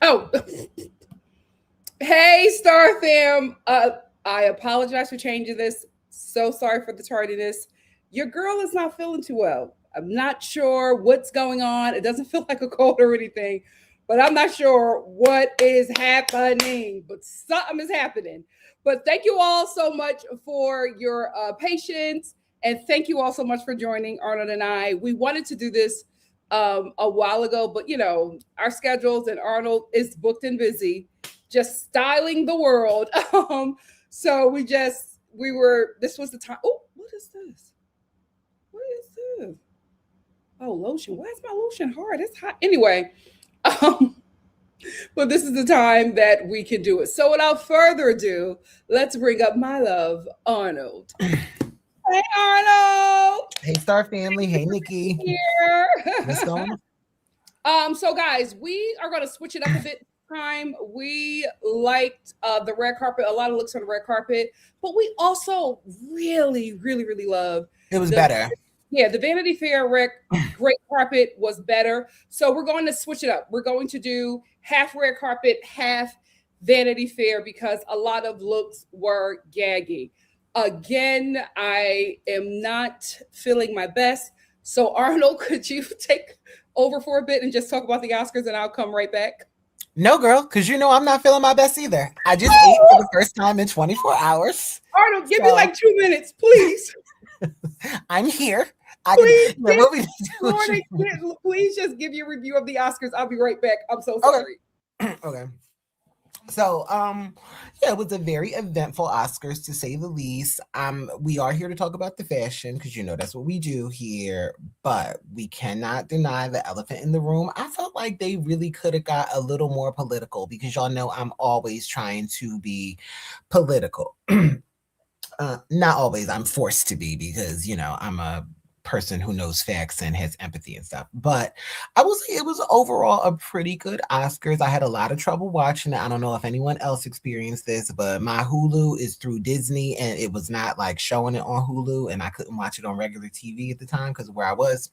Oh, hey, Star Fam. I apologize for changing this. So sorry for the tardiness. Your girl is not feeling too well. I'm not sure what's going on. It doesn't feel like a cold or anything, but I'm not sure what is happening. But something is happening. But thank you all so much for your patience. And thank you all so much for joining Arnold and I. We wanted to do this a while ago, but our schedules and Arnold is booked and busy just styling the world. So this was the time. Oh, what is this? What is this? Oh, lotion. Why is my lotion hard? It's hot. Anyway, um, but this is the time that we can do it. So without further ado, let's bring up my love, Arnold. Hey, Arnold. Hey, Star family. Hey, Nikki. Here. What's going on? So guys, we are going to switch it up a bit. Time we liked the red carpet, a lot of looks on the red carpet, but we also really love it. Was better. Yeah, the Vanity Fair red carpet was better. So we're going to switch it up. We're going to do half red carpet, half Vanity Fair, because a lot of looks were gaggy. Again, I am not feeling my best. So Arnold, could you take over for a bit and just talk about the Oscars, and I'll come right back? No, girl, because I'm not feeling my best either. I just ate for the first time in 24 hours. Arnold, give me like 2 minutes, please. I'm here. Please just give your review of the Oscars. I'll be right back. I'm so sorry. Okay. So, it was a very eventful Oscars, to say the least. We are here to talk about the fashion, because that's what we do here, but we cannot deny the elephant in the room. I felt like they really could have got a little more political, because y'all know I'm always trying to be political. Not always. I'm forced to be, because, I'm a person who knows facts and has empathy and stuff. But I will say it was overall a pretty good Oscars. I had a lot of trouble watching it. I don't know if anyone else experienced this, but my Hulu is through Disney, and it was not like showing it on Hulu, and I couldn't watch it on regular TV at the time because of where I was.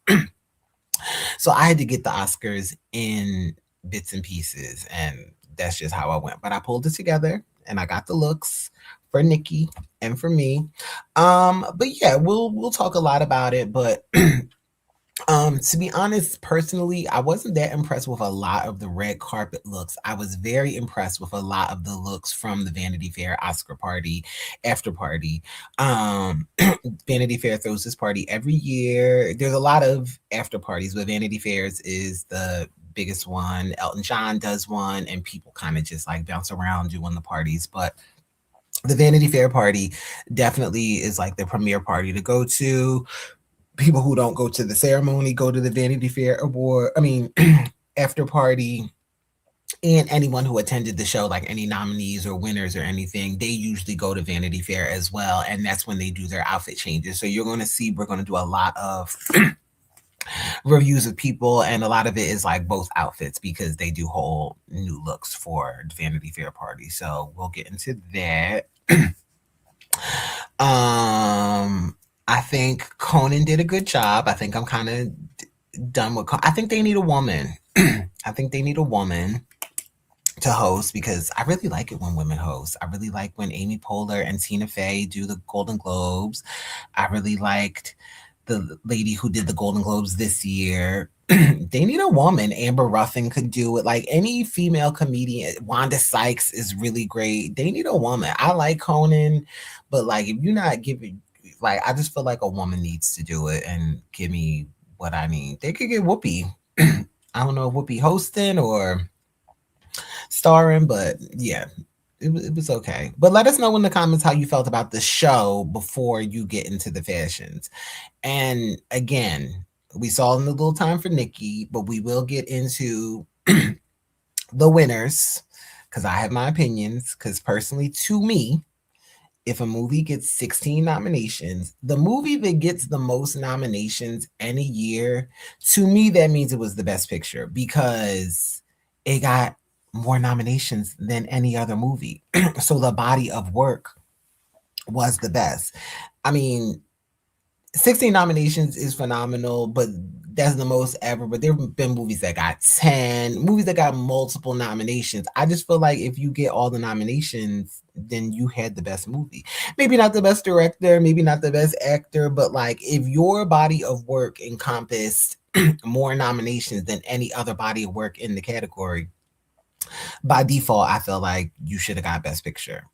So I had to get the Oscars in bits and pieces, and that's just how I went. But I pulled it together, and I got the looks for Nikki and for me. But yeah, we'll talk a lot about it. But to be honest, personally, I wasn't that impressed with a lot of the red carpet looks. I was very impressed with a lot of the looks from the Vanity Fair Oscar party, after party. Vanity Fair throws this party every year. There's a lot of after parties, but Vanity Fair's is the biggest one. Elton John does one, and people kind of just like bounce around doing the parties. But the Vanity Fair party definitely is like the premier party to go to. People who don't go to the ceremony go to the Vanity Fair after party. And anyone who attended the show, like any nominees or winners or anything, they usually go to Vanity Fair as well. And that's when they do their outfit changes. So you're going to see, we're going to do a lot of reviews of people, and a lot of it is like both outfits, because they do whole new looks for the Vanity Fair party. So we'll get into that. I think Conan did a good job. I think I'm kind of done with I think they need a woman. I think they need a woman to host, because I really like it when women host. I really like when Amy Poehler and Tina Fey do the Golden Globes. I really liked the lady who did the Golden Globes this year. They need a woman. Amber Ruffin could do it. Like any female comedian. Wanda Sykes is really great. They need a woman. I like Conan, but like if you're not giving, like I just feel like a woman needs to do it and give me what I need. They could get Whoopi. I don't know if Whoopi hosting or starring, but yeah. It was okay. But let us know in the comments how you felt about the show before you get into the fashions. And again, we saw in a little time for Nikki, but we will get into the winners, because I have my opinions. Because personally, to me, if a movie gets 16 nominations, the movie that gets the most nominations any year, to me, that means it was the best picture, because it got more nominations than any other movie. So the body of work was the best. I mean, 16 nominations is phenomenal, but that's the most ever. But there have been movies that got 10, movies that got multiple nominations. I just feel like if you get all the nominations, then you had the best movie. Maybe not the best director, maybe not the best actor, but like if your body of work encompassed more nominations than any other body of work in the category, by default, I feel like you should have got Best Picture.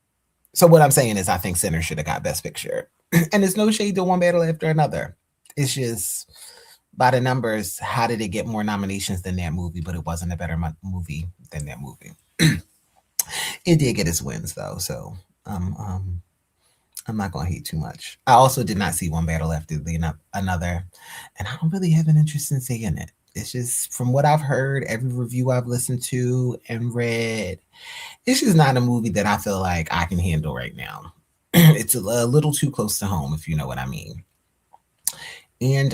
So what I'm saying is I think Sinner should have got Best Picture. And it's no shade to one battle after another. It's just by the numbers, how did it get more nominations than that movie, but it wasn't a better movie than that movie? It did get its wins though, so I'm not gonna hate too much. I also did not see one battle after another, and I don't really have an interest in seeing it. It's just from what I've heard, every review I've listened to and read, it's just not a movie that I feel like I can handle right now. It's a little too close to home, if you know what I mean. And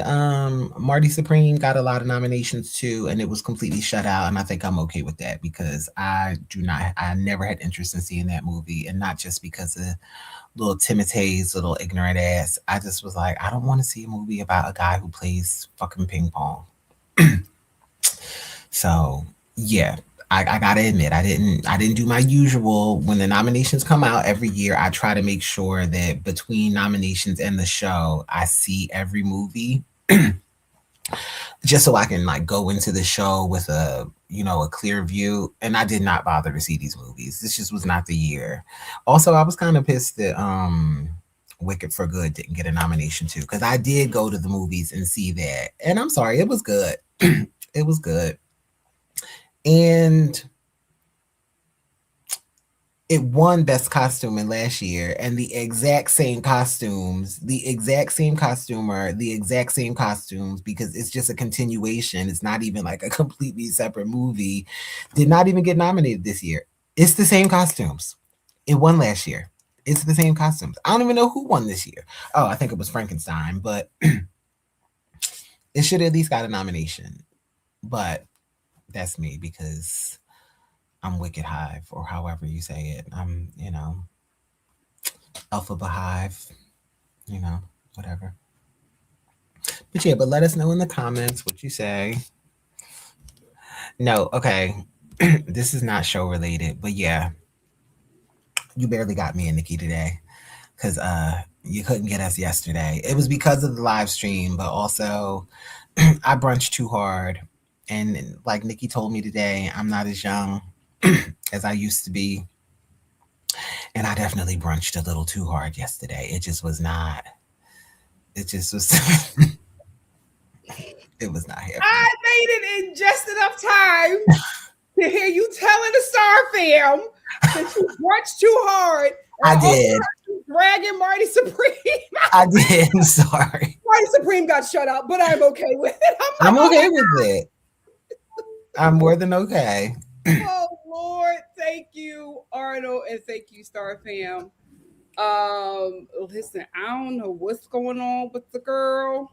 Marty Supreme got a lot of nominations too, and it was completely shut out. And I think I'm okay with that because I never had interest in seeing that movie, and not just because of little Timotei's little ignorant ass. I just was like, I don't want to see a movie about a guy who plays fucking ping pong. So yeah, I gotta admit, I didn't do my usual. When the nominations come out every year, I try to make sure that between nominations and the show, I see every movie. Just so I can like go into the show with a clear view. And I did not bother to see these movies. This just was not the year. Also, I was kind of pissed that Wicked for Good didn't get a nomination too, because I did go to the movies and see that, and I'm sorry, it was good. It was good. And it won best costume in last year, and the exact same costumes, the exact same costumer, the exact same costumes, because it's just a continuation. It's not even like a completely separate movie. Did not even get nominated this year. It's the same costumes. It won last year. It's the same costumes. I don't even know who won this year. Oh, I think it was Frankenstein, but it should at least got a nomination. But that's me because I'm Wicked Hive, or however you say it. I'm, Alpha Behive, whatever. But yeah, but let us know in the comments what you say. No, okay. This is not show related, but yeah. You barely got me and Nikki today. Because you couldn't get us yesterday. It was because of the live stream, but also I brunched too hard. And like Nikki told me today, I'm not as young as I used to be. And I definitely brunched a little too hard yesterday. It just was not. It just was. It was not happening. I made it in just enough time to hear you telling the Star fam that you brunched too hard. I did. Dragging Marty Supreme. I did. I'm sorry. Marty Supreme got shut up, but I'm okay with it. I'm okay with it. I'm more than okay. Oh Lord, thank you, Arnold, and thank you, Star fam. Listen, I don't know what's going on with the girl,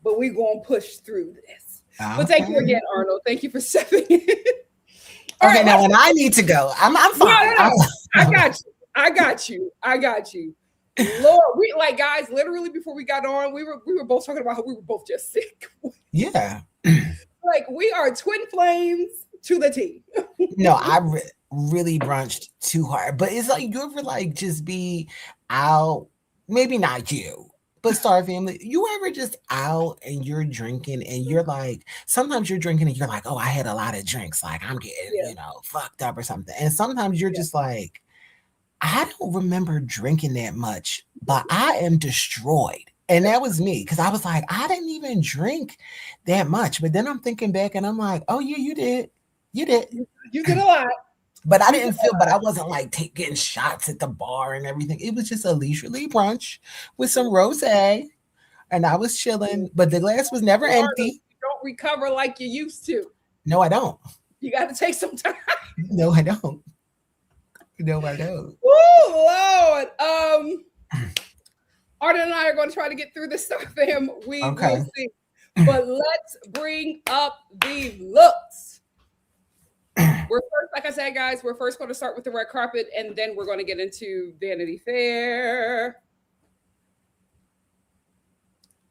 but we gonna push through this. Okay. But thank you again, Arnold. Thank you for stepping in. Okay, right, now when I need to go, I'm fine. No. I got you. Lord, we like guys. Literally, before we got on, we were both talking about how we were both just sick. Yeah, like we are twin flames to the T. No, I really brunched too hard, but it's like you ever like just be out. Maybe not you, but Star Family, you ever just out and you're drinking and you're like, sometimes you're drinking and you're like, oh, I had a lot of drinks, like I'm getting fucked up or something, and sometimes you're just like, I don't remember drinking that much, but I am destroyed. And that was me, because I was like, I didn't even drink that much. But then I'm thinking back and I'm like, oh, yeah, you did. You did. You did a lot. But I didn't feel, but I wasn't like getting shots at the bar and everything. It was just a leisurely brunch with some rosé. And I was chilling, but the glass was never empty. You don't recover like you used to. No, I don't. You got to take some time. No, I don't. No, I don't. Oh Lord. Arnold and I are going to try to get through this stuff, fam. We will see. But let's bring up the looks. We're first, like I said, guys, we're first going to start with the red carpet, and then we're going to get into Vanity Fair.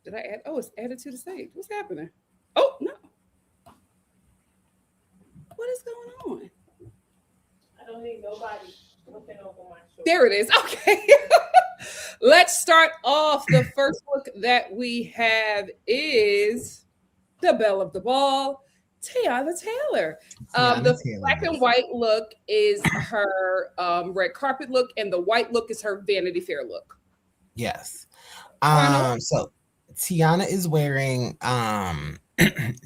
Did I add? Oh, it's added to the stage. What's happening? Oh no, what is going on? I don't need nobody looking over my shoulder. There it is. Okay. Let's start off. The first look that we have is the belle of the ball, Teyana Taylor. Teyana The Taylor. black and white look is her red carpet look, and the white look is her Vanity Fair look. Yes. Arnold? So Teyana is wearing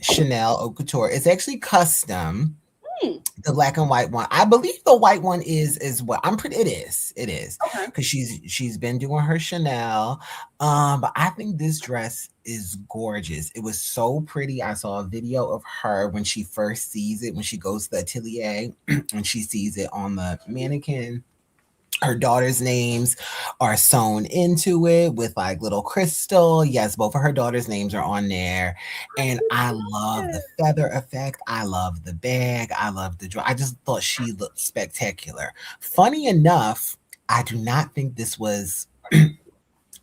Chanel Haute Couture. It's actually custom. Hmm. The black and white one. I believe the white one is as well. I'm pretty it is. It is. Okay. Because she's been doing her Chanel. But I think this dress is gorgeous. It was so pretty. I saw a video of her when she first sees it, when she goes to the atelier and she sees it on the mannequin. Her daughter's names are sewn into it with like little crystal. Yes, both of her daughter's names are on there. And I love the feather effect. I love the bag. I love the dress. I just thought she looked spectacular. Funny enough, I do not think this was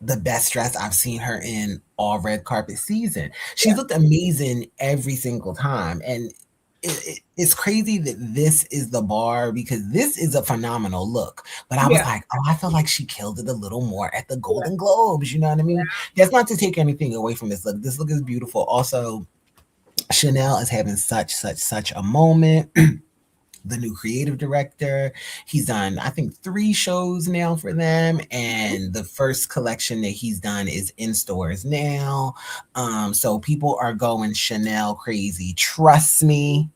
the best dress I've seen her in all red carpet season. She's looked amazing every single time. And it's crazy that this is the bar because this is a phenomenal look. But I was like, oh, I feel like she killed it a little more at the Golden Globes. You know what I mean? That's not to take anything away from this look. This look is beautiful. Also, Chanel is having such a moment. The new creative director, he's done I think 3 shows now for them, and the first collection that he's done is in stores now. So people are going Chanel crazy, trust me,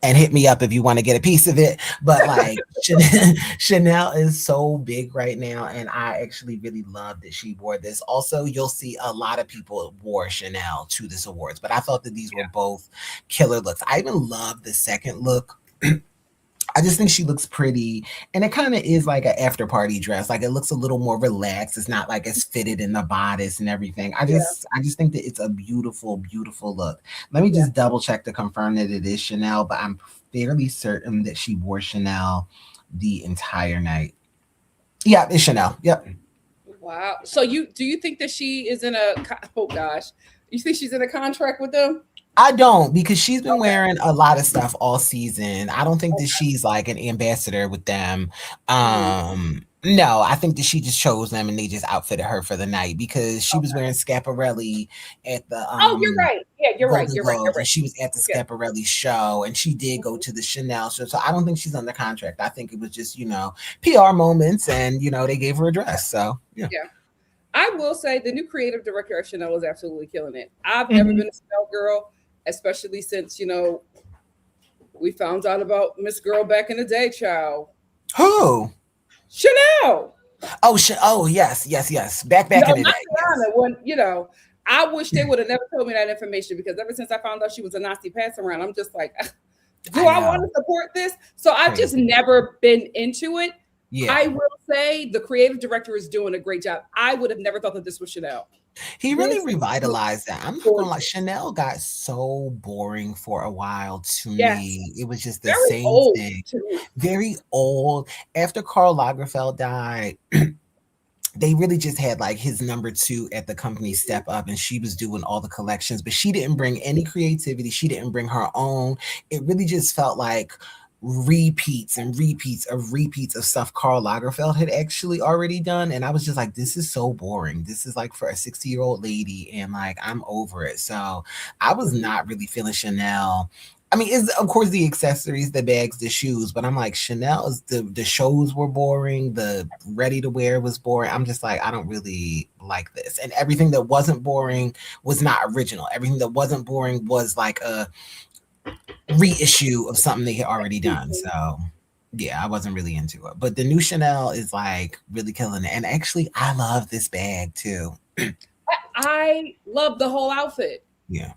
and hit me up if you want to get a piece of it. But like Chanel is so big right now, and I actually really love that she wore this. Also, you'll see a lot of people wore Chanel to this awards, but I thought that these were both killer looks. I even love the second look. I just think she looks pretty, and it kind of is like an after party dress. Like it looks a little more relaxed. It's not like it's fitted in the bodice and everything. I just think that it's a beautiful look. Let me just double check to confirm that it is Chanel, but I'm fairly certain that she wore Chanel the entire night. Yeah, it's Chanel. Yep. Wow. So do you think that she is in a oh gosh, you think she's in a contract with them? I don't, because she's been wearing a lot of stuff all season. I don't think that she's like an ambassador with them. No, I think that she just chose them and they just outfitted her for the night because she was wearing Schiaparelli at the oh, you're right. Yeah, you're right. You're right. and she was at the Schiaparelli show, and she did go to the Chanel show. So I don't think she's under contract. I think it was just, PR moments, and they gave her a dress. So yeah. I will say the new creative director of Chanel is absolutely killing it. I've never been a Chanel girl, especially since, we found out about Miss Girl back in the day, child. Who? Chanel. Oh, yes. Back in the day. Teyana, when, I wish they would have never told me that information, because ever since I found out she was a Nazi pass around, I'm just like, do I want to support this? So I've just never been into it. Yeah. I will say the creative director is doing a great job. I would have never thought that this was Chanel. He really revitalized that. I'm not gonna lie, Chanel got so boring for a while to me. It was just the same thing. Very old. After Karl Lagerfeld died, they really just had like his number 2 at the company step up, and she was doing all the collections, but she didn't bring any creativity. She didn't bring her own. It really just felt like repeats of stuff Karl Lagerfeld had actually already done. And I was just like, this is so boring. This is like for a 60-year-old lady, and like I'm over it. So I was not really feeling Chanel. I mean, it's of course the accessories, the bags, the shoes, but I'm like, Chanel's the shows were boring, the ready to wear was boring. I'm just like, I don't really like this. And everything that wasn't boring was not original. Everything that wasn't boring was like a reissue of something they had already done. So yeah, I wasn't really into it. But the new Chanel is like really killing it. And actually, I love this bag too. I love the whole outfit. Yeah.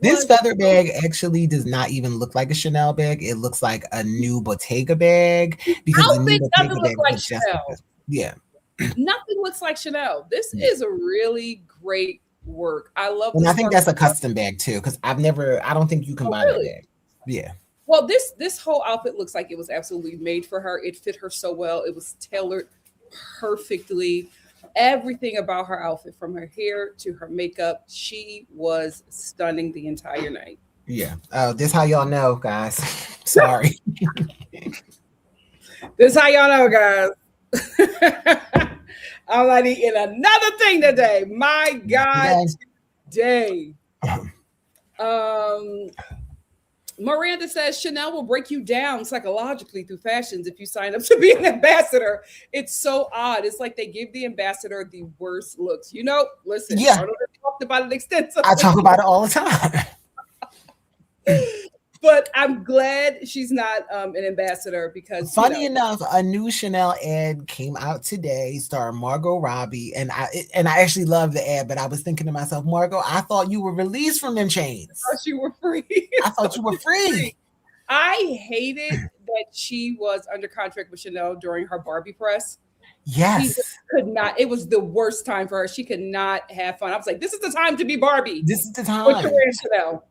This feather bag actually does not even look like a Chanel bag. It looks like a new Bottega bag, because the new Bottega bag like Chanel. Nothing looks like Chanel. This is a really great work. I love it. And I think that's a custom bag too, because I don't think you can buy that bag. Yeah. Well, this whole outfit looks like it was absolutely made for her. It fit her so well. It was tailored perfectly. everything about her outfit, from her hair to her makeup, she was stunning the entire night. Yeah. Oh, this how y'all know, guys. Sorry. This how y'all know, guys. I'm not eating another thing today. My God, today. Miranda says Chanel will break you down psychologically through fashions if you sign up to be an ambassador. It's so odd. It's like they give the ambassador the worst looks. You know, listen, Yeah. Arnold talked about it extensively. I talk about it all the time. But I'm glad she's not an ambassador because funny enough, a new Chanel ad came out today, starring Margot Robbie, and I actually love the ad. But I was thinking to myself, Margot, I thought you were released from them chains. I thought you were free. I thought you were free. I hated that she was under contract with Chanel during her Barbie press. Yes, she could not. It was the worst time for her. She could not have fun. I was like, this is the time to be Barbie. This is the time. But you're wearing Chanel.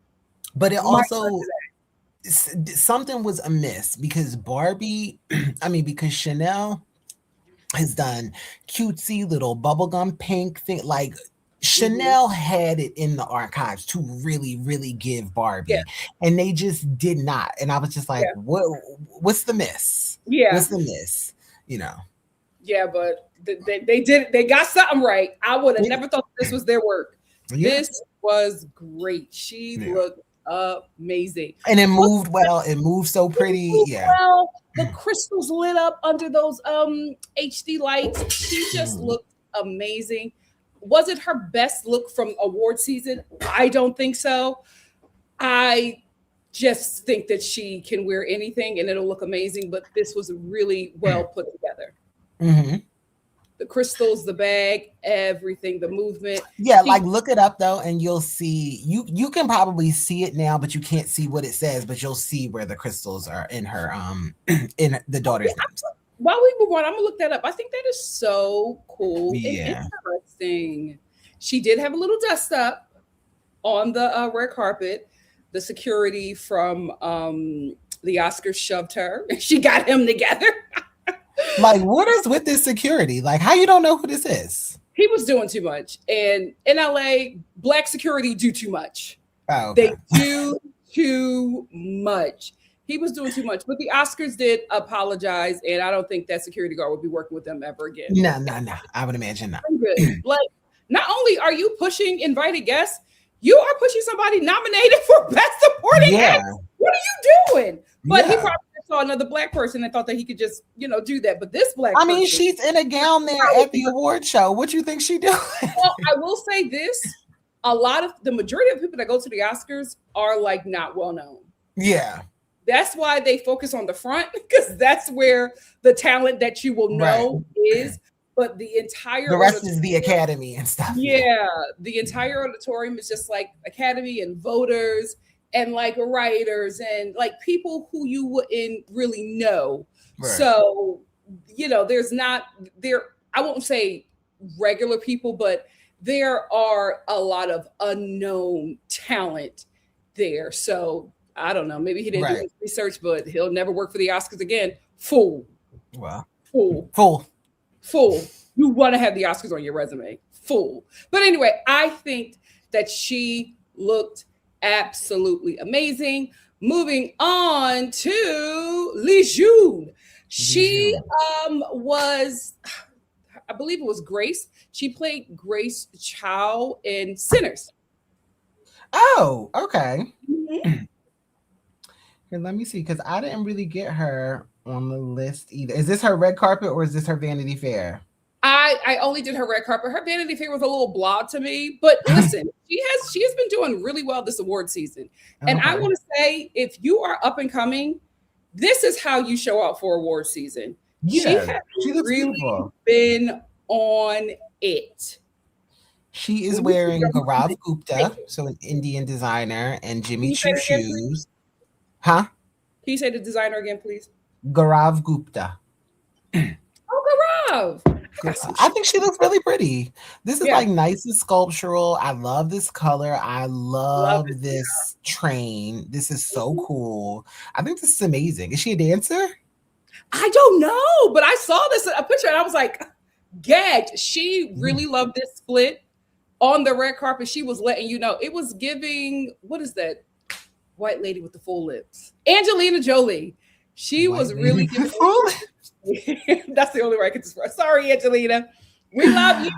But it also, something was amiss because because Chanel has done cutesy little bubblegum pink thing. Like Chanel had it in the archives to really, really give Barbie, and they just did not. And I was just like, what's the miss? Yeah. What's the miss? You know? Yeah, but they did. They got something right. I would have never thought this was their work. Yeah. This was great. She looked amazing, and it moved well. It moved so pretty. Well, the crystals lit up under those HD lights. She just looked amazing. Was it her best look from award season? I don't think so. I just think that she can wear anything and it'll look amazing. But this was really well put together. Mm-hmm. The crystals, the bag, everything, the movement. Yeah, like look it up though, and you'll see. You can probably see it now, but you can't see what it says. But you'll see where the crystals are in her in the daughter's names. While we move on, I'm gonna look that up. I think that is so cool and interesting. She did have a little dust up on the red carpet. The security from the Oscars shoved her. She got him together. Like, what is with this security? Like, how you don't know who this is? He was doing too much. And in LA, black security do too much. Oh, okay. They do too much. He was doing too much. But the Oscars did apologize. And I don't think that security guard will be working with them ever again. No. I would imagine not. Like, not only are you pushing invited guests, you are pushing somebody nominated for Best Supporting Actor. What are you doing? But he probably saw another black person and thought that he could just, do that. But this black person, she's in a gown there at the award show. What do you think she doing? Well, I will say this. The majority of people that go to the Oscars are like not well known. Yeah. That's why they focus on the front, because that's where the talent that you will know is. But the rest is the Academy and stuff. Yeah. The entire auditorium is just like Academy and voters and like writers and like people who you wouldn't really know. Right. So, there's not there. I won't say regular people, but there are a lot of unknown talent there. So I don't know. Maybe he didn't do his research, but he'll never work for the Oscars again. Fool. Wow. Fool. You want to have the Oscars on your resume. Fool. But anyway, I think that she looked absolutely amazing. Moving on to Jun. She was, I believe it was Grace. She played Grace Zhao in Sinners. Oh, okay. Mm-hmm. Here, let me see, because I didn't really get her on the list either. Is this her red carpet or is this her Vanity Fair? I only did her red carpet. Her Vanity Fair was a little blah to me, but listen, she has been doing really well this award season. And I want to say, if you are up and coming, this is how you show out for award season. Yeah, she looks really beautiful. Been on it. She is wearing Gaurav Gupta, so an Indian designer, and Jimmy Choo shoes. Huh? Can you say the designer again, please? Gaurav Gupta. Oh, Gaurav. I think she looks really pretty. This is like nice and sculptural. I love this color. I love this train. This is so cool. I think this is amazing. Is she a dancer? I don't know, but I saw a picture and I was like, gagged. She really loved this split on the red carpet. She was letting you know. It was giving, what is that white lady with the full lips? Angelina Jolie. She was really giving. That's the only way I can describe. Sorry, Angelina. We love you.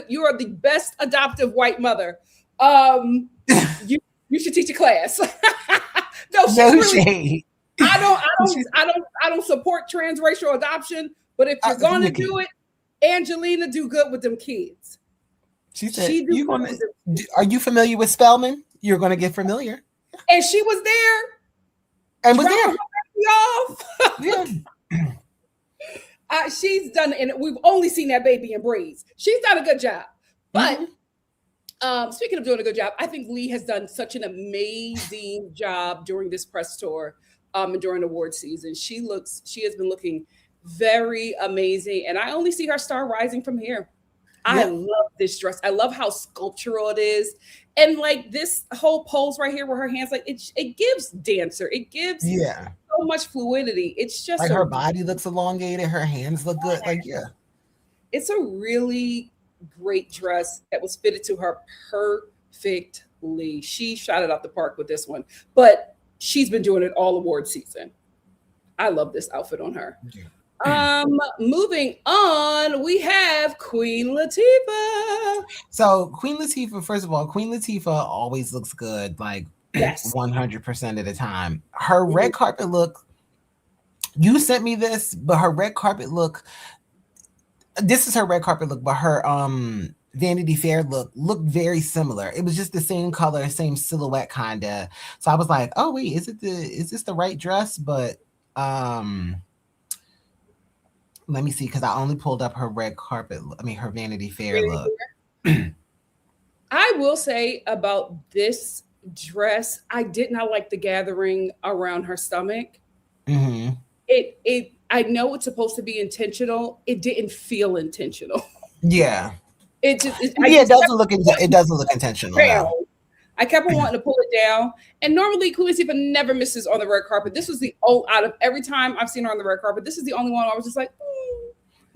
You are the best adoptive white mother. You should teach a class. No really, I don't support transracial adoption, but if you're gonna do it, Angelina do good with them kids. She said, are you familiar with Spellman? You're gonna get familiar. And she was there. And was there. Yeah. She's done, and we've only seen that baby in braids. She's done a good job. But speaking of doing a good job, I think Lee has done such an amazing job during this press tour and during award season. She has been looking very amazing, and I only see her star rising from here. I love this dress. I love how sculptural it is. And like this whole pose right here with her hands, like it gives dancer. It gives so much fluidity. It's just like her body looks elongated. Her hands look good. Like, it's a really great dress that was fitted to her perfectly. She shot it out the park with this one, but she's been doing it all award season. I love this outfit on her. Moving on, we have Queen Latifah. So Queen Latifah, first of all, Queen Latifah always looks good, like 100% of the time. Her red carpet look, you sent me this, but her red carpet look, this is her red carpet look, but her Vanity Fair looked very similar. It was just the same color, same silhouette kinda. So I was like, oh wait, is this the right dress? But let me see, because I only pulled up her red carpet. Her Vanity Fair look. I will say about this dress, I did not like the gathering around her stomach. Mm-hmm. I know it's supposed to be intentional. It didn't feel intentional. Yeah. It doesn't look intentional. No. I kept on wanting to pull it down. And normally Queen Latifah never misses on the red carpet. This was out of every time I've seen her on the red carpet, this is the only one I was just like,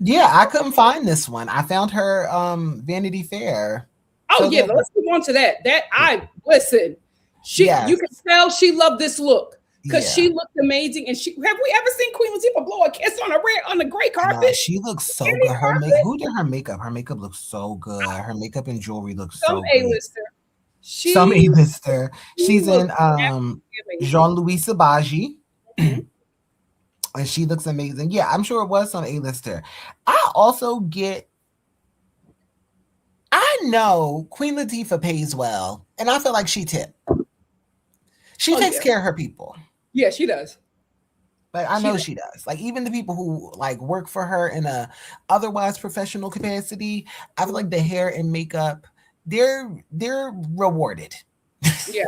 Yeah, I couldn't find this one. I found her Vanity Fair. Oh, so let's move on to that. Listen. You can tell she loved this look because she looked amazing. And have we ever seen Queen Latifah blow a kiss on the gray carpet? No, she looks so good. Who did her makeup? Her makeup looks so good. Her makeup and jewelry looks so good. Some A-lister. She's in Jean-Louis Sabaji. And she looks amazing. Yeah, I'm sure it was some A-lister. I know Queen Latifah pays well, and I feel like she tips. She takes care of her people. Yeah, she does. Like, I know she does. Like, even the people who like work for her in a otherwise professional capacity, I feel like the hair and makeup, they're rewarded. Yeah.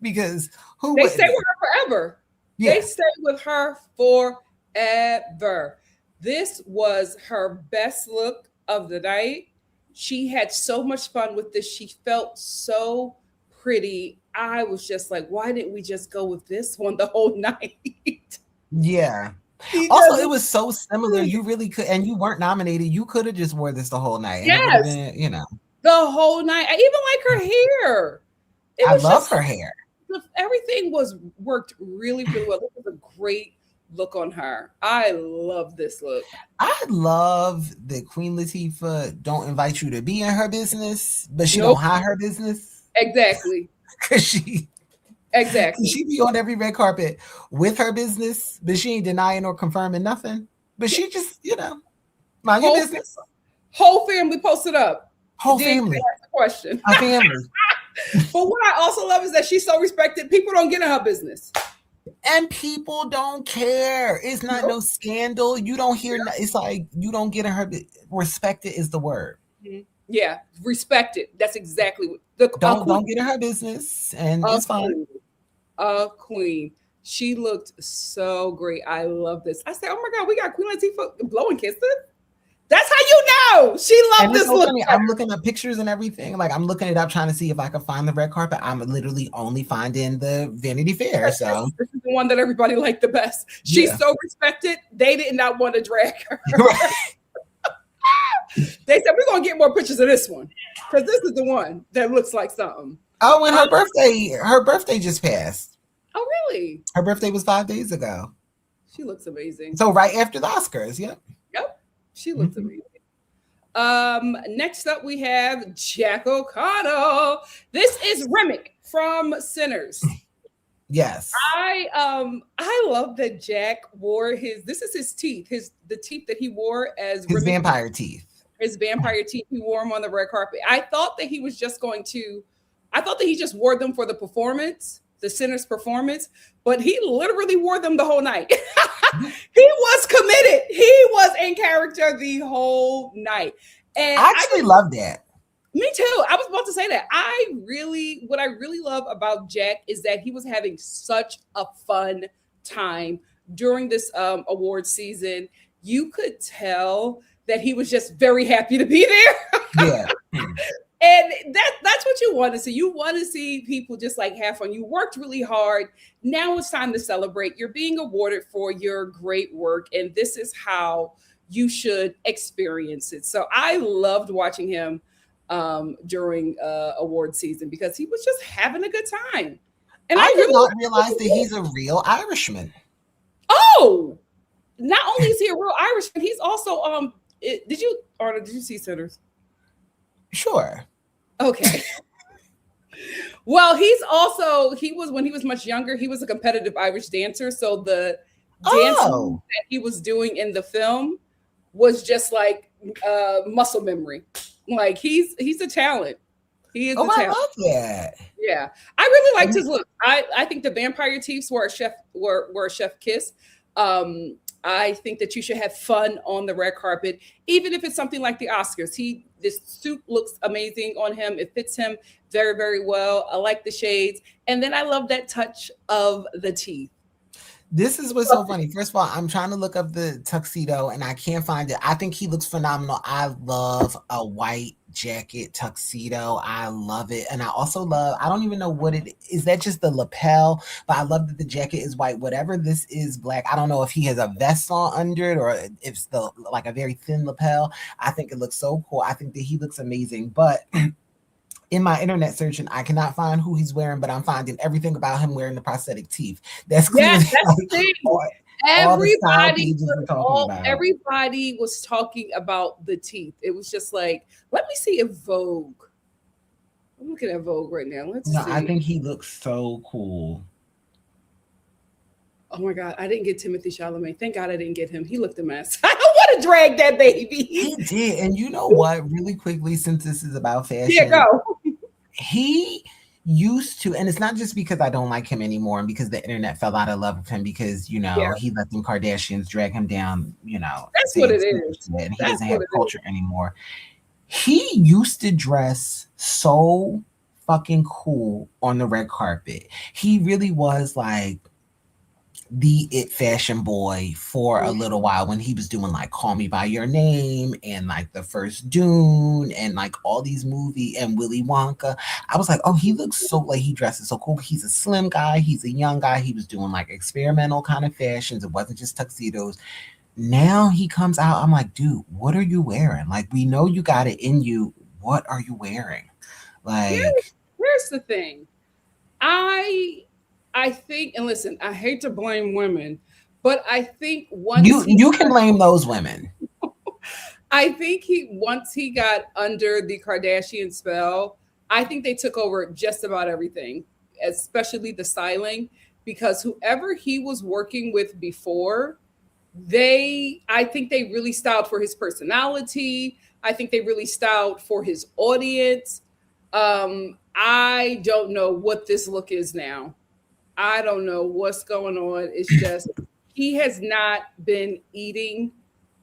Because they stay with her forever. Yeah. They stay with her forever. This was her best look of the night. She had so much fun with this. She felt so pretty. I was just like, why didn't we just go with this one the whole night? Yeah. Also, it was so similar. You really could, and you weren't nominated. You could have just wore this the whole night. Yes. Been, the whole night. I even like her hair. I love her hair. Everything was worked really, really well. This was a great look on her. I love this look. I love that Queen Latifah don't invite you to be in her business, but she don't hide her business. Exactly. Because she be on every red carpet with her business, but she ain't denying or confirming nothing. But she just, mind your business. Whole family posted up. Whole family. Ask the question. A family. But what I also love is that she's so respected. People don't get in her business. And people don't care. It's not no scandal. You don't hear. It's like you don't get in her. Respected is the word. Mm-hmm. Yeah, respected. That's exactly what. Don't get in her business, and it's fine. A queen. She looked so great. I love this. I said, "Oh my God, we got Queen Latifah blowing kisses." That's how you know she loved this look. I'm looking at pictures and everything. Like, I'm looking it up, trying to see if I can find the red carpet. I'm literally only finding the Vanity Fair. So this is the one that everybody liked the best. She's so respected. They did not want to drag her. They said we're gonna get more pictures of this one because this is the one that looks like something. Oh, and her birthday just passed. Oh, really? Her birthday was 5 days ago. She looks amazing. So right after the Oscars, yep. Yep, she looks amazing. Next up we have Jack O'Connell. This is Remick from Sinners. Yes. I love that Jack wore this is his teeth, the teeth that he wore as his vampire teeth. His vampire teeth. He wore them on the red carpet. I thought that he just wore them for the performance, the Sinners performance, but he literally wore them the whole night. He was committed. He was in character the whole night. And I actually love that. Me too. I was about to say that. What I really love about Jack is that he was having such a fun time during this award season. You could tell that he was just very happy to be there. Yeah. And that's what you want to see. You want to see people just like have fun. You worked really hard. Now it's time to celebrate. You're being awarded for your great work. And this is how you should experience it. So I loved watching him during award season because he was just having a good time. And I did not realize that he's a real Irishman. Oh, not only is he a real Irishman, he's also Arnold, did you see Sinners? Sure. Okay. Well, when he was much younger, he was a competitive Irish dancer. So the dancing that he was doing in the film was just like muscle memory. Like he's a talent. He is a talent. I love that. Yeah. I really liked his look. I think the vampire teeth were a chef kiss. I think that you should have fun on the red carpet, even if it's something like the Oscars. This suit looks amazing on him. It fits him very, very well. I like the shades. And then I love that touch of the teeth. This is what's so funny. First of all, I'm trying to look up the tuxedo and I can't find it. I think he looks phenomenal. I love a white jacket tuxedo. I love it. And I also love, I don't even know what it is. That just the lapel? But I love that the jacket is white. Whatever this is black. I don't know if he has a vest on under it or if it's like a very thin lapel. I think it looks so cool. I think that he looks amazing. But in my internet searching, I cannot find who he's wearing, but I'm finding everything about him wearing the prosthetic teeth. That's clearly the thing. Everybody was talking about the teeth. It was just like, let me see if Vogue. I'm looking at Vogue right now. Let's see. I think he looks so cool. Oh my God, I didn't get Timothy Chalamet. Thank God I didn't get him. He looked a mess. I don't want to drag that baby. He did. And you know what? Really quickly, since this is about fashion. Yeah, go. He used to, and it's not just because I don't like him anymore and because the internet fell out of love with him because, he let them Kardashians drag him down, That's what it is. And he doesn't have culture anymore. He used to dress so fucking cool on the red carpet. He really was like the it fashion boy for a little while when he was doing like Call Me By Your Name and like the first Dune and like all these movies and Willy Wonka. I was like, oh, he looks so like he dresses so cool. He's a slim guy. He's a young guy. He was doing like experimental kind of fashions. It wasn't just tuxedos. Now he comes out. I'm like, dude, what are you wearing? Like, we know you got it in you. What are you wearing? Like, here's the thing. I think, and listen, I hate to blame women, but I think once you can blame those women. I think once he got under the Kardashian spell, I think they took over just about everything, especially the styling, because whoever he was working with before, I think they really styled for his personality. I think they really styled for his audience. I don't know what this look is now. I don't know what's going on. It's just he has not been eating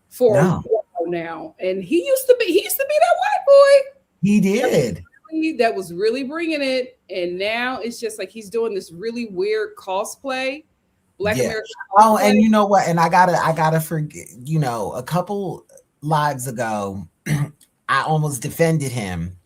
for a while now, and he used to be that white boy. He did. That was really bringing it, and now it's just like he's doing this really weird cosplay, Black American cosplay. Oh, and you know what? And I gotta forget. A couple lives ago, I almost defended him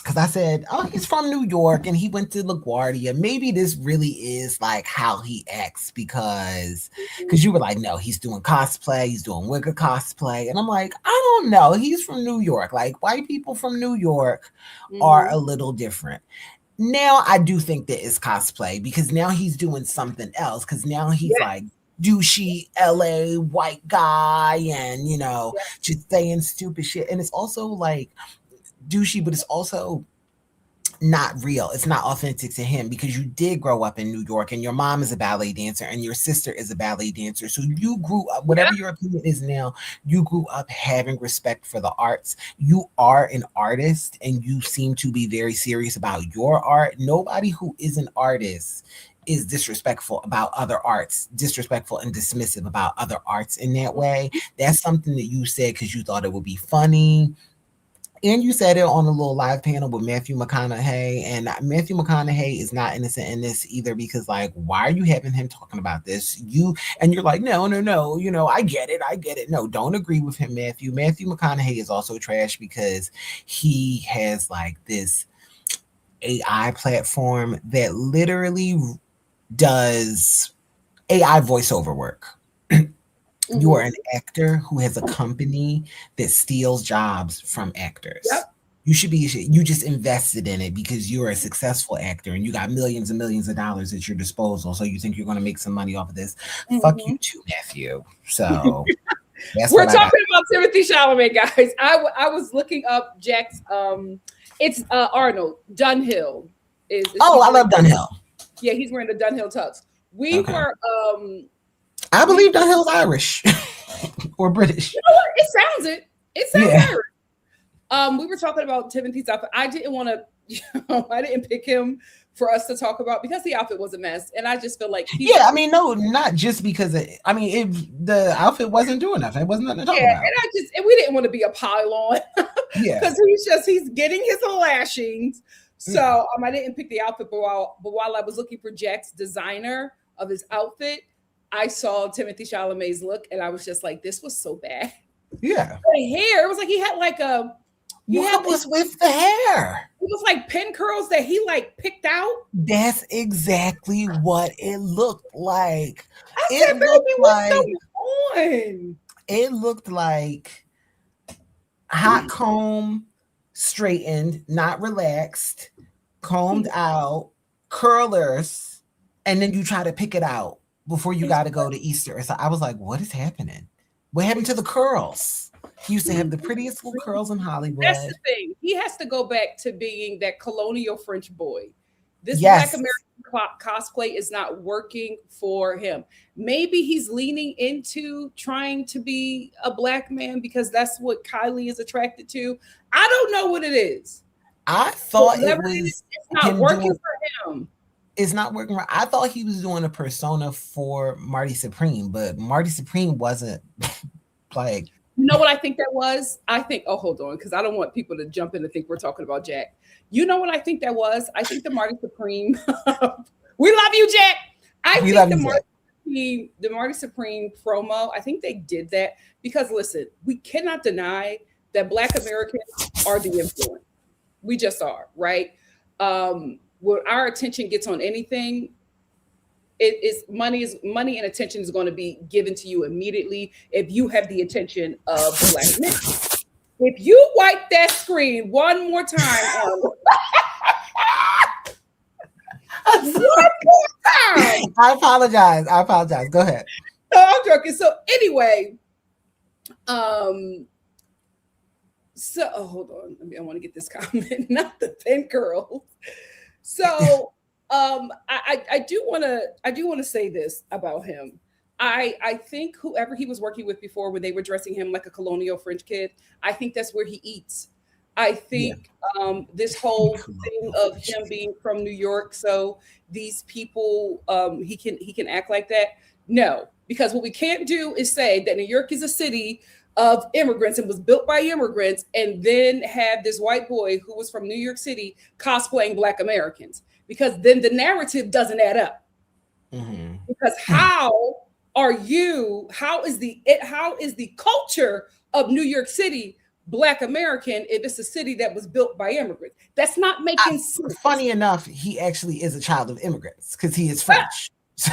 because I said, oh, he's from New York and he went to LaGuardia. Maybe this really is like how he acts because you were like, no, he's doing cosplay, he's doing Wicca cosplay. And I'm like, I don't know. He's from New York. Like white people from New York are a little different. Now I do think that it's cosplay because now he's doing something else because now he's like douchey LA white guy and, you know, just saying stupid shit. And it's also like douchey, but it's also not real. It's not authentic to him because you did grow up in New York and your mom is a ballet dancer and your sister is a ballet dancer. So you grew up, whatever your opinion is now, you grew up having respect for the arts. You are an artist and you seem to be very serious about your art. Nobody who is an artist is disrespectful about other arts, disrespectful and dismissive about other arts in that way. That's something that you said because you thought it would be funny. And you said it on a little live panel with Matthew McConaughey. And Matthew McConaughey is not innocent in this either because, like, why are you having him talking about this? You're like, no. You know, I get it. No, don't agree with him, Matthew. Matthew McConaughey is also trash because he has, like, this AI platform that literally does AI voiceover work. You are an actor who has a company that steals jobs from actors. You just invested in it because you're a successful actor and you got millions and millions of dollars at your disposal. So you think you're going to make some money off of this. Fuck you too, Matthew. So we're talking about Timothée Chalamet, guys. I was looking up Jack's, it's Arnold. Dunhill. I love Dunhill. Yeah, he's wearing the Dunhill tux. We were... I believe Dunhill's Irish or British. You know what? It sounds Irish. We were talking about Timothy's outfit. I didn't want to, I didn't pick him for us to talk about because the outfit was a mess. And I just feel like no, not just because the outfit wasn't doing nothing. It wasn't nothing to talk about. And we didn't want to be a pylon. Because he's getting his lashings. So I didn't pick the outfit, but while I was looking for Jack's designer of his outfit, I saw Timothée Chalamet's look and I was just like, this was so bad. Yeah. The hair, it was like he had like what was with the hair? It was like pin curls that he like picked out. That's exactly what it looked like. It looked like hot comb, straightened, not relaxed, combed out, curlers, and then you try to pick it out before you got to go to Easter. So I was like, what is happening? What happened to the curls? He used to have the prettiest little curls in Hollywood. That's the thing. He has to go back to being that colonial French boy. This Black American cosplay is not working for him. Maybe he's leaning into trying to be a Black man because that's what Kylie is attracted to. I don't know what it is. I thought it's not working for him. It's not working right. I thought he was doing a persona for Marty Supreme, but Marty Supreme wasn't like. You know what I think that was? Hold on, because I don't want people to jump in and think we're talking about Jack. You know what I think that was? I think the Marty Supreme. We love you, Jack. I think the Marty Supreme promo, I think they did that because listen, we cannot deny that Black Americans are the influence. We just are, right? When our attention gets on anything, money and attention is going to be given to you immediately if you have the attention of Black men. If you wipe that screen one more time, I apologize. Go ahead. No, I'm joking. So anyway, hold on. I want to get this comment, not the thin girls. So I do want to say this about him. I think whoever he was working with before, when they were dressing him like a colonial French kid, I think that's where he eats. I think this whole thing of him being from New York, so these people he can act like that. No, because what we can't do is say that New York is a city of immigrants and was built by immigrants, and then have this white boy who was from New York City cosplaying Black Americans, because then the narrative doesn't add up. Mm-hmm. Because how is the culture of New York City Black American if it's a city that was built by immigrants? That's not making sense. Funny enough, he actually is a child of immigrants because he is French. So.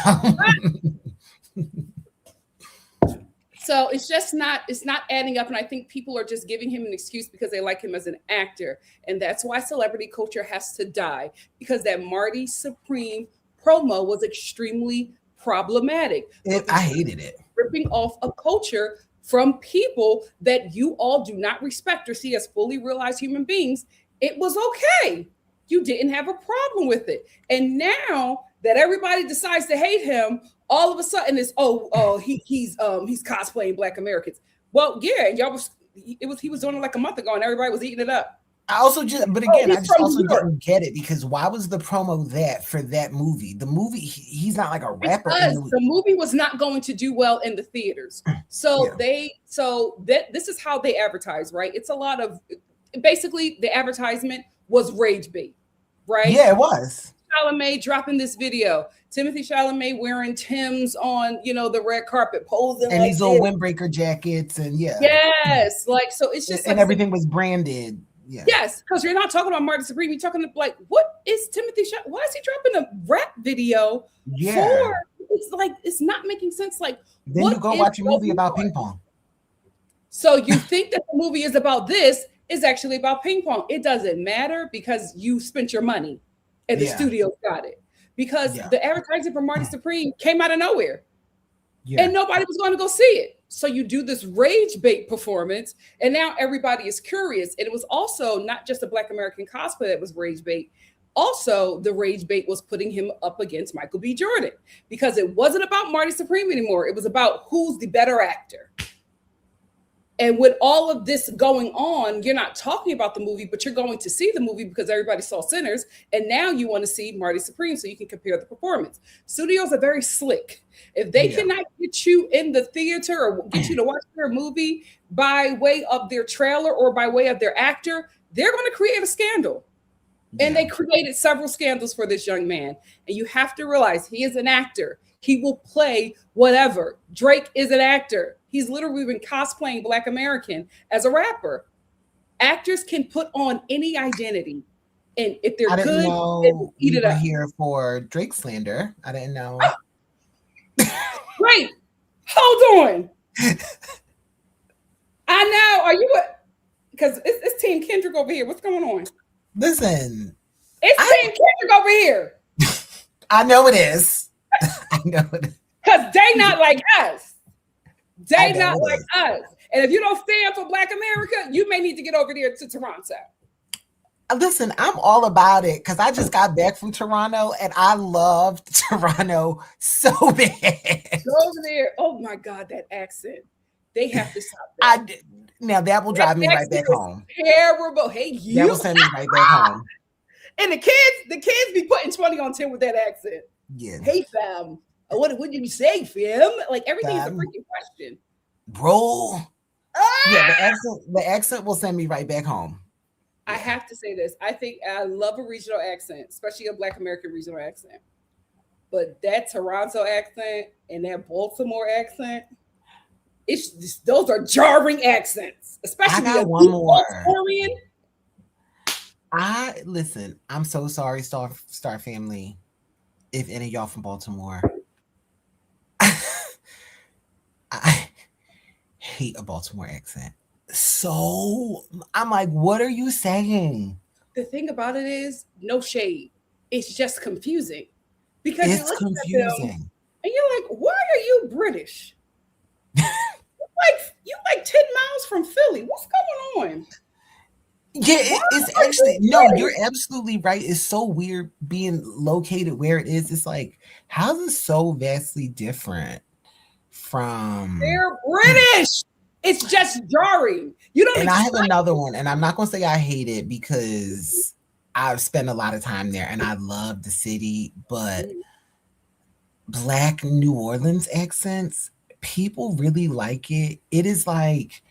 So it's just not, it's not adding up. And I think people are just giving him an excuse because they like him as an actor. And that's why celebrity culture has to die, because that Marty Supreme promo was extremely problematic. I hated it. Ripping off a culture from people that you all do not respect or see as fully realized human beings. It was okay. You didn't have a problem with it. And now that everybody decides to hate him, all of a sudden it's he's cosplaying Black Americans. Well, yeah, he was doing it like a month ago and everybody was eating it up. I also didn't get it, because why was the promo for that movie? The movie, he's not like a rapper. Because the movie was not going to do well in the theaters. So this is how they advertise, right? It's a lot of, basically the advertisement was rage bait, right? Yeah, it was. Shalamé dropping this video. Timothy Chalamet wearing Timbs on, the red carpet, posing and like these little windbreaker jackets, and yes, like, so it's just and like, everything was branded. Yeah. Yes, because you're not talking about Marty Supreme. You're talking like, what is Timothy? Why is he dropping a rap video? For? It's like, it's not making sense. Like, then you go watch a movie about ping pong. So you think that the movie is about this? Is actually about ping pong. It doesn't matter because you spent your money and the studio got it. Because the advertising for Marty Supreme came out of nowhere. And nobody was going to go see it. So you do this rage bait performance, and now everybody is curious. And it was also not just a Black American cosplay that was rage bait. Also, the rage bait was putting him up against Michael B. Jordan, because it wasn't about Marty Supreme anymore. It was about who's the better actor. And with all of this going on, you're not talking about the movie, but you're going to see the movie because everybody saw Sinners. And now you want to see Marty Supreme so you can compare the performance. Studios are very slick. If they cannot get you in the theater or get you to watch their movie by way of their trailer or by way of their actor, they're going to create a scandal. And they created several scandals for this young man. And you have to realize he is an actor. He will play whatever. Drake is an actor. He's literally been cosplaying Black American as a rapper. Actors can put on any identity. And if they're good, they will eat it up. Here for Drake slander. I didn't know. Wait, hold on. I know. Are you because it's Team Kendrick over here. What's going on? Listen. It's Team Kendrick over here. I know it is. I know it is. Because they not like us. They not like us. And if you don't stand for Black America, you may need to get over there to Toronto. Listen, I'm all about it because I just got back from Toronto and I loved Toronto so bad. Go over there. Oh my God, that accent. They have to stop that. Now that will drive me right back home. Terrible. Hey, you. That will send me right back home. And the kids be putting 20 on 10 with that accent. Yeah. Hey, fam. What did you say, fam? Like, everything is a freaking question. Bro. Yeah, the accent will send me right back home. I have to say this. I think I love a regional accent, especially a Black American regional accent. But that Toronto accent and that Baltimore accent, those are jarring accents. Especially I got one more. Baltimorean. Listen, I'm so sorry, Star family, if any of y'all from Baltimore. I hate a Baltimore accent. So I'm like, what are you saying? The thing about it is, no shade. It's just confusing. Because it's confusing. And you're like, why are you British? you like 10 miles from Philly. What's going on? Yeah, it's actually, no, you're absolutely right. It's so weird being located where it is. It's like, how is it so vastly different from... They're British. It's just jarring. You don't. And I have another one, and I'm not going to say I hate it because I've spent a lot of time there and I love the city, but Black New Orleans accents, people really like it. It is like,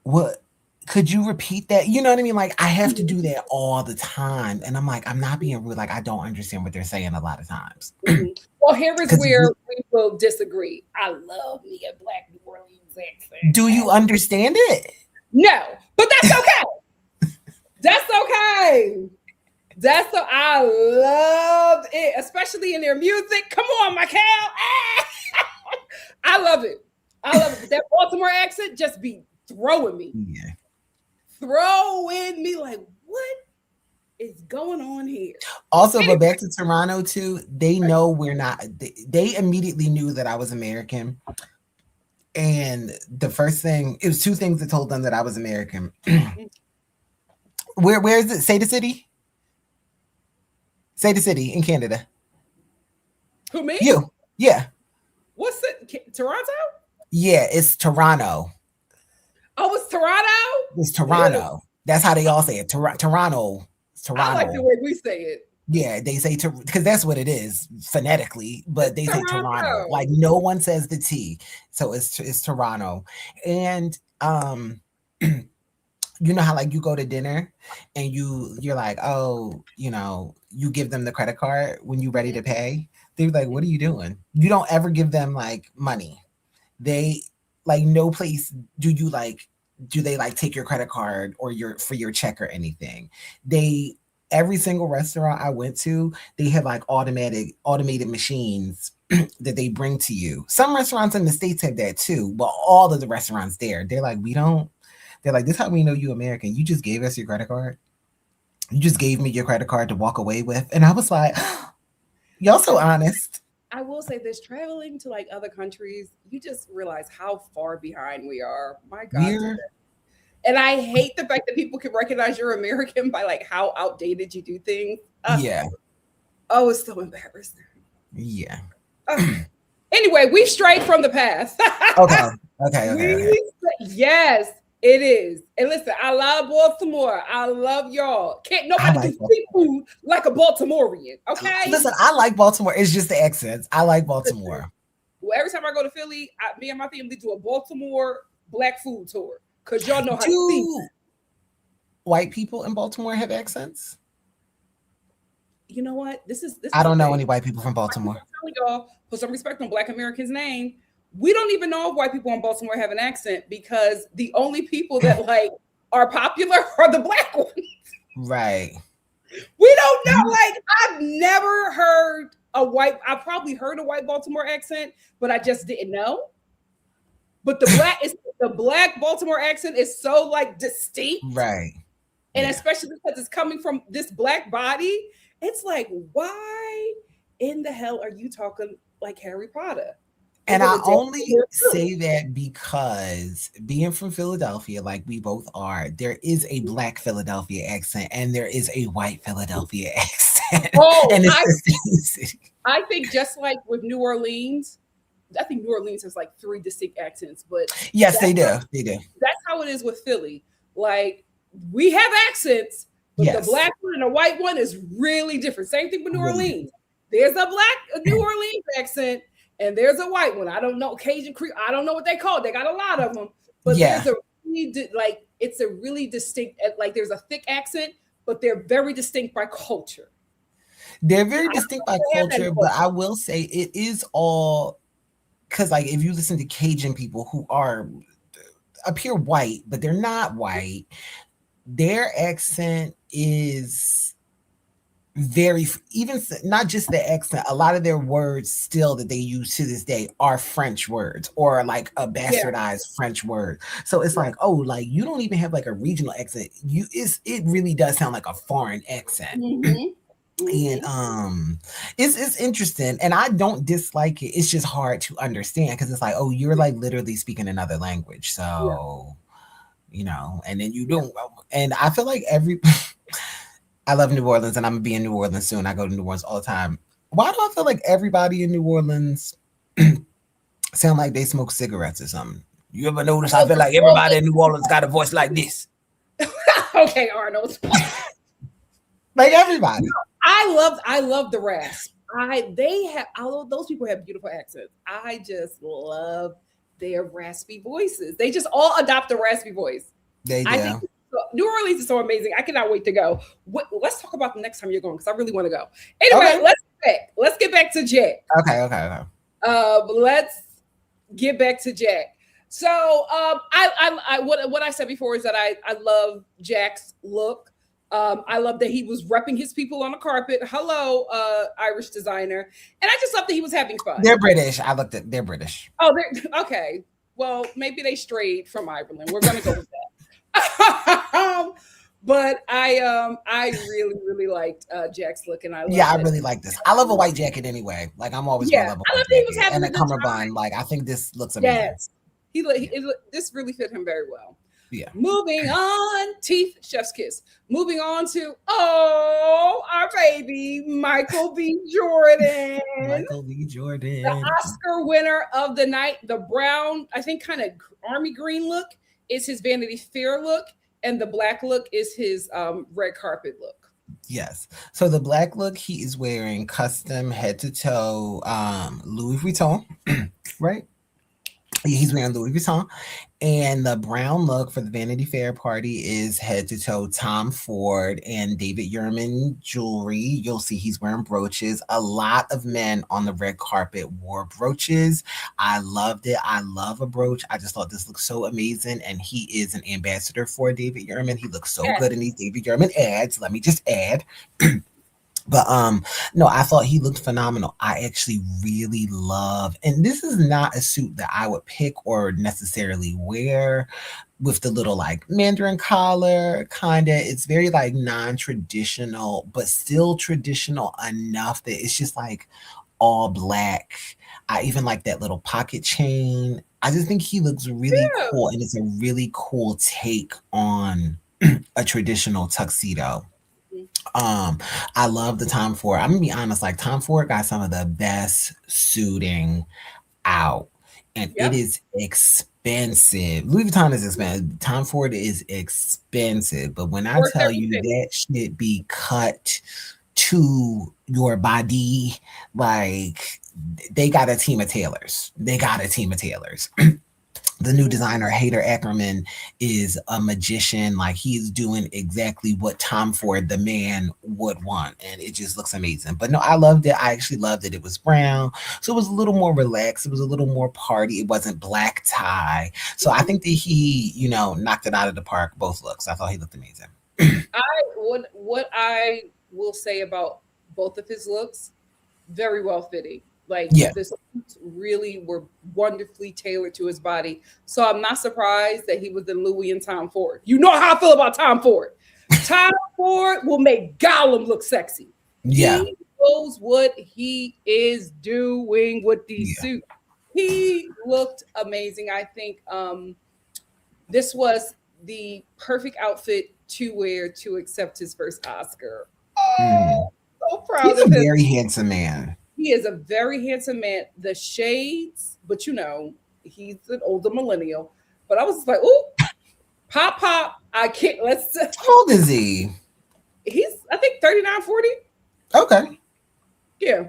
what? Could you repeat that? You know what I mean? Like, I have to do that all the time. And I'm like, I'm not being rude. Like, I don't understand what they're saying a lot of times. Well, here is where we will disagree. I love me a Black New Orleans accent. Do you understand it? No, but that's okay. That's okay. I loved it, especially in their music. Come on, Michael. I love it. That Baltimore accent just be throwing me. Yeah. Throwing me like, what is going on here? Also, but back to Toronto too, they know we're not, they immediately knew that I was American. And the first thing, it was two things that told them that I was American. Where is it? Say the city. Say the city in Canada. Who, me? You. Yeah. What's it? Toronto? Yeah, it's Toronto. Oh, it's Toronto? It's Toronto. Yeah. That's how they all say it. Toronto. I like the way we say it. Yeah, they say because that's what it is phonetically, but they say Toronto. Like no one says the T, so it's Toronto. And you know how like you go to dinner and you're like, oh, you know, you give them the credit card when you're ready to pay. They're like, what are you doing? You don't ever give them like money. They like no place do they like take your credit card or for your check or anything. Every single restaurant I went to, they have like automated machines that they bring to you. Some restaurants in the States have that too, but all of the restaurants there, they're like, this is how we know you American. You just gave us your credit card. You just gave me your credit card to walk away with. And I was like, y'all so honest. I will say this, traveling to like other countries, you just realize how far behind we are. My God. And I hate the fact that people can recognize you're American by like how outdated you do things. Yeah. Oh, it's so embarrassing. Yeah. Anyway, we strayed from the path. Okay. Yes, it is. And listen, I love Baltimore. I love y'all. Can't nobody do seafood like a Baltimorean. Okay. Listen, I like Baltimore. It's just the accents. I like Baltimore. Well, every time I go to Philly, me and my family do a Baltimore black food tour. Because y'all know how to see. White people in Baltimore have accents? You know what? This I don't know any white people from Baltimore. Y'all put some respect on Black Americans' name. We don't even know if white people in Baltimore have an accent because the only people that like are popular are the black ones. Right. We don't know. Like I've never heard I probably heard a white Baltimore accent, but I just didn't know. But the black Baltimore accent is so like distinct. Right. And especially because it's coming from this black body, it's like, why in the hell are you talking like Harry Potter? And I only say that because being from Philadelphia, like we both are, there is a black Philadelphia accent and there is a white Philadelphia accent. Oh, and it's the same city. I think just like with New Orleans, I think New Orleans has like 3 distinct accents, but yes, they do. They do. That's how it is with Philly. Like we have accents, but the black one and the white one is really different. Same thing with New Orleans. There's a black New Orleans accent and there's a white one. I don't know Cajun Creole. I don't know what they call it. They got a lot of them, but there's a really it's a really distinct. Like there's a thick accent, but they're very distinct by culture. They're very distinct by culture, but I will say it is all. Because like if you listen to Cajun people who appear white, but they're not white, their accent is very, even not just the accent, a lot of their words still that they use to this day are French words or like a bastardized French word. So it's like, oh, like you don't even have like a regional accent. It really does sound like a foreign accent. Mm-hmm. And it's interesting and I don't dislike it. It's just hard to understand because it's like, oh, you're like literally speaking another language. So you know, and then you don't, and I feel like I love New Orleans and I'm gonna be in New Orleans soon. I go to New Orleans all the time. Why do I feel like everybody in New Orleans sound like they smoke cigarettes or something? You ever notice? I feel like everybody in New Orleans got a voice like this. Okay, Arnold. Like everybody. I love the rasp. Although those people have beautiful accents, I just love their raspy voices. They just all adopt a raspy voice. They do. I think New Orleans is so amazing. I cannot wait to go. Let's talk about the next time you're going because I really want to go. Anyway, let's get back to Jack. Okay. Let's get back to Jack. So what I said before is that I love Jack's look. I love that he was repping his people on the carpet. Hello, Irish designer. And I just love that he was having fun. They're British. They're British. Oh, they're okay. Well, maybe they strayed from Ireland. We're gonna go with that. But I really liked Jack's look, and I really like this. I love a white jacket anyway. Like I'm always gonna love a white jacket and a cummerbund. Like I think this looks amazing. Yes, this really fit him very well. Yeah. Moving on, teeth, chef's kiss. Moving on to our baby Michael B. Jordan. Michael B. Jordan, the Oscar winner of the night. The brown, I think, kind of army green look is his Vanity Fair look, and the black look is his red carpet look. Yes. So the black look, he is wearing custom head to toe Louis Vuitton, right? He's wearing Louis Vuitton. And the brown look for the Vanity Fair party is head to toe Tom Ford and David Yurman jewelry. You'll see he's wearing brooches. A lot of men on the red carpet wore brooches. I loved it. I love a brooch. I just thought this looked so amazing. And he is an ambassador for David Yurman. He looks so good in these David Yurman ads. Let me just add. But no, I thought he looked phenomenal. I actually really love, and this is not a suit that I would pick or necessarily wear with the little like Mandarin collar kind of. It's very like non-traditional, but still traditional enough that it's just like all black. I even like that little pocket chain. I just think he looks really cool, and it's a really cool take on a traditional tuxedo. I love the Tom Ford. I'm gonna be honest, like Tom Ford got some of the best suiting out, and it is expensive. Louis Vuitton is expensive. Tom Ford is expensive, but when I tell you that shit be cut to your body, like they got a team of tailors. The new designer, Hader Ackerman, is a magician. Like he's doing exactly what Tom Ford, the man, would want. And it just looks amazing. But no, I loved it. I actually loved it. It was brown. So it was a little more relaxed. It was a little more party. It wasn't black tie. So I think that he, knocked it out of the park, both looks. I thought he looked amazing. What I will say about both of his looks, very well fitting. Like the suits really were wonderfully tailored to his body. So I'm not surprised that he was in Louis and Tom Ford. You know how I feel about Tom Ford. Tom Ford will make Gollum look sexy. Yeah. He knows what he is doing with these suits. He looked amazing. I think this was the perfect outfit to wear to accept his first Oscar. Oh, so proud of him. He's a very handsome man. He is a very handsome man. The shades, but he's an older millennial. But I was just like, ooh, pop. I can't. How old is he? He's, I think, 39, 40. Okay. Yeah.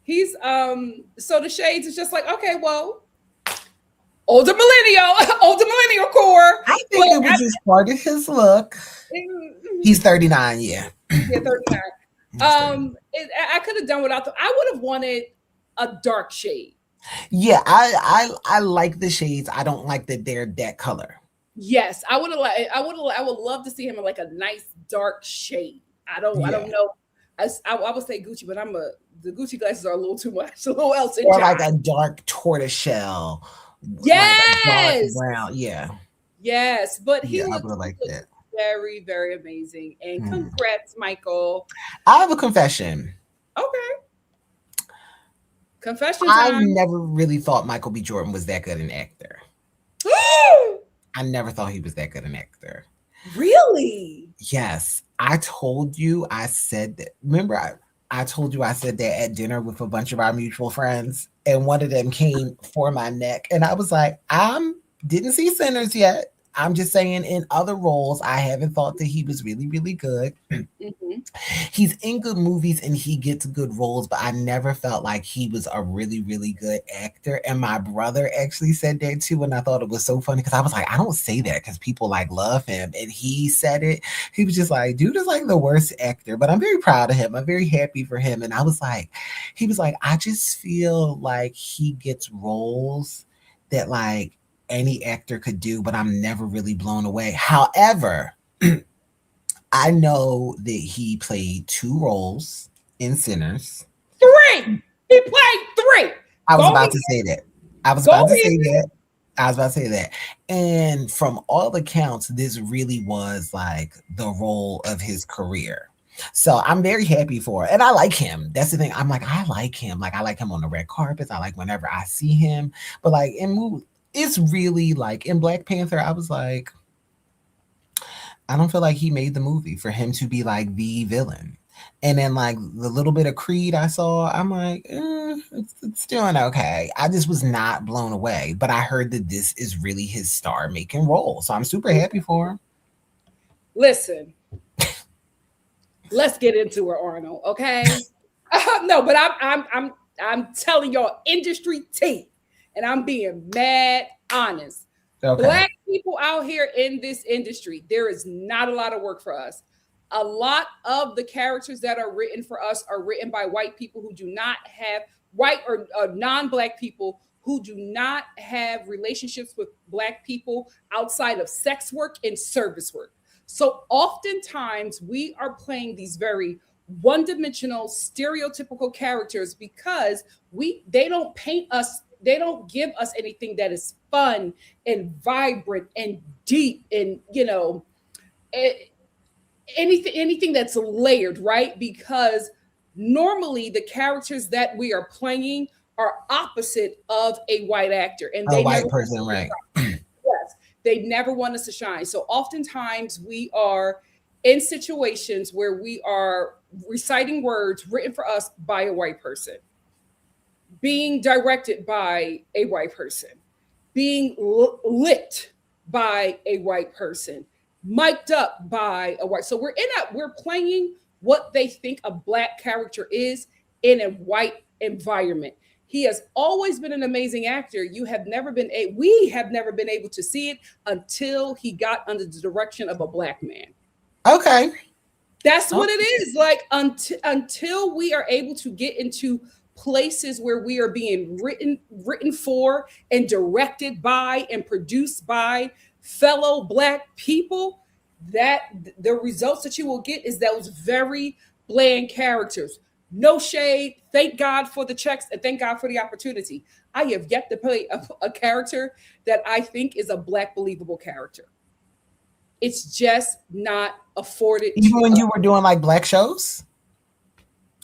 He's, so the shades is just like, okay, well, older millennial core. I think it was just part of his look. He's 39, yeah. Yeah, 39. I could have done without I would have wanted a dark shade. Yeah, I like the shades. I don't like that they're that color. Yes, I would love to see him in like a nice dark shade. I don't know. I would say Gucci, but the Gucci glasses are a little too much. A little else. Or like a dark tortoiseshell. Yes. Like dark brown. Yeah. Yes, but he I would like that. Very, very amazing. And congrats, Michael. I have a confession. Okay. Confession time. I never really thought Michael B. Jordan was that good an actor. I never thought he was that good an actor. Really? Yes. I told you I said that. Remember, I told you I said that at dinner with a bunch of our mutual friends, and one of them came for my neck. And I was like, didn't see Sinners yet. I'm just saying in other roles, I haven't thought that he was really, really good. Mm-hmm. He's in good movies and he gets good roles, but I never felt like he was a really, really good actor. And my brother actually said that too. And I thought it was so funny because I was like, I don't say that because people like love him. And he said it. He was just like, dude is like the worst actor, but I'm very proud of him. I'm very happy for him. And he was like, I just feel like he gets roles that like any actor could do, but I'm never really blown away. However, I know that he played 2 roles in Sinners. 3. He played 3. I was Go about ahead. to say that. I was Go about to ahead. say that. I was about to say that. And from all accounts, this really was like the role of his career. So I'm very happy for it. And I like him. That's the thing. I'm like, I like him. Like, I like him on the red carpets. I like whenever I see him. But like in movies, it's really like in Black Panther, I was like, I don't feel like he made the movie for him to be like the villain. And then like the little bit of Creed I saw, I'm like, it's doing okay. I just was not blown away. But I heard that this is really his star making role. So I'm super happy for him. Listen, let's get into it, Arnold. Okay. No, but I'm telling y'all industry tea, and I'm being mad honest. Okay. Black people out here in this industry, there is not a lot of work for us. A lot of the characters that are written for us are written by white people who do not have white or non-Black people who do not have relationships with Black people outside of sex work and service work. So oftentimes we are playing these very one-dimensional, stereotypical characters because they don't paint us, they don't give us anything that is fun and vibrant and deep and, you know, anything that's layered, right? Because normally the characters that we are playing are opposite of a white actor, and a white person, right? Yes, they never want us to shine. So oftentimes we are in situations where we are reciting words written for us by a white person, being directed by a white person, being lit by a white person, mic'd up by a white. So we're playing what they think a Black character is in a white environment. He has always been an amazing actor. We have never been able to see it until he got under the direction of a Black man. Okay. That's what it is. Like until we are able to get into places where we are being written for and directed by and produced by fellow Black people, that the results that you will get is those very bland characters. No shade. Thank God for the checks and thank God for the opportunity. I have yet to play a character that I think is a Black believable character. It's just not afforded. Even when you were doing like Black shows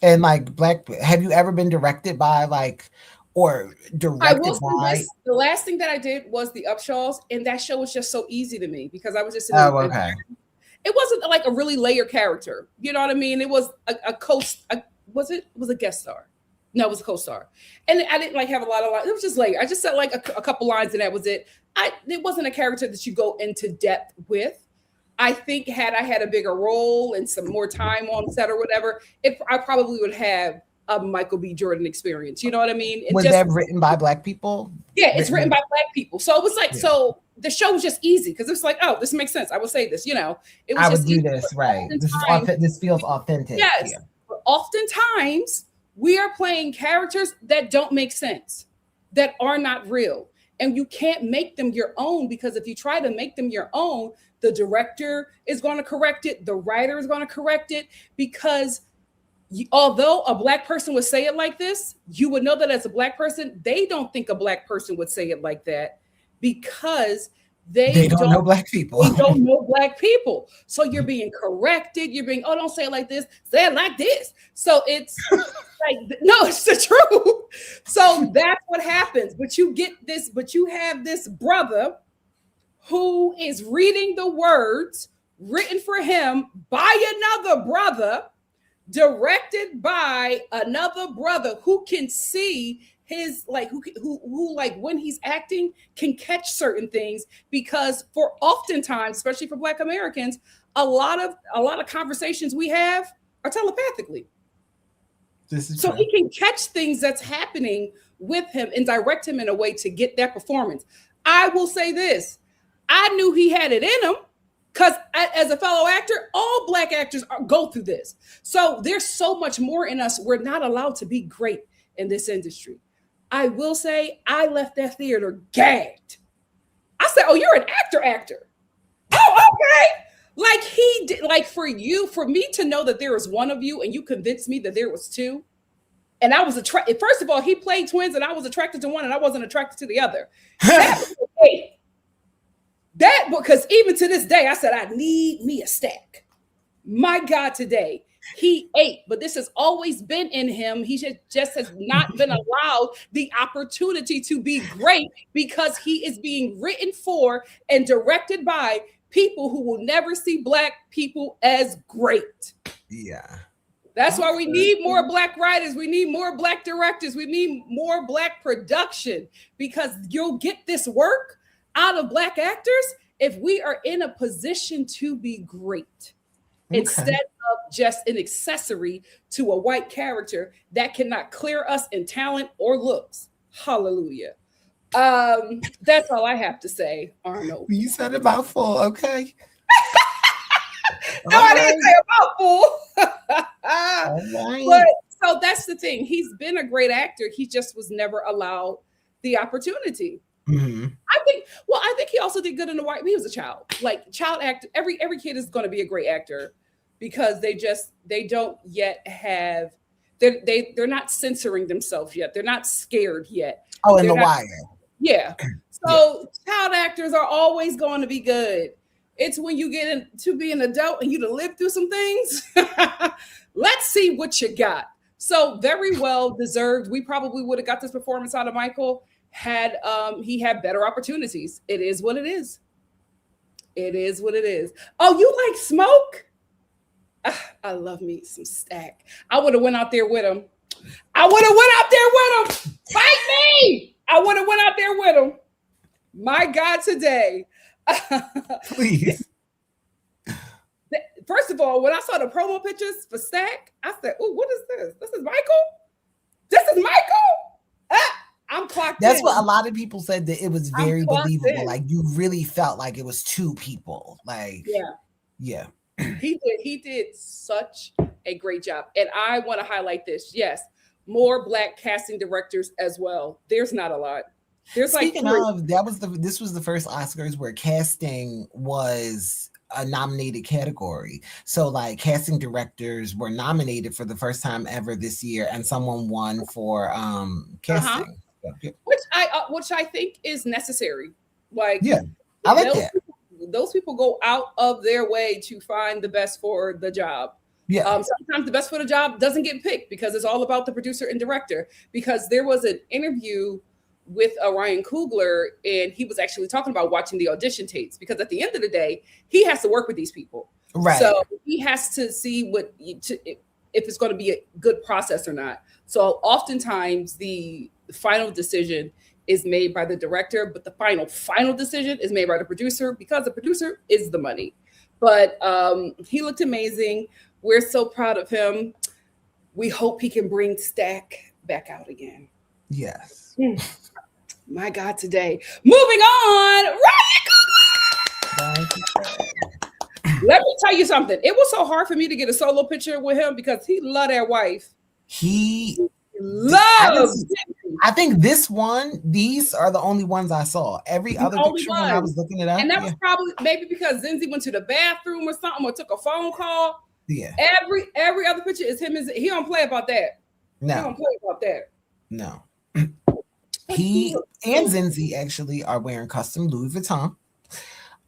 and like Black, have you ever been directed by like, or directed by? This, the last thing that I did was the Upshaws, and that show was just so easy to me because I was just okay. It wasn't like a really layered character. You know what I mean? It was was a guest star. No, it was a co-star. And I didn't like have a lot of lines. It was just layered. I just said like a couple lines and that was it. It wasn't a character that you go into depth with. I think had I had a bigger role and some more time on set or whatever, I probably would have a Michael B. Jordan experience. You know what I mean? Was that written by Black people? Yeah, it's written by Black people. So it was like, so the show was just easy because it's like, oh, this makes sense. I will say this, you know. It was I would do this, right. This feels authentic. Yes. Yeah. But oftentimes we are playing characters that don't make sense, that are not real. And you can't make them your own because if you try to make them your own, the director is going to correct it. The writer is going to correct it because although a Black person would say it like this, you would know that as a Black person, they don't think a Black person would say it like that because they don't know Black people. They don't know Black people. So you're being corrected. You're being, oh, don't say it like this. Say it like this. So it's like, no, it's the truth. So that's what happens. But you have this brother who is reading the words written for him by another brother, directed by another brother who can see his like who like when he's acting can catch certain things because for oftentimes, especially for Black Americans, a lot of conversations we have are telepathically. So he can catch things that's happening with him and direct him in a way to get that performance. I will say this. I knew he had it in him because as a fellow actor, all Black actors go through this. So there's so much more in us. We're not allowed to be great in this industry. I will say I left that theater gagged. said, "Oh, you're an actor." Oh, okay. Like he did, like for me to know that there was one of you, and you convinced me that there was two, and I was attracted. First of all, he played twins, and I was attracted to one, and I wasn't attracted to the other. That was okay. That because even to this day, I said I need me a stack. My God, today he ate, but this has always been in him. He just has not been allowed the opportunity to be great because he is being written for and directed by people who will never see Black people as great. Yeah. That's why we need more Black writers. We need more Black directors. We need more Black production because you'll get this work out of Black actors if we are in a position to be great. Instead of just an accessory to a white character that cannot clear us in talent or looks. Hallelujah. That's all I have to say, Arnold. You said a mouthful, okay? No, I didn't say a mouthful. But so that's the thing. He's been a great actor. He just was never allowed the opportunity. Mm-hmm. I think he also did good in the white. He was a child, like child actor. Every kid is going to be a great actor because they don't yet have. They're not censoring themselves yet. They're not scared yet. Oh, in The Wire. Yeah. So child actors are always going to be good. It's when you get to be an adult and you to live through some things. Let's see what you got. So very well deserved. We probably would have got this performance out of Michael had he had better opportunities. It is what it is. It is what it is. Oh, you like smoke? I love me some Stack. I would have went out there with him. Fight me! I would have went out there with him. My God, today. Please. First of all, when I saw the promo pictures for Stack, I said, "Oh, what is this? This is Michael? This is Michael?" I'm clocked in. That's what a lot of people said, that it was very believable. In. Like you really felt like it was two people. Like yeah. He did such a great job. And I want to highlight this. Yes, more Black casting directors as well. There's not a lot. There's Speaking of, this was the first Oscars where casting was a nominated category. So like casting directors were nominated for the first time ever this year, and someone won for casting. Which I think is necessary. Like, yeah, I like that. Those people go out of their way to find the best for the job. Yeah. Sometimes the best for the job doesn't get picked because it's all about the producer and director. Because there was an interview with Ryan Coogler, and he was actually talking about watching the audition tapes because at the end of the day, he has to work with these people. Right. So he has to see if it's going to be a good process or not. So oftentimes the final decision is made by the director, but the final decision is made by the producer because the producer is the money. But he looked amazing. We're so proud of him. We hope he can bring Stack back out again. Yes. My God, today. Moving on, Ryan Coogler. Let me tell you something. It was so hard for me to get a solo picture with him because he loved that wife. He loves. I think these are the only ones I saw. Every other picture when I was looking it up. And that was probably maybe because Zenzi went to the bathroom or something or took a phone call. Yeah. Every other picture is him. He don't play about that. No. He don't play about that. No. He and Zenzi actually are wearing custom Louis Vuitton.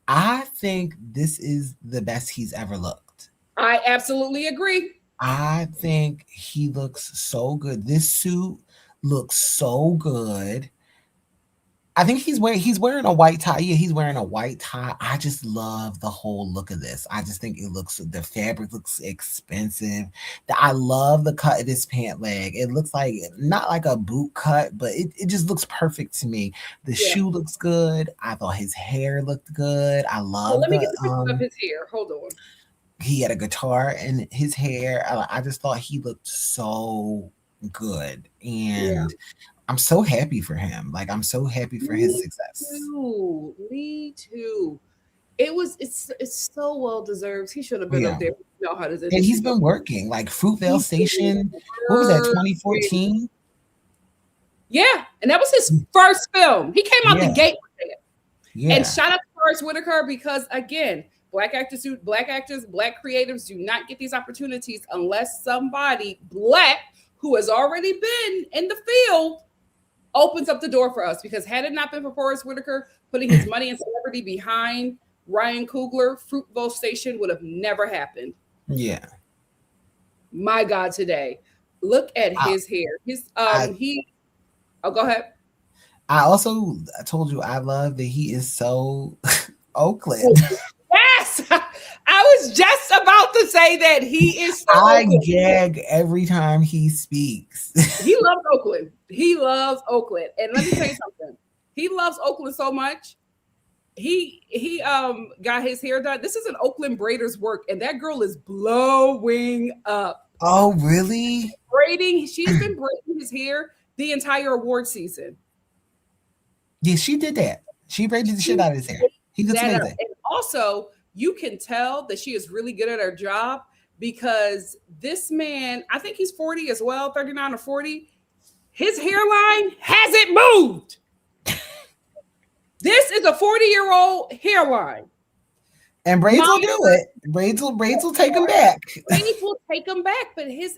I think this is the best he's ever looked. I absolutely agree. I think he looks so good. This suit looks so good. I think he's wearing a white tie. Yeah, he's wearing a white tie. I just love the whole look of this. I just think the fabric looks expensive. I love the cut of this pant leg. It looks like not like a boot cut, but it just looks perfect to me. The shoe looks good. I thought his hair looked good. I love. Let me get the picture of his hair. Hold on. He had a guitar in his hair. I just thought he looked so good, and I'm so happy for him. Like, I'm so happy for his success. Me too. It's so well deserved. He should have been up there. You know how to do. And he's been working. Like Fruitvale Station. What was that? 2014. Yeah, and that was his first film. He came out the gate with it. Yeah. And shout out to Forrest Whitaker because again, black actors, black creatives do not get these opportunities unless somebody black who has already been in the field opens up the door for us. Because had it not been for Forrest Whitaker putting his money and celebrity behind Ryan Coogler, Fruitvale Station would have never happened. Yeah. My God, today. Look at his hair. Go ahead. I also told you I love that he is so Oakland. Yes, I was just about to say that he is so Oakland. Gag every time he speaks. He loves Oakland. He loves Oakland. And let me tell you something. He loves Oakland so much. He got his hair done. This is an Oakland braider's work, and that girl is blowing up. Oh, really? She's been braiding his hair the entire award season. Yeah, she did that. She braided the shit out of his hair. He looks amazing. And also, you can tell that she is really good at her job because this man, I think he's 40 as well, 39 or 40. His hairline hasn't moved. This is a 40-year-old hairline. And braids will do it. Braids will take him back. Braids will take him back, but he has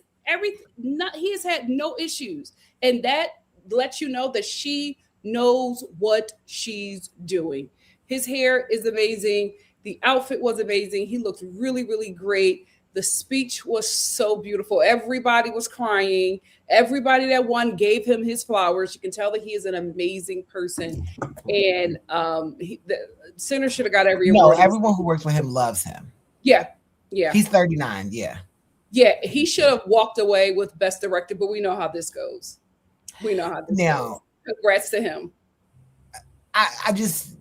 had no issues. And that lets you know that she knows what she's doing. His hair is amazing. The outfit was amazing. He looked really, really great. The speech was so beautiful. Everybody was crying. Everybody that won gave him his flowers. You can tell that he is an amazing person. And the Center should have got every award. No, everyone who works with him loves him. Yeah. He's 39, yeah. Yeah, he should have walked away with Best Director, but we know how this goes. Goes. Congrats to him. I just...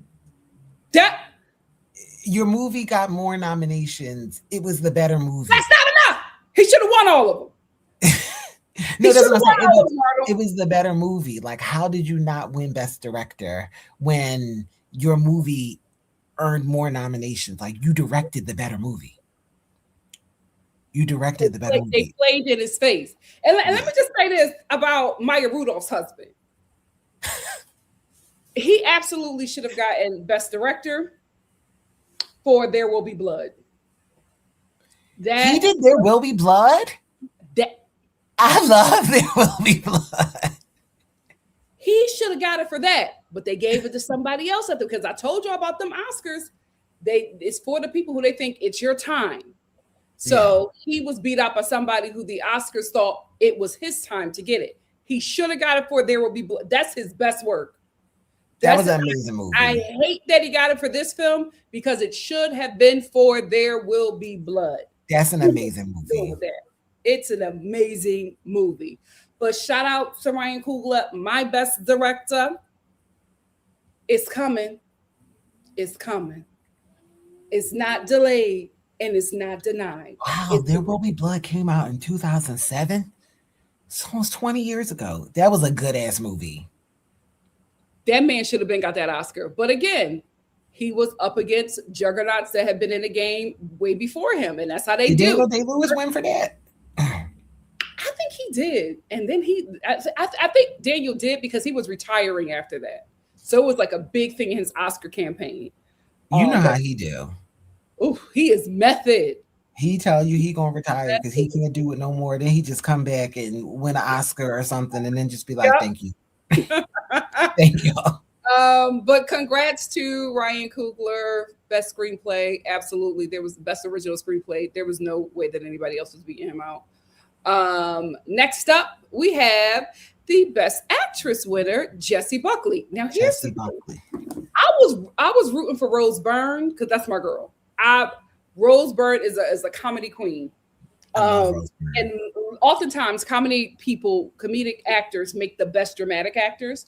Your movie got more nominations. It was the better movie. That's not enough. He should have won all of them. No, it was the better movie. Like, how did you not win Best Director when your movie earned more nominations? Like, you directed the better movie. Movie. They played in his face. And let me just say this about Maya Rudolph's husband. He absolutely should have gotten Best Director for There Will Be Blood. He did There Will Be Blood? I love There Will Be Blood. He should have got it for that, but they gave it to somebody else because I told you about them Oscars. It's for the people who they think it's your time. So he was beat up by somebody who the Oscars thought it was his time to get it. He should have got it for There Will Be Blood. That's his best work. That was an amazing movie. I hate that he got it for this film because it should have been for There Will Be Blood. That's an amazing movie. It's an amazing movie. But shout out to Ryan Coogler, my Best Director. It's coming. It's coming. It's not delayed and it's not denied. Wow, There Will Be Blood came out in 2007. It's almost 20 years ago. That was a good ass movie. That man should have got that Oscar. But again, he was up against juggernauts that had been in the game way before him. And that's how they do. Daniel Day-Lewis win for that? I think he did. And then I think Daniel did because he was retiring after that. So it was like a big thing in his Oscar campaign. You know how he do. Oh, he is method. He tell you he gonna retire because he can't do it no more. Then he just come back and win an Oscar or something and then just be like, thank you. Thank you. But congrats to Ryan Coogler, Best Screenplay. Absolutely. There was Best Original Screenplay. There was no way that anybody else was beating him out. Next up, we have the Best Actress winner, Jessie Buckley. Now, here's Jessie Buckley. I was rooting for Rose Byrne because that's my girl. Rose Byrne is a comedy queen. And oftentimes comedic actors make the best dramatic actors.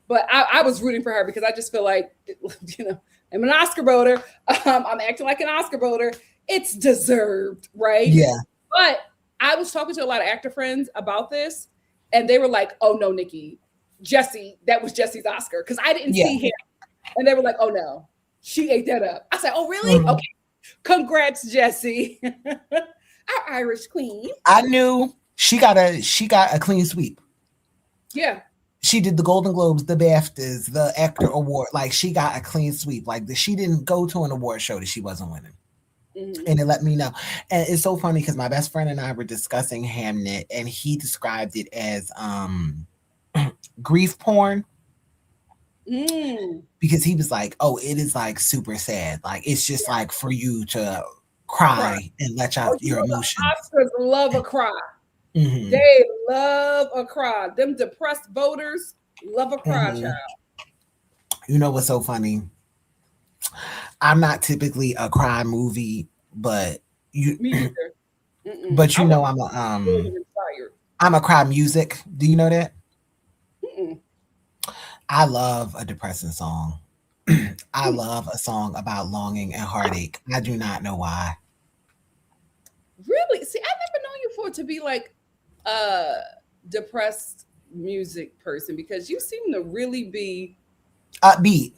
But I was rooting for her because I just feel like, I'm an Oscar voter. I'm acting like an Oscar voter. It's deserved, right? Yeah. But I was talking to a lot of actor friends about this, and they were like, oh, no, Nikki, Jessie, that was Jessie's Oscar. Because I didn't see him. And they were like, oh, no, she ate that up. I said, oh, really? Mm-hmm. Okay. Congrats, Jessie. Our Irish queen. I knew she got a clean sweep. Yeah. She did the Golden Globes, the BAFTAs, the Actor Award. Like, she got a clean sweep. Like, she didn't go to an award show that she wasn't winning. And it let me know. And it's so funny because my best friend and I were discussing Hamnet, and he described it as grief porn. Because he was like, oh, it is like super sad. Like, it's just like for you to cry and let out your emotions. Oscars love a cry. They love a cry. Them depressed voters love a cry, child. You know what's so funny? I'm not typically a cry movie, but you. Me either. But you know, I'm a cry music. Do you know that? I love a depressing song. I love a song about longing and heartache. I do not know why. Really? See, I've never known you for it to be like a depressed music person, because you seem to really be upbeat.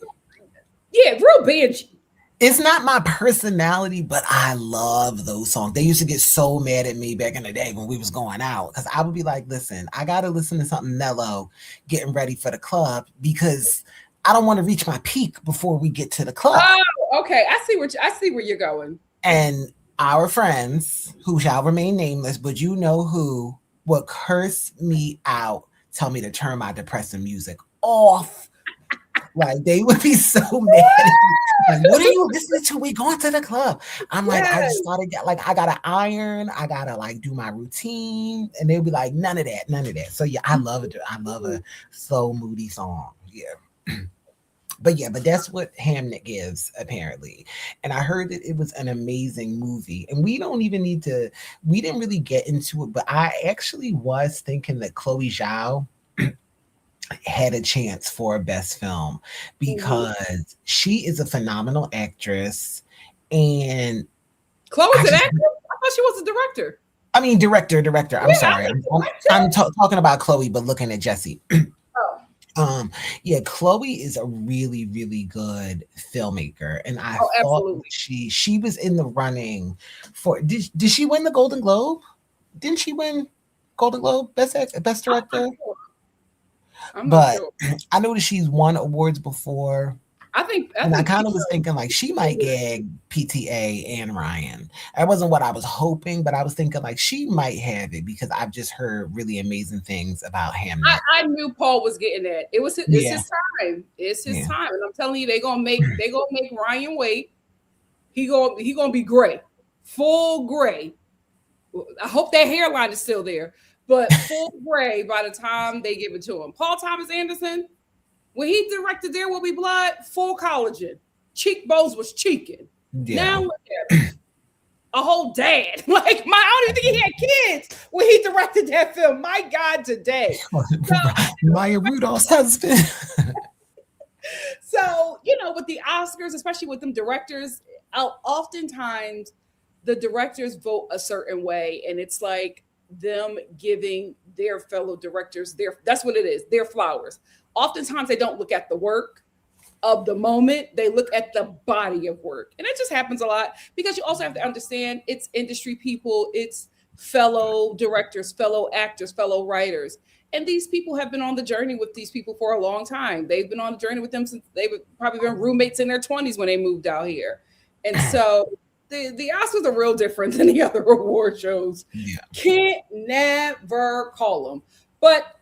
Yeah, real banshee. It's not my personality, but I love those songs. They used to get so mad at me back in the day when we was going out, because I would be like, listen, I got to listen to something mellow getting ready for the club, because I don't want to reach my peak before we get to the club. Oh, okay. I see where you're going. And our friends, who shall remain nameless, but you know who, would curse me out, tell me to turn my depressing music off. Like, they would be so mad at me. Like, what are you listening to? We going to the club. I'm like, I just gotta get, like, I gotta iron, I gotta like do my routine, and they'll be like, none of that. So yeah, I love it. I love a slow, moody song. Yeah. But that's what Hamnet gives, apparently. And I heard that it was an amazing movie. And we didn't really get into it, but I actually was thinking that Chloe Zhao had a chance for a best film, because she is a phenomenal actress. And Chloe's an actress? I thought she was a director. I mean, director. I'm sorry. I'm talking about Chloe, but looking at Jessie. Chloe is a really, really good filmmaker, and I thought she was in the running for. Did she win the Golden Globe? Didn't she win Golden Globe best director? But I know that she's won awards before. I kind of was thinking like she might gag PTA and Ryan. That wasn't what I was hoping, but I was thinking like she might have it, because I've just heard really amazing things about him. I knew Paul was getting that. It's his time. It's his time, and I'm telling you, they gonna make Ryan wait. He gonna be gray, full gray. I hope that hairline is still there, but full gray by the time they give it to him. Paul Thomas Anderson, when he directed There Will Be Blood, full collagen. Cheekbones was cheeking. Yeah. Now look at him. A whole dad. Like, I don't even think he had kids when he directed that film. My God, today. Maya Rudolph's husband. So, with the Oscars, especially with them directors, oftentimes the directors vote a certain way, and it's like them giving their fellow directors that's what it is, their flowers. Oftentimes they don't look at the work of the moment, they look at the body of work. And it just happens a lot, because you also have to understand it's industry people, it's fellow directors, fellow actors, fellow writers. And these people have been on the journey with these people for a long time. They've been on the journey with them since they've probably been roommates in their 20s when they moved out here. And so the Oscars are real different than the other award shows. Yeah. Can't never call them. But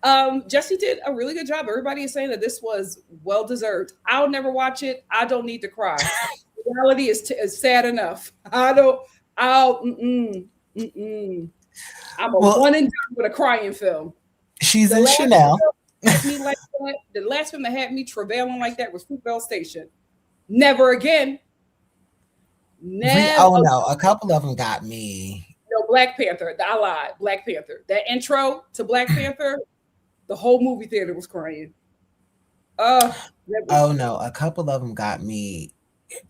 Jessie did a really good job. Everybody is saying that this was well-deserved. I'll never watch it. I don't need to cry. Reality is sad enough. I'm a one and done with a crying film. She's in Chanel. The last film that had me travailing like that was Fruitvale Station. Never again. Oh no, a couple of them got me. No, Black Panther. I lied. Black Panther. That intro to Black Panther, the whole movie theater was crying. Oh no, a couple of them got me.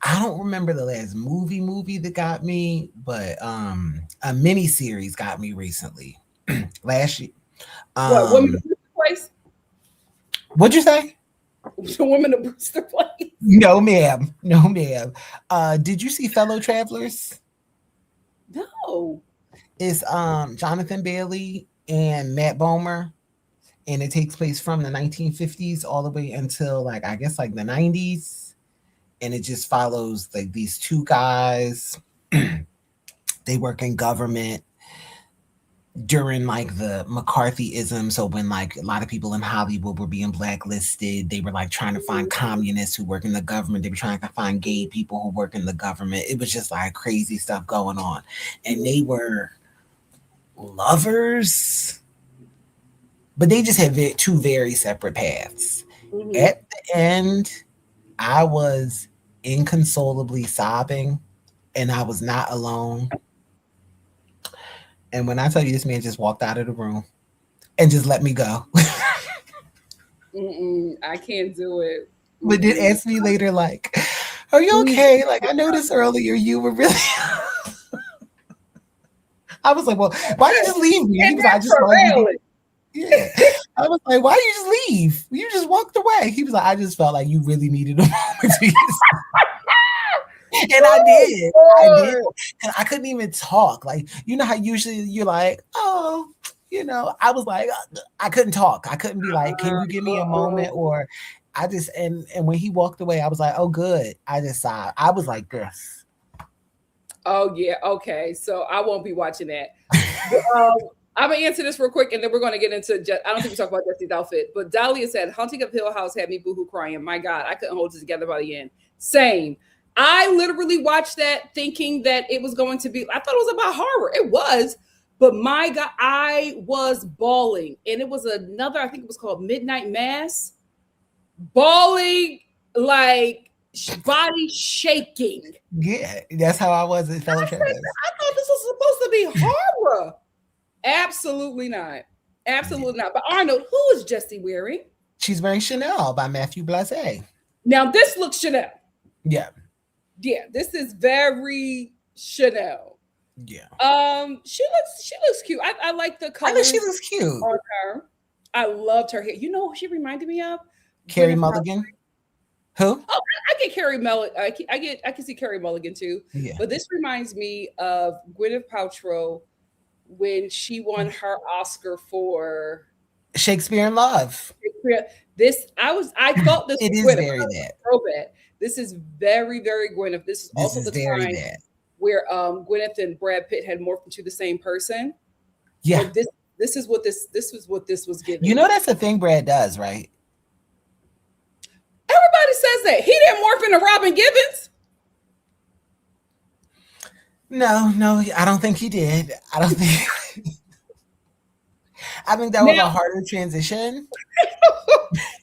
I don't remember the last movie that got me, but a mini series got me recently. Last year. What, Women of Brewster Place? What'd you say? Women of Brewster Place? No, ma'am. Did you see Fellow Travelers? No. It's Jonathan Bailey and Matt Bomer. and it takes place from the 1950s all the way until like I guess like the 90s, and it just follows like these two guys. They work in government during like the McCarthyism. So when like a lot of people in Hollywood were being blacklisted, they were like trying to find communists who work in the government. They were trying to find gay people who work in the government. It was just like crazy stuff going on. And they were lovers, but they just had two very separate paths. Mm-hmm. At the end, I was inconsolably sobbing, and I was not alone. And when I tell you, this man just walked out of the room and just let me go. I can't do it. But did ask me later, like, are you okay? Like, I noticed earlier you were really... I was like, well, why you just leave me? He was like, I just yeah. I was like, why you just leave? You just walked away. He was like, I just felt like you really needed a moment to yourself. And I did. And I couldn't even talk. Like, you know how usually you're like, oh, you know, I was like, I couldn't talk. I couldn't be like, can you give me a moment? Or I just, and when he walked away, I was like, oh, good. I just saw, I was like this. Oh, yeah. Okay. So I won't be watching that. I'm going to answer this real quick, and then we're going to get into, I don't think we talk about Jessie's outfit, but Dahlia said, Haunting of Hill House had me boohoo crying. My God, I couldn't hold it together by the end. Same. I literally watched that thinking that it was going to be, I thought it was about horror. It was, but my God, I was bawling. And it was another, I think it was called Midnight Mass. Bawling, like body shaking. Yeah, that's how I was in Fellow Travelers. I thought this was supposed to be horror. Absolutely not. Absolutely not. But Arnold, who is Jessie wearing? She's wearing Chanel by Matthew Blasé. Now this looks Chanel. Yeah. Yeah, this is very Chanel. Yeah. She looks cute. I like the color. I think she looks cute on her. I loved her hair. You know who she reminded me of? Carey Mulligan. Who? Oh, I get Carey Mulligan. I can see Carey Mulligan too. Yeah. But this reminds me of Gwyneth Paltrow when she won her Oscar for Shakespeare in Love. I thought this it was is Gwyneth. very bad. So bad. This is very, very Gwyneth. This is also the time where Gwyneth and Brad Pitt had morphed into the same person. Yeah. But this is what this was giving. You know that's the thing Brad does, right? Everybody says that. He didn't morph into Robin Givens. No, I don't think he did. I don't think. I think that was a harder transition.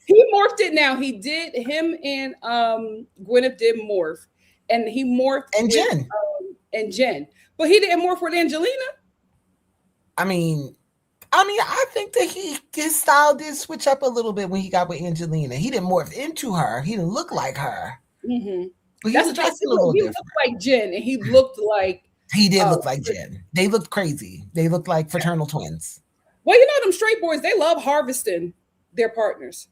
He morphed it now. He did. Him and Gwyneth did morph. And he morphed and Jen. But he didn't morph with Angelina. I mean, I think that his style did switch up a little bit when he got with Angelina. He didn't morph into her. He didn't look like her. Mm-hmm. But he was dressed a little different. He looked like Jen, and he looked like... He did look like Jen. They looked crazy. They looked like fraternal twins. Well, you know them straight boys, they love harvesting their partners.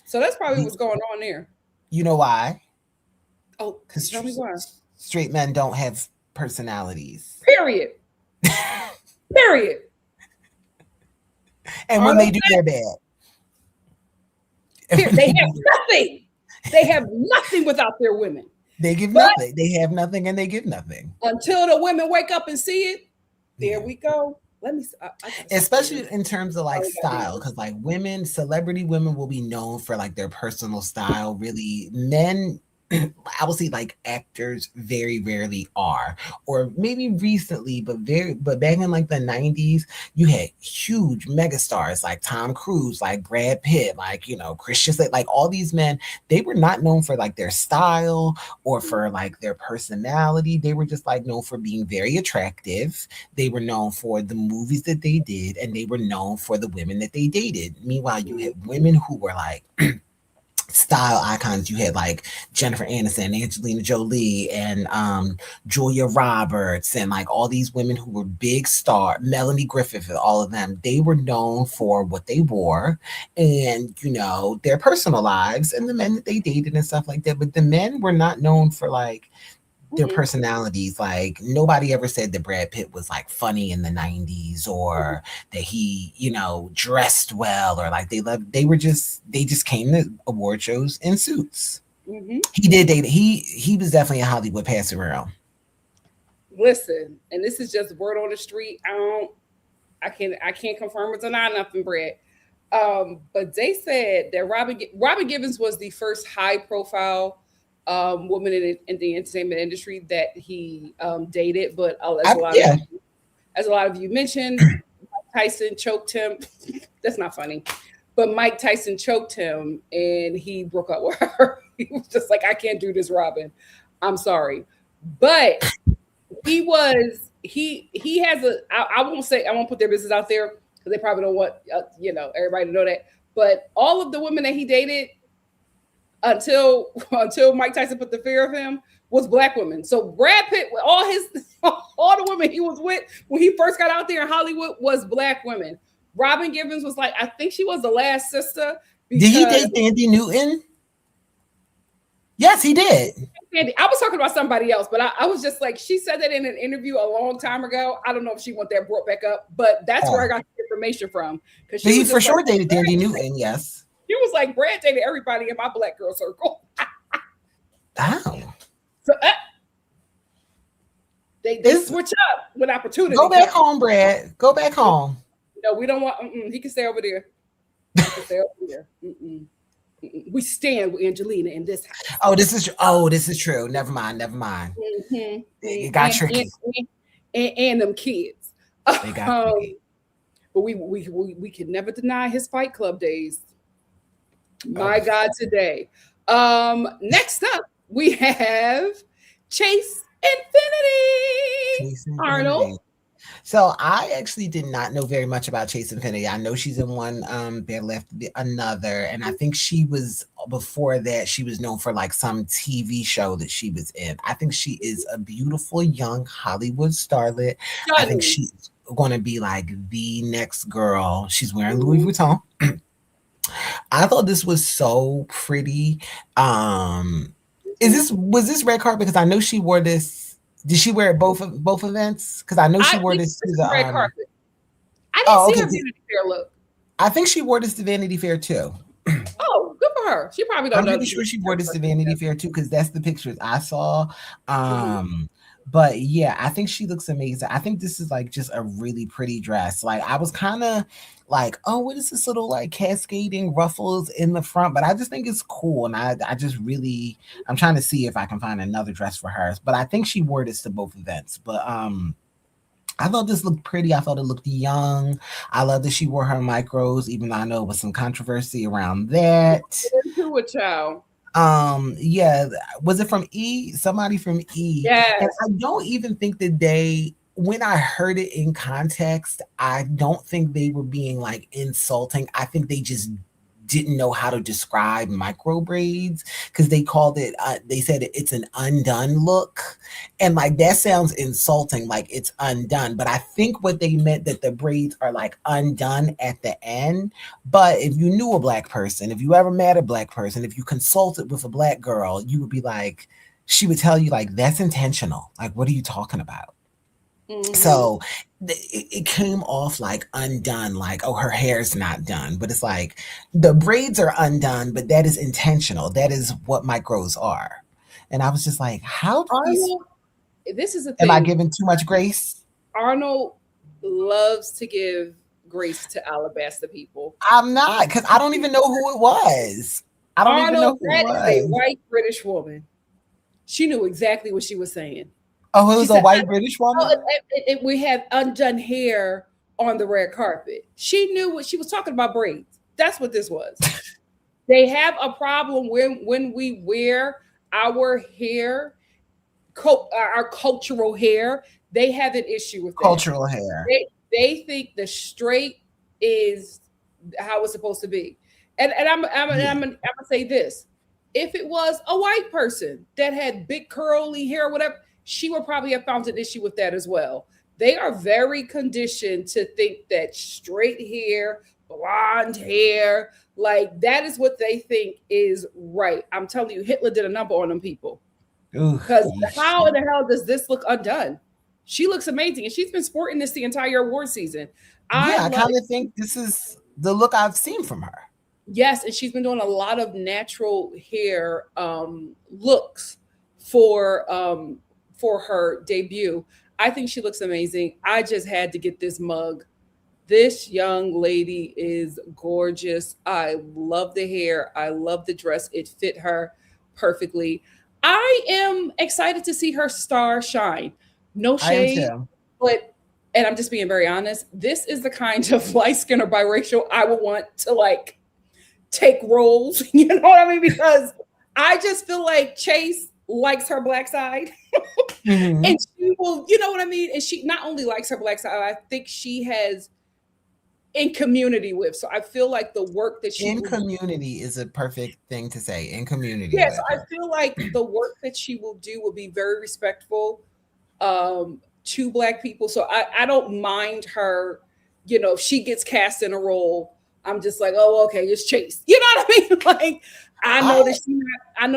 So that's probably what's going on there. You know why? Oh, because tell me why. Straight men don't have personalities. Period. Period. And when they do, they're bad. They have nothing. They have nothing without their women. They give nothing. They have nothing and they give nothing. Until the women wake up and see it, there we go. Let me, especially in terms of like style, because like celebrity women will be known for like their personal style. Really, men, I will say like actors very rarely are, or maybe recently, but back in like the 90s, you had huge megastars like Tom Cruise, like Brad Pitt, like, you know, Christian, like all these men, they were not known for like their style or for like their personality. They were just like known for being very attractive. They were known for the movies that they did, and they were known for the women that they dated. Meanwhile, you had women who were like style icons. You had like Jennifer Aniston, Angelina Jolie, and Julia Roberts, and like all these women who were big star, Melanie Griffith, and all of them. They were known for what they wore and, you know, their personal lives and the men that they dated and stuff like that. But the men were not known for like their personalities. Like nobody ever said that Brad Pitt was like funny in the 90s or that he, you know, dressed well or like they just came to award shows in suits. He did date. He was definitely a Hollywood pass around. Listen, and this is just word on the street. I can't confirm or deny nothing, Brad. But they said that Robin Givens was the first high profile woman in the entertainment industry that he dated. But as a lot of you mentioned, Mike Tyson choked him. That's not funny. But Mike Tyson choked him and he broke up with her. He was just like, I can't do this, Robin. I'm sorry. But he has I won't put their business out there because they probably don't want everybody to know that. But all of the women that he dated until Mike Tyson put the fear of him was black women. So Brad Pitt, with all the women he was with when he first got out there in Hollywood was black women. Robin Givens was like, I think she was the last sister. Did he date Sandy Newton? Yes, he did. I was talking about somebody else, but I was just like, she said that in an interview a long time ago. I don't know if she want that brought back up, but that's where I got the information from. Because he for sure dated Sandy Newton. Yes, he was like, Brad dated everybody in my black girl circle. Wow. So they switch up with opportunity. Go back home, Brad. Go back home. No, we don't want. He can stay over there. He can stay over there. We stand with Angelina in this house. This is true. Never mind. It got tricky. And them kids. They got tricky. But we can never deny his Fight Club days. My God, today. Next up, we have Chase Infinity. Arnold. So I actually did not know very much about Chase Infinity. I know she's in one There Left Another, and I think she was before that. She was known for like some TV show that she was in. I think she is a beautiful young Hollywood starlet. I think she's going to be like the next girl. She's wearing Louis Vuitton. I thought this was so pretty. Was this red carpet? Because I know she wore this. Did she wear it both events? Because I know she wore this to the red carpet. I didn't see her Vanity Fair look. I think she wore this to Vanity Fair too. Oh, good for her. She probably don't know. I'm pretty sure she wore this to Vanity Fair too, because that's the pictures I saw. But yeah, I think she looks amazing. I think this is like just a really pretty dress. Like I was kind of like, oh, what is this little like cascading ruffles in the front? But I just think it's cool. And I just really, I'm trying to see if I can find another dress for her. But I think she wore this to both events. But I thought this looked pretty. I thought it looked young. I love that she wore her micros, even though I know it was some controversy around that. Who a child? Yeah, was it from E? Somebody from E. Yes. And I don't even think that when I heard it in context, I don't think they were being like insulting. I think they just didn't know how to describe micro braids because they called it, they said it's an undone look. And like, that sounds insulting, like it's undone. But I think what they meant that the braids are like undone at the end. But if you knew a black person, if you ever met a black person, if you consulted with a black girl, you would be like, she would tell you like, that's intentional. Like, what are you talking about? So it came off like undone, like, oh, her hair's not done. But it's like the braids are undone, but that is intentional. That is what micros are. And I was just like, how do this is a thing. Am I giving too much grace? Arnold loves to give grace to Alabaster people. I'm not, because I don't even know who it was. I don't even know who it was. That is a white British woman. She knew exactly what she was saying. Oh, it was a white British woman? We have undone hair on the red carpet. She knew what she was talking about, braids. That's what this was. They have a problem when we wear our hair, our cultural hair. They have an issue with that. Cultural hair. They think the straight is how it's supposed to be. And I'm gonna say this. If it was a white person that had big curly hair, whatever, she would probably have found an issue with that as well. They are very conditioned to think that straight hair, blonde hair, like that is what they think is right. I'm telling you, Hitler did a number on them people. Because how in the hell does this look undone? She looks amazing, and she's been sporting this the entire award season. I kind of think this is the look I've seen from her. Yes, and she's been doing a lot of natural hair looks for her debut. I think she looks amazing. I just had to get this mug. This young lady is gorgeous. I love the hair. I love the dress. It fit her perfectly. I am excited to see her star shine. No shade, but, and I'm just being very honest, this is the kind of light skin or biracial I would want to like take roles. You know what I mean? Because I just feel like Chase likes her black side. And she will, you know what I mean? And she not only likes her black side, I think she has in community with. So I feel like the work that she in community is a perfect thing to say. In community. Yes, I feel like the work that she will do will be very respectful to Black people. So I don't mind her, you know, if she gets cast in a role, I'm just like, oh, okay, it's Chase. You know what I mean? Like, I know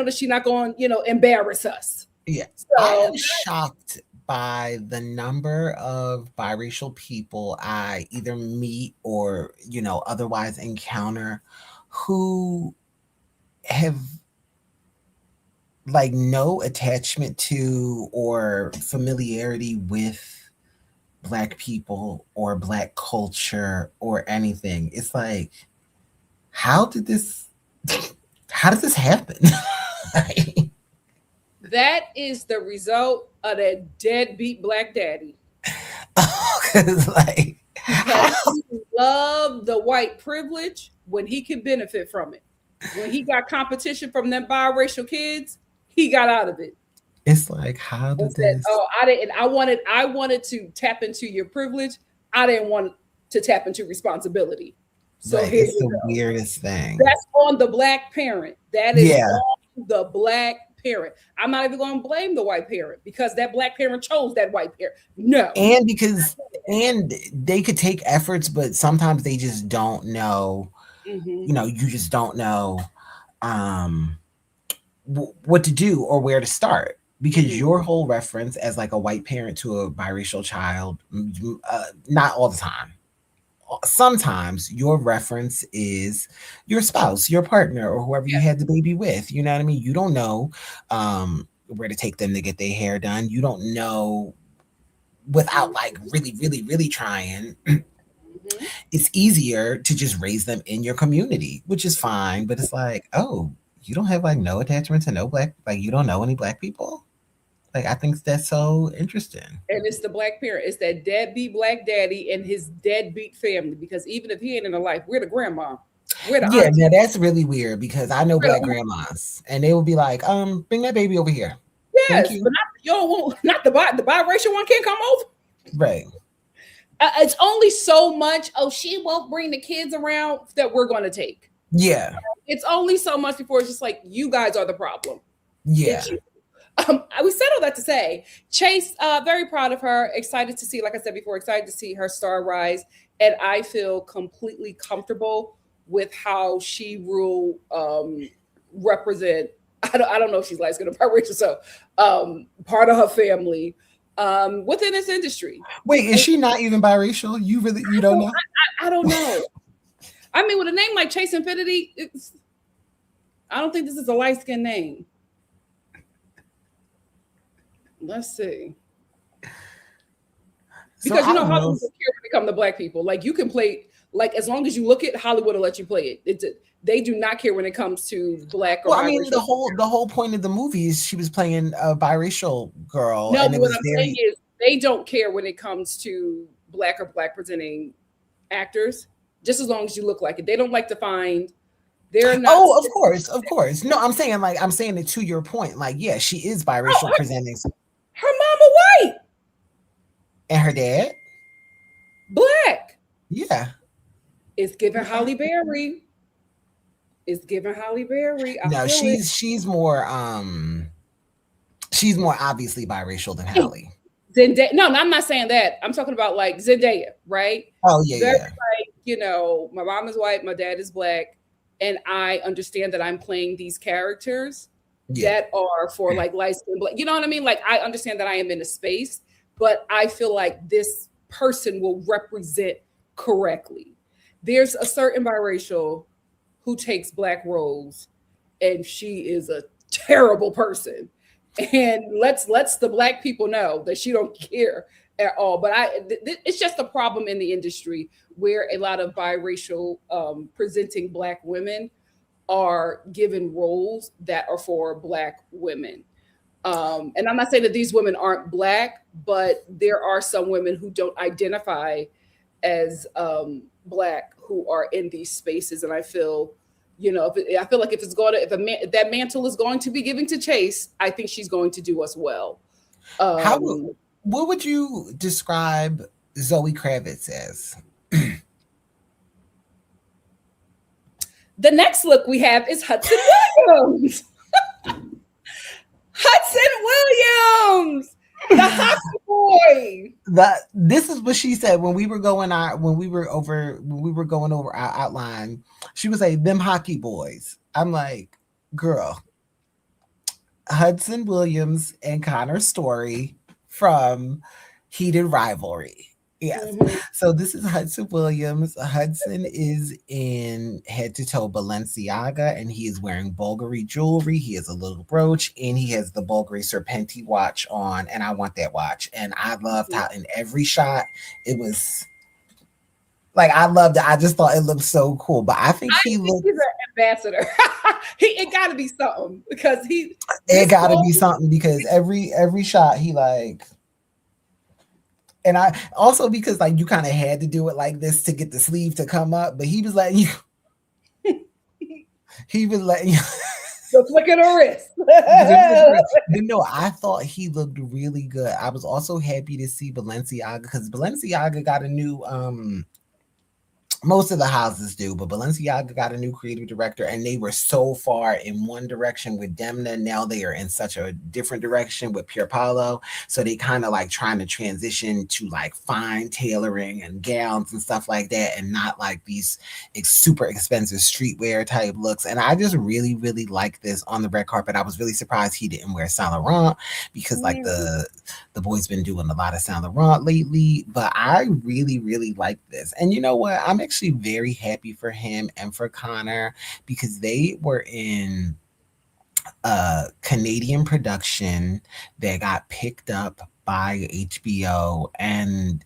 that she's not going, you know, embarrass us. Yeah. So, I am shocked by the number of biracial people I either meet or, you know, otherwise encounter who have like no attachment to or familiarity with Black people or Black culture or anything. It's like, how did this happen? That is the result of that deadbeat Black daddy. Like, because he loved the white privilege when he could benefit from it. When he got competition from them biracial kids, he got out of it. It's like, how did this? Oh, I wanted to tap into your privilege. I didn't want to tap into responsibility. So right. It's the weirdest thing. That's on the Black parent. That is on the Black parent. I'm not even going to blame the white parent because that Black parent chose that white parent. No. And they could take efforts, but sometimes they just don't know. You know, you just don't know what to do or where to start, because your whole reference as like a white parent to a biracial child, not all the time. Sometimes your reference is your spouse, your partner, or whoever you had the baby with. You know what I mean? You don't know where to take them to get their hair done. You don't know without like really, really, really trying. It's easier to just raise them in your community, which is fine. But it's like, oh, you don't have like no attachment to no Black, like you don't know any Black people. Like, I think that's so interesting. And it's the Black parent. It's that deadbeat Black daddy and his deadbeat family. Because even if he ain't in the life, we're the grandma. We're the auntie. Now that's really weird because I know Black grandmas, and they will be like, bring that baby over here. Yes, but not the biracial one can't come over. Right. It's only so much. Oh, she won't bring the kids around that we're going to take. Yeah. It's only so much before it's just like, you guys are the problem. Yeah. We said all that to say, Chase, very proud of her. Excited to see, like I said before, excited to see her star rise. And I feel completely comfortable with how she will represent. I don't know if she's light-skinned or biracial, so part of her family within this industry. Wait, is she not even biracial? You don't know? I don't know. I mean, with a name like Chase Infinity, I don't think this is a light-skinned name. Let's see. Because so, you know Hollywood will care when it comes to Black people. Like, you can play, like, as long as you look it, Hollywood will let you play it. They do not care when it comes to Black or biracial. I mean, the whole point of the movie is she was playing a biracial girl. No, but what I'm saying is they don't care when it comes to Black or Black presenting actors, just as long as you look like it. They don't like to find. They're not. Oh, of course. No, I'm saying it to your point. Like, yeah, she is biracial presenting. Her mama white. And her dad? Black. Yeah. It's giving Halle Berry. It's giving Halle Berry. No, she's more obviously biracial than Halle. Zendaya. No, I'm not saying that. I'm talking about like Zendaya, right? Oh, yeah. They're like, you know, my mom is white, my dad is Black, and I understand that I'm playing these characters. that are for like light skin black. You know what I mean? Like I understand that I am in a space, but I feel like this person will represent correctly. There's a certain biracial who takes black roles, and she is a terrible person. And let's the black people know that she don't care at all. But it's just a problem in the industry where a lot of biracial presenting black women are given roles that are for black women. And I'm not saying that these women aren't black, but there are some women who don't identify as black who are in these spaces. And I feel, I feel like if that mantle is going to be given to Chase, I think she's going to do us well. What would you describe Zoe Kravitz as? The next look we have is Hudson Williams. Hudson Williams, the hockey boy. This is what she said when we were going over our outline. She was like, "Them hockey boys." I'm like, girl, Hudson Williams and Connor Story from Heated Rivalry. Yes. Mm-hmm. So this is Hudson Williams. Hudson is in head-to-toe Balenciaga, and he is wearing Bulgari jewelry. He has a little brooch, and he has the Bulgari Serpenti watch on, and I want that watch. And I loved how in every shot it was like, I loved it. I just thought it looked so cool. But I think he's an ambassador. It got to be something because every shot he like. And I also, because like you kind of had to do it like this to get the sleeve to come up, but he was letting you so flick at her wrist. No, I thought he looked really good. I was also happy to see Balenciaga because Balenciaga got a new most of the houses do, but Balenciaga got a new creative director, and they were so far in one direction with Demna. Now they are in such a different direction with Pier Paolo. So they kind of like trying to transition to like fine tailoring and gowns and stuff like that, and not like these super expensive streetwear type looks. And I just really, really like this on the red carpet. I was really surprised he didn't wear Saint Laurent because like the boy's been doing a lot of Saint Laurent lately, but I really, really like this. And you know what? I'm actually very happy for him and for Connor because they were in a Canadian production that got picked up by HBO and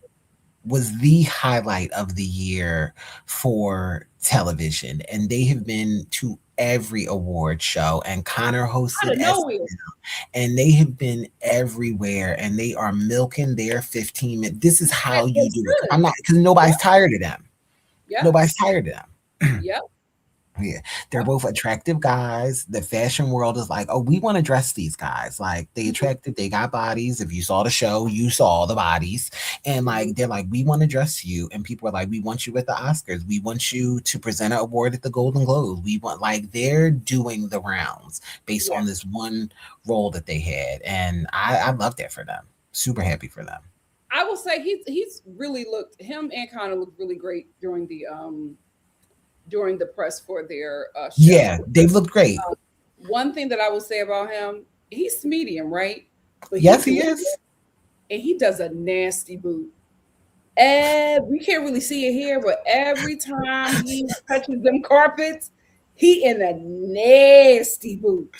was the highlight of the year for television. And they have been to every award show, and Connor hosted SNL, and they have been everywhere, and they are milking their 15 minutes. This is how you do it. I'm not, because nobody's tired of them. Yep. Nobody's tired of them. Yep. Yeah. They're both attractive guys. The fashion world is like, oh, we want to dress these guys. Like, they attractive, they got bodies. If you saw the show, you saw the bodies. And like, they're like, we want to dress you. And people are like, we want you at the Oscars. We want you to present an award at the Golden Globes. We want, like, they're doing the rounds based on this one role that they had. And I love that for them. Super happy for them. I will say he's really looked, him and Connor looked really great during the press for their show. Yeah, they've looked great. One thing that I will say about him, he's medium, right? But yes, he is. And he does a nasty boot. And we can't really see it here, but every time he touches them carpets, he in a nasty boot.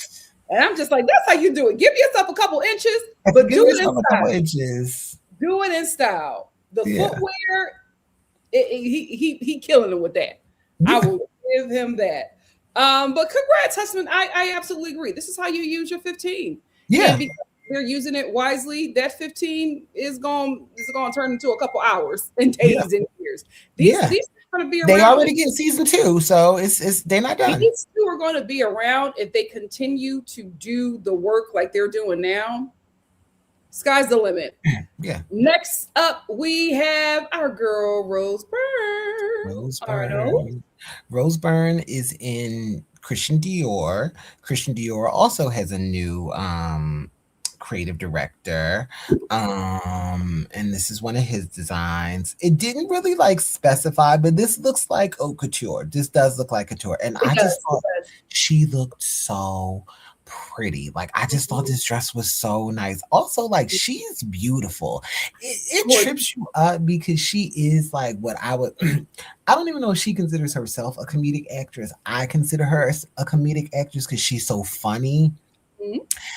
And I'm just like, that's how you do it. Give yourself a couple inches, but do it in style. Do it in style. The footwear, he killing it with that. I will give him that. But congrats, husband. I absolutely agree. This is how you use your 15. Yeah. And because they're using it wisely, that 15 is going to turn into a couple hours and days and years. These are going to be around. They already get season 2, so it's they're not done. These 2 are going to be around if they continue to do the work like they're doing now. Sky's the limit. Yeah. Next up, we have our girl Rose Byrne. Arnold. Rose Byrne is in Christian Dior. Christian Dior also has a new creative director. And this is one of his designs. It didn't really like specify, but this looks like haute couture. This does look like couture. And I just thought she looked so pretty. Like, I just thought this dress was so nice. Also, like, she's beautiful. It trips you up because she is like what I would, I don't even know if she considers herself a comedic actress. I consider her a comedic actress because she's so funny.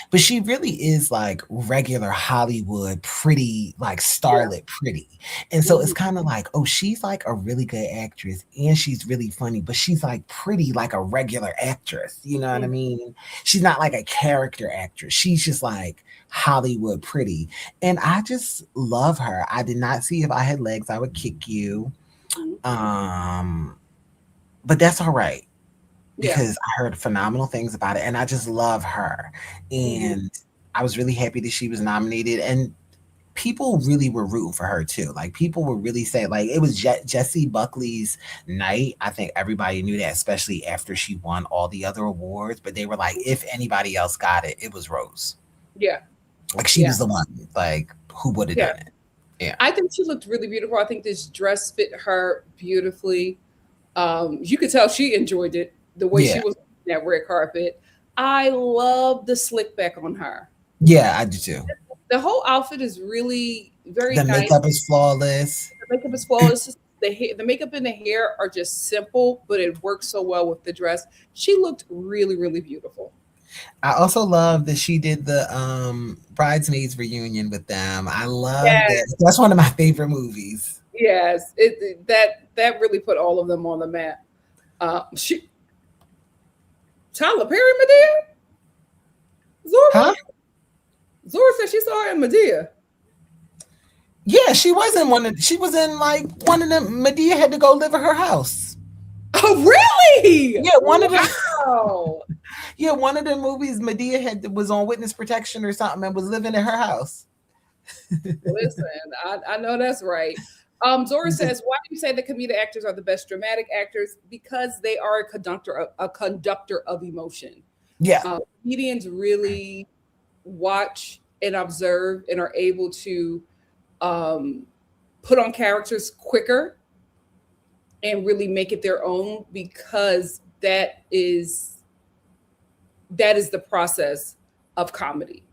But she really is like regular Hollywood pretty, like starlet pretty. And so it's kind of like, oh, she's like a really good actress and she's really funny, but she's like pretty like a regular actress. You know what I mean? She's not like a character actress. She's just like Hollywood pretty. And I just love her. I did not see If I Had Legs, I Would Kick You. But that's all right. Because I heard phenomenal things about it and I just love her. And I was really happy that she was nominated and people really were rooting for her too. Like people were really saying like it was Jessie Buckley's night. I think everybody knew that, especially after she won all the other awards, but they were like, if anybody else got it, it was Rose. Yeah. Like she was the one, like who would have done it. Yeah. I think she looked really beautiful. I think this dress fit her beautifully. You could tell she enjoyed it. The way she was on that red carpet. I love the slick back on her. Yeah, I do too. The whole outfit is really very nice. The makeup is flawless. The makeup is flawless. The makeup and the hair are just simple, but it works so well with the dress. She looked really, really beautiful. I also love that she did the Bridesmaids reunion with them. I love that. That's one of my favorite movies. Yes, that really put all of them on the map. Tyler Perry, Medea? Zora? Zora said she saw her in Medea. Yeah, she was in like one of them. Medea had to go live at her house. Oh, really? Yeah, one of the movies Medea was on witness protection or something and was living in her house. Listen, I know that's right. Zora says, why do you say the comedic actors are the best dramatic actors? Because they are a conductor of emotion. Yeah. Comedians really watch and observe and are able to put on characters quicker and really make it their own because that is the process of comedy.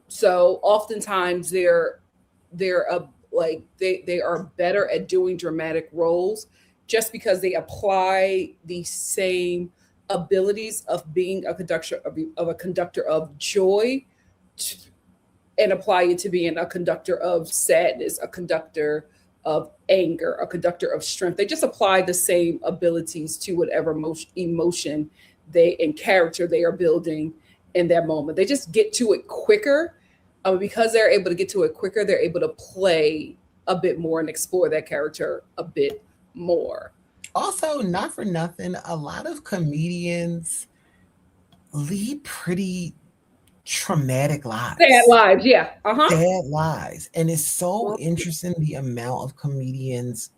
So oftentimes they are better at doing dramatic roles just because they apply the same abilities of being a conductor of joy and apply it to being a conductor of sadness, a conductor of anger, a conductor of strength. They just apply the same abilities to whatever emotion and character they are building in that moment. They just get to it quicker. Because they're able to get to it quicker, they're able to play a bit more and explore that character a bit more. Also, not for nothing, a lot of comedians lead pretty traumatic lives. Sad lives, yeah. Sad lives. And it's so interesting the amount of comedians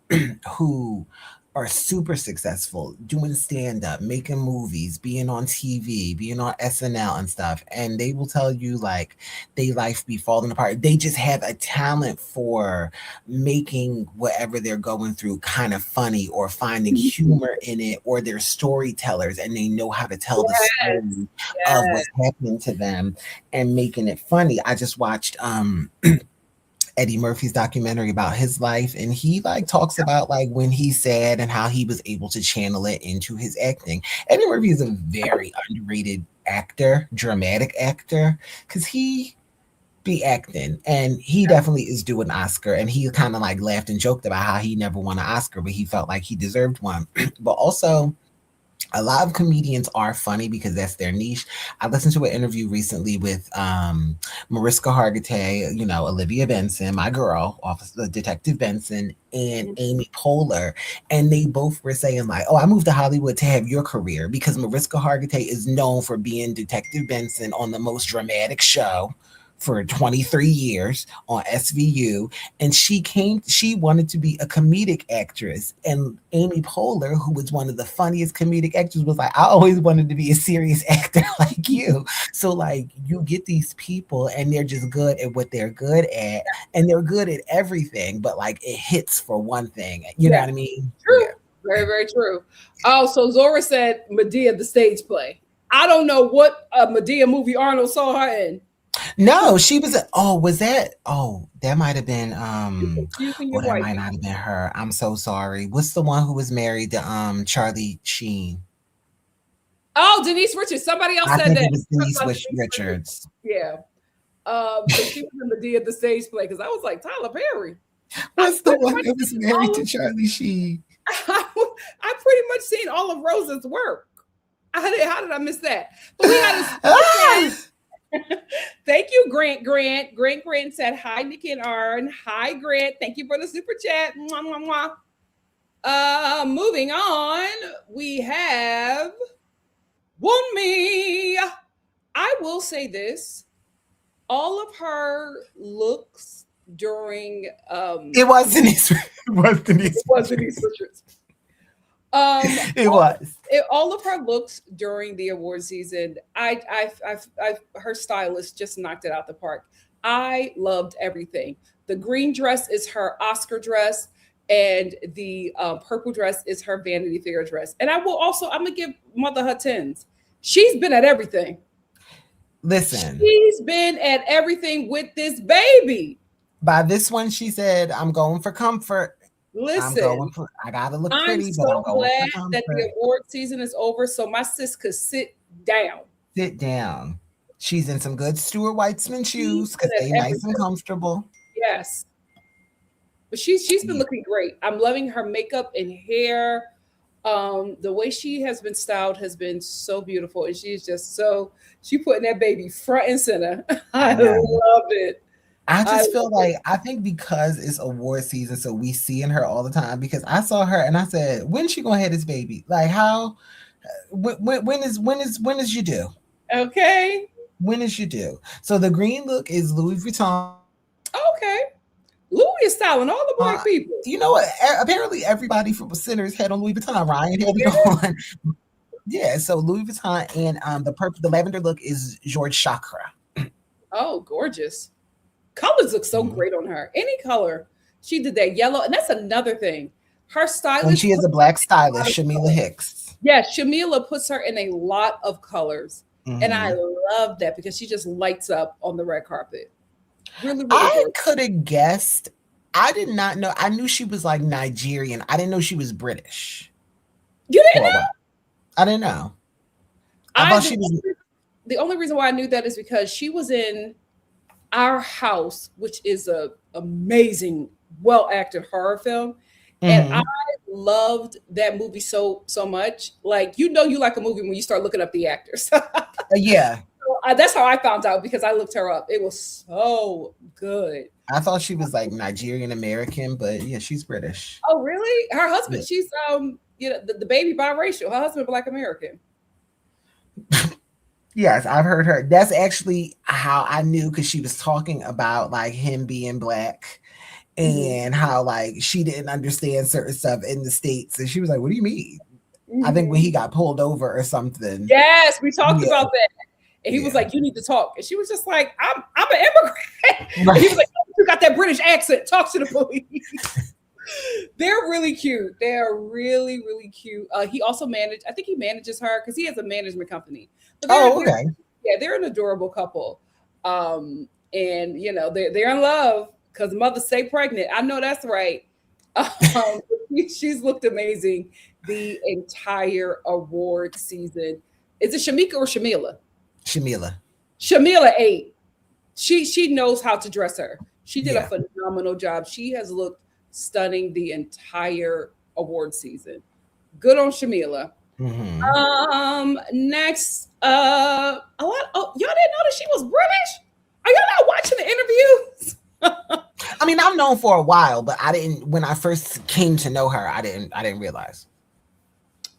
who are super successful doing stand-up, making movies, being on TV, being on SNL and stuff. And they will tell you like they life be falling apart. They just have a talent for making whatever they're going through kind of funny or finding humor in it, or they're storytellers and they know how to tell the story of what's happening to them and making it funny. I just watched Eddie Murphy's documentary about his life, and he like talks about like when he's sad and how he was able to channel it into his acting. Eddie Murphy is a very underrated actor, dramatic actor, because he be acting and he definitely is due an Oscar, and he kind of like laughed and joked about how he never won an Oscar, but he felt like he deserved one. But also a lot of comedians are funny because that's their niche. I listened to an interview recently with Mariska Hargitay, Olivia Benson, my girl, Officer Detective Benson, and Amy Poehler. And they both were saying like, oh, I moved to Hollywood to have your career, because Mariska Hargitay is known for being Detective Benson on the most dramatic show for 23 years on SVU, and she wanted to be a comedic actress. And Amy Poehler, who was one of the funniest comedic actors, was like, I always wanted to be a serious actor like you. So like you get these people and they're just good at what they're good at, and they're good at everything, but like it hits for one thing. You know what I mean? True. Yeah. Very, very true. Oh, so Zora said Medea, the stage play. I don't know what Medea movie Arnold saw her in. No, she was. Was that? That might have been. Confusing your That wife. might not have been her. I'm so sorry. What's the one who was married to Charlie Sheen? Oh, Denise Richards. Somebody else I said think that. it was Denise Richards. Yeah. So she was in Medea at the stage play because I was like, Tyler Perry. What's the one that was married to Charlie Sheen? I pretty much seen all of Rose's work. How did I miss that? But we had thank you, Grant. Grant said, hi, Nikki and Arn. Hi, Grant. Thank you for the super chat. Mwah, mwah, mwah. Moving on, we have Wunmi. I will say this. All of her looks during it was Denise Richards. It was. All of her looks during the award season, her stylist just knocked it out the park. I loved everything. The green dress is her Oscar dress, and the purple dress is her Vanity Fair dress. And I'm gonna give Mother her tens. She's been at everything. Listen, she's been at everything with this baby. By this one, she said, "I'm going for comfort." Listen, I gotta look I'm pretty, so but I'm glad that the award season is over, so my sis could sit down. Sit down. She's in some good Stuart Weitzman shoes because they're nice and comfortable. Yes, but she's been looking great. I'm loving her makeup and hair. The way she has been styled has been so beautiful, and she's just she putting that baby front and center. I love it. I just feel like I think because it's award season, so we see in her all the time. Because I saw her and I said, "When's she gonna have this baby? Like how? When is you due? Okay, when is you due?" So the green look is Louis Vuitton. Okay, Louis is styling all the black people. You know what? Apparently, everybody from Sinners had on Louis Vuitton. Ryan had it on. Yeah, so Louis Vuitton and the lavender look is George Chakra. Oh, gorgeous. Colors look so great on her. Any color. She did that yellow. And that's another thing. Her stylist. And she is a black stylist, Shamila Hicks. Yeah, Shamila puts her in a lot of colors. And I love that because she just lights up on the red carpet. Really, really I could have guessed. I did not know. I knew she was like Nigerian. I didn't know she was British. You didn't know? I didn't know. I thought she was. The only reason why I knew that is because she was in Our House, which is a amazing, well-acted horror film. And I loved that movie so much. Like, you like a movie when you start looking up the actors. Yeah. So, that's how I found out because I looked her up. It was so good. I thought she was like Nigerian American, but yeah, she's British. Oh, really? Her husband, she's the baby biracial. Her husband, Black American. Yes, I've heard her. That's actually how I knew because she was talking about like him being black and how like she didn't understand certain stuff in the States. And she was like, "What do you mean?" I think when he got pulled over or something. Yes, we talked about that. And he was like, "You need to talk." And she was just like, I'm an immigrant. Right. He was like, "You got that British accent. Talk to the police." They're really cute. They're really, really cute. He also manages her because he has a management company. Okay. Yeah, they're an adorable couple. And they're in love because mother stay pregnant. I know that's right. She's looked amazing the entire award season. Is it Shamika or Shamila? Shamila 8. She knows how to dress her. She did a phenomenal job. She has looked stunning the entire award season. Good on Shamila. Next, y'all didn't know that she was British? Are y'all not watching the interviews? I mean, I've known for a while, but I didn't. When I first came to know her, I didn't realize.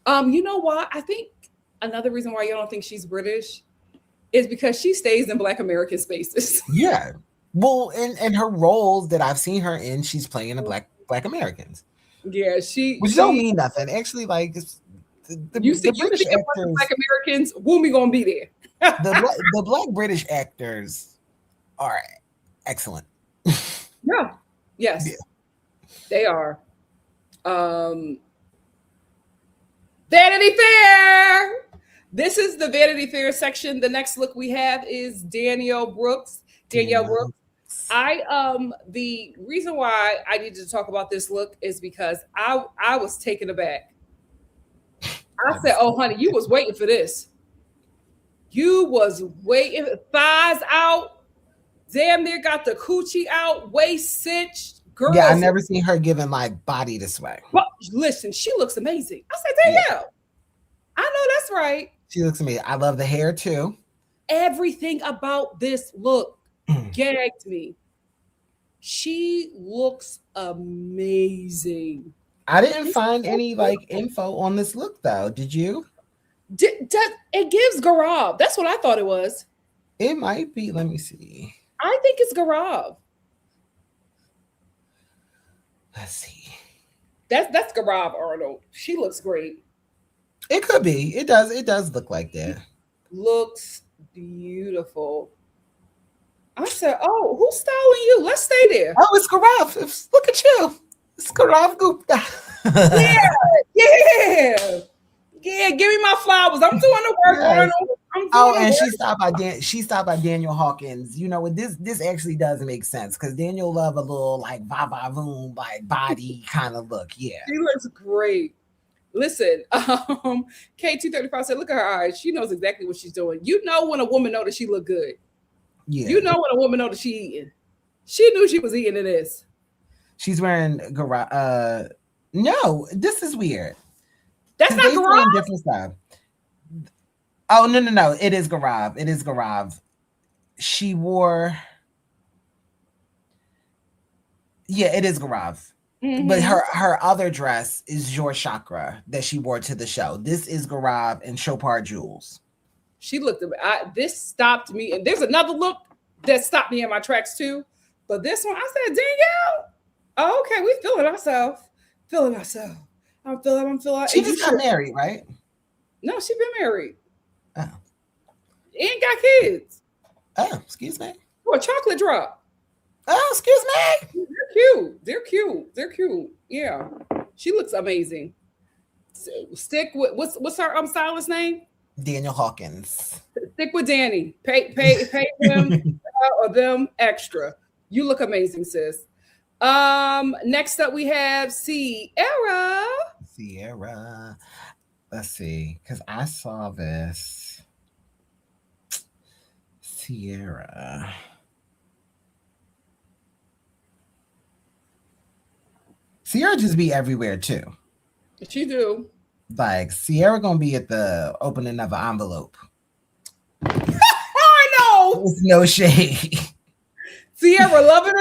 You know why? I think another reason why you don't think she's British is because she stays in Black American spaces. Yeah. Well, in her roles that I've seen her in, she's playing the Black Americans. Yeah, which don't mean nothing. Actually, like the British actors, Black Americans, Wumi gonna be there. the Black British actors are excellent. Yeah. Yes. Yeah. They are. Vanity Fair. This is the Vanity Fair section. The next look we have is Danielle Brooks. Danielle Brooks. The reason why I needed to talk about this look is because I was taken aback. I said, "Oh, honey, you was waiting for this. You was waiting. Thighs out, damn near got the coochie out, waist cinched. Girl, yeah, I never seen her giving like body this way. Well, listen, she looks amazing. I said, Danielle, yeah. I know that's right. She looks amazing. I love the hair too. Everything about this look gagged me. She looks amazing. I didn't find any like info on this look though. Did you? It gives Gaurav. That's what I thought it was. It might be. Let me see. I think it's Gaurav. Let's see. That's Gaurav Arnold. She looks great. It could be. It does. It does look like that. Looks beautiful. I said, "Oh, who's styling you? Let's stay there." Oh, it's Gaurav. Look at you. It's Gaurav Gupta. yeah. Give me my flowers. I'm doing the work, Arnold. And she stopped by Daniel Hawkins. You know what? This actually does make sense because Daniel love a little like va voom like body kind of look. Yeah, she looks great. Listen, K235 said, "Look at her eyes. She knows exactly what she's doing. You know when a woman know that she look good. Yeah, you know when a woman know that she eating. She knew she was eating this. She's wearing no, this is weird. That's not Gaurav. Different style. Oh no! It is Gaurav. It is Gaurav. She wore. Yeah, it is Gaurav. Mm-hmm. But her other dress is George Chakra that she wore to the show. This is Gaurav and Chopard Jewels. She looked at this stopped me, and there's another look that stopped me in my tracks too. But this one, I said, Danielle. Oh, okay, we feeling ourselves. I'm feeling. She just got married, right? No, she been married. Oh. And got kids. Oh, excuse me. Oh, a chocolate drop. Oh, excuse me. They're cute. Yeah. She looks amazing. Stick with what's her stylist name? Daniel Hawkins. Stick with Danny. Pay them or them extra. You look amazing, sis. Next up we have Sierra. Let's see, because I saw this. Sierra just be everywhere too. She do. Like Sierra gonna be at the opening of an envelope. I know. With no shade. Sierra loving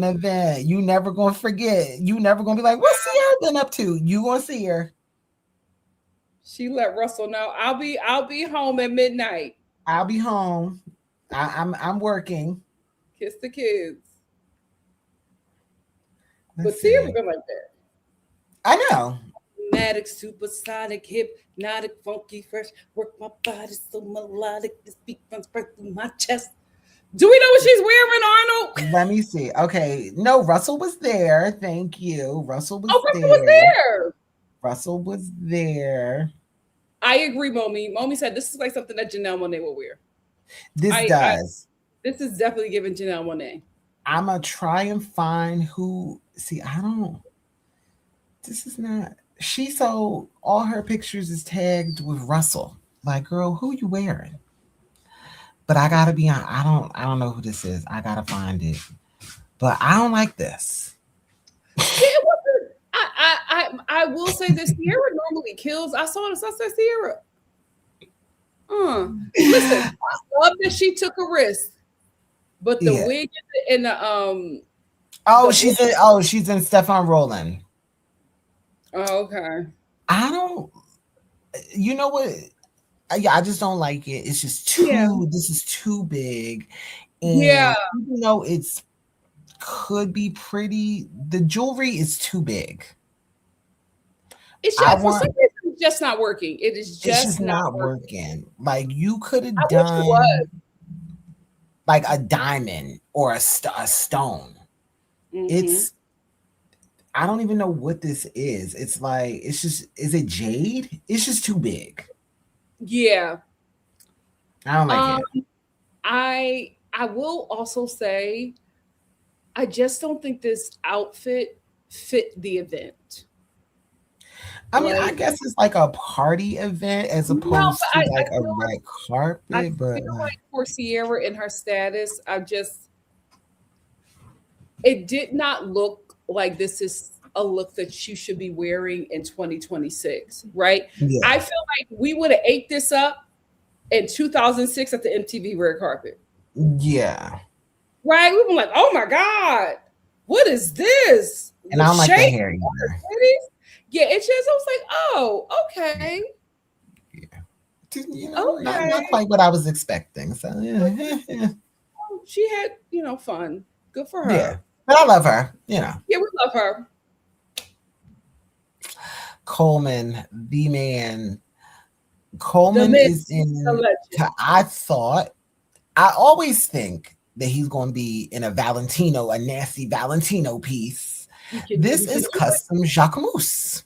an event. You never gonna forget. You never gonna be like, what's Sierra been up to? You gonna see her. She let Russell know. I'll be home at midnight. I'll be home. I'm working. Kiss the kids. But Sierra been like that. I know. Dramatic, supersonic, hypnotic, funky, fresh. Work my body so melodic. This beat runs right through my chest. Do we know what she's wearing, Arnold? Let me see. Okay. No, Russell was there. Thank you. Russell was there. I agree, Momi. Momi said this is like something that Janelle Monáe will wear. This does. This is definitely giving Janelle Monáe. I'm going to try and find who. See, I don't. This is not. All her pictures is tagged with Russell. Like, girl, who you wearing? But I gotta be on. I don't know who this is. I gotta find it. But I don't like this. I will say this. Sierra normally kills. I saw this. I said Sierra. Listen, I love that she took a risk, but the wig and the she's in Stefan Roland. Oh, okay. I don't. You know what? I just don't like it. It's just too. Yeah. This is too big. And even though it's could be pretty, the jewelry is too big. It's just for some reason it's just not working. It is just not working. Like you could have done like a diamond or a stone. Mm-hmm. I don't even know what this is. It's like, it's just, is it jade? It's just too big. Yeah. I don't like it. I will also say I just don't think this outfit fit the event. I mean, I Like, guess it's like a party event as no, opposed but to I like a feel like red carpet, but feel like for Sierra in her status, it did not look like this is a look that you should be wearing in 2026, right? yeah. I feel like we would have ate this up in 2006 at the MTV red carpet, Yeah. right? We were like, oh my God, what is this? And I don't like the hair either. Yeah, it just, I was like, oh, okay. You know, not quite what I was expecting. So yeah. She had, fun. Good for her. Yeah. But I love her, you know. Yeah, we love her. Colman, the man. Colman is in. I always think that he's going to be in a nasty Valentino piece. This is custom Jacquemus.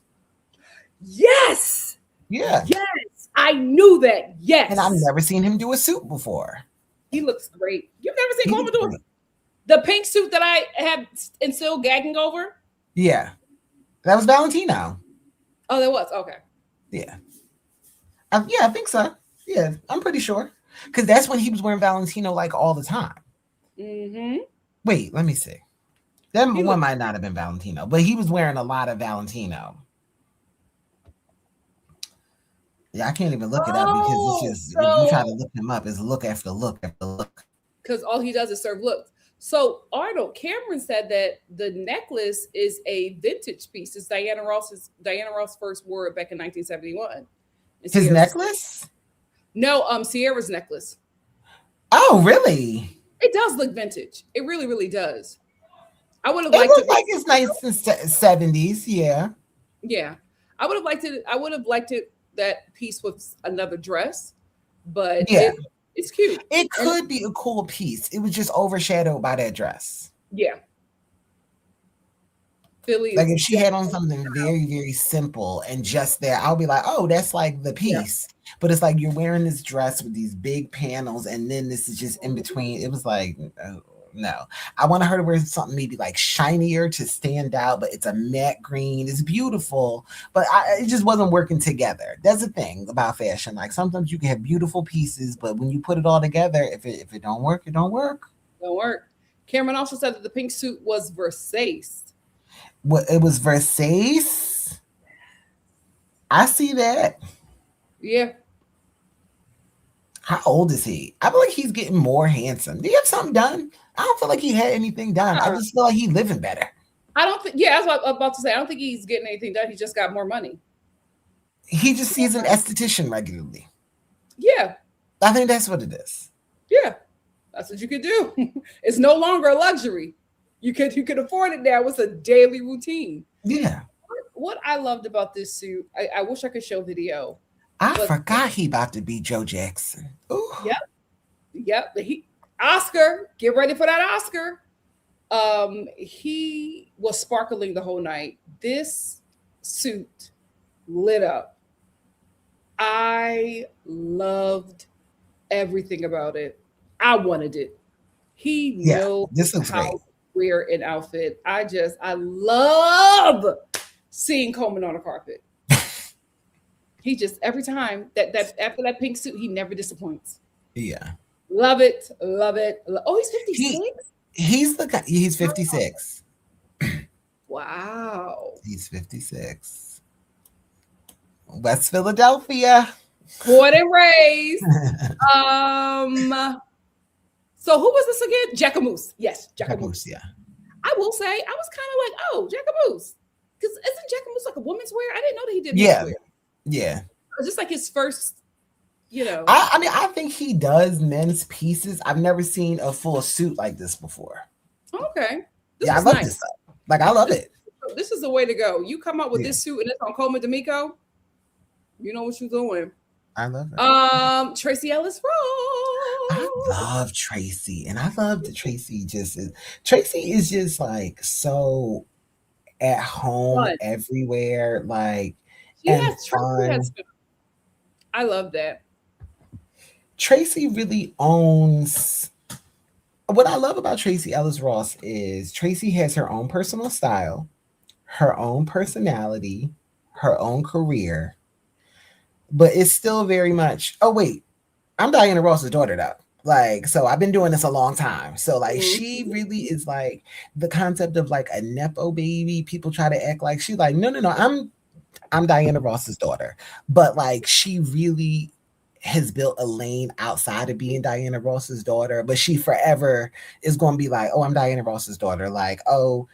Yes. Yeah. Yes. I knew that. Yes. And I've never seen him do a suit before. He looks great. You've never seen Colman do the pink suit that I have and still gagging over? Yeah. That was Valentino. Oh, that was? Okay. Yeah. Yeah, I think so. Yeah, I'm pretty sure. Because that's when he was wearing Valentino like all the time. Mm-hmm. Wait, let me see. That one might not have been Valentino, but he was wearing a lot of Valentino. Yeah, I can't even look it up because it's just, if you try to look him up, it's look after look after look. Because all he does is serve looks. So Arnold, Cameron said that the necklace is a vintage piece. It's Diana Ross first wore it back in 1971. His necklace? No, Sierra's necklace. Oh, really? It does look vintage. It really, really does. I would have liked it. It like it's 1970s, yeah. Yeah. I would have liked it. I would have liked it that piece with another dress, but yeah. It's cute. It could be a cool piece. It was just overshadowed by that dress. Yeah. Philly. Like if she had on something very, very simple and just there, I'll be like, oh, that's like the piece. Yeah. But it's like you're wearing this dress with these big panels and then this is just in between. It was like, oh, no. I want her to wear something maybe like shinier to stand out, but it's a matte green. It's beautiful, but it just wasn't working together. That's the thing about fashion. Like sometimes you can have beautiful pieces, but when you put it all together, if it don't work, it don't work. Don't work. Cameron also said that the pink suit was Versace. What, it was Versace? I see that. Yeah. How old is he? I feel like he's getting more handsome. Do you have something done? I don't feel like he had anything done. I just feel like he's living better. I don't think, that's what I was about to say. I don't think he's getting anything done. He just got more money. He just sees an esthetician regularly. Yeah. I think that's what it is. Yeah. That's what you could do. It's no longer a luxury. You could afford it now. It's a daily routine. Yeah. What I loved about this suit, I wish I could show video. I forgot he about to be Joe Jackson. Ooh. Yep. Oscar, get ready for that Oscar. He was sparkling the whole night. This suit lit up. I loved everything about it. I wanted it. He knows this looks how great. to wear an outfit. I love seeing Colman on a carpet. He just, every time that after that pink suit, he never disappoints. Yeah. Love it. Oh, he's 56? He's the guy. He's 56. Wow. He's 56. West Philadelphia. Born and raised. So who was this again? Jacquemus. Yes, Jacquemus, yeah. I will say, I was kind of like, oh, Jacquemus. Because isn't Jacquemus like a woman's wear? I didn't know that he did men's wear. Yeah. Just like his first, I mean, I think he does men's pieces. I've never seen a full suit like this before. Okay. I love this stuff. Like, I love it. This is the way to go. You come up with this suit and it's on Colman Domingo, you know what you're doing. I love it. Tracy Ellis Ross. I love Tracy. And I love that Tracy is just like so at home Fun. everywhere, like, She and has Tracy fun. has fun. I love that. Tracy really owns. What I love about Tracy Ellis Ross is Tracy has her own personal style, her own personality, her own career, but it's still very much, oh, wait, I'm Diana Ross's daughter, though. Like, so I've been doing this a long time. So, like, she really is like the concept of like a Nepo baby. People try to act like she's like, no, no, no, I'm Diana Ross's daughter. But like, she really has built a lane outside of being Diana Ross's daughter. But she forever is going to be like, oh, I'm Diana Ross's daughter. Like, oh,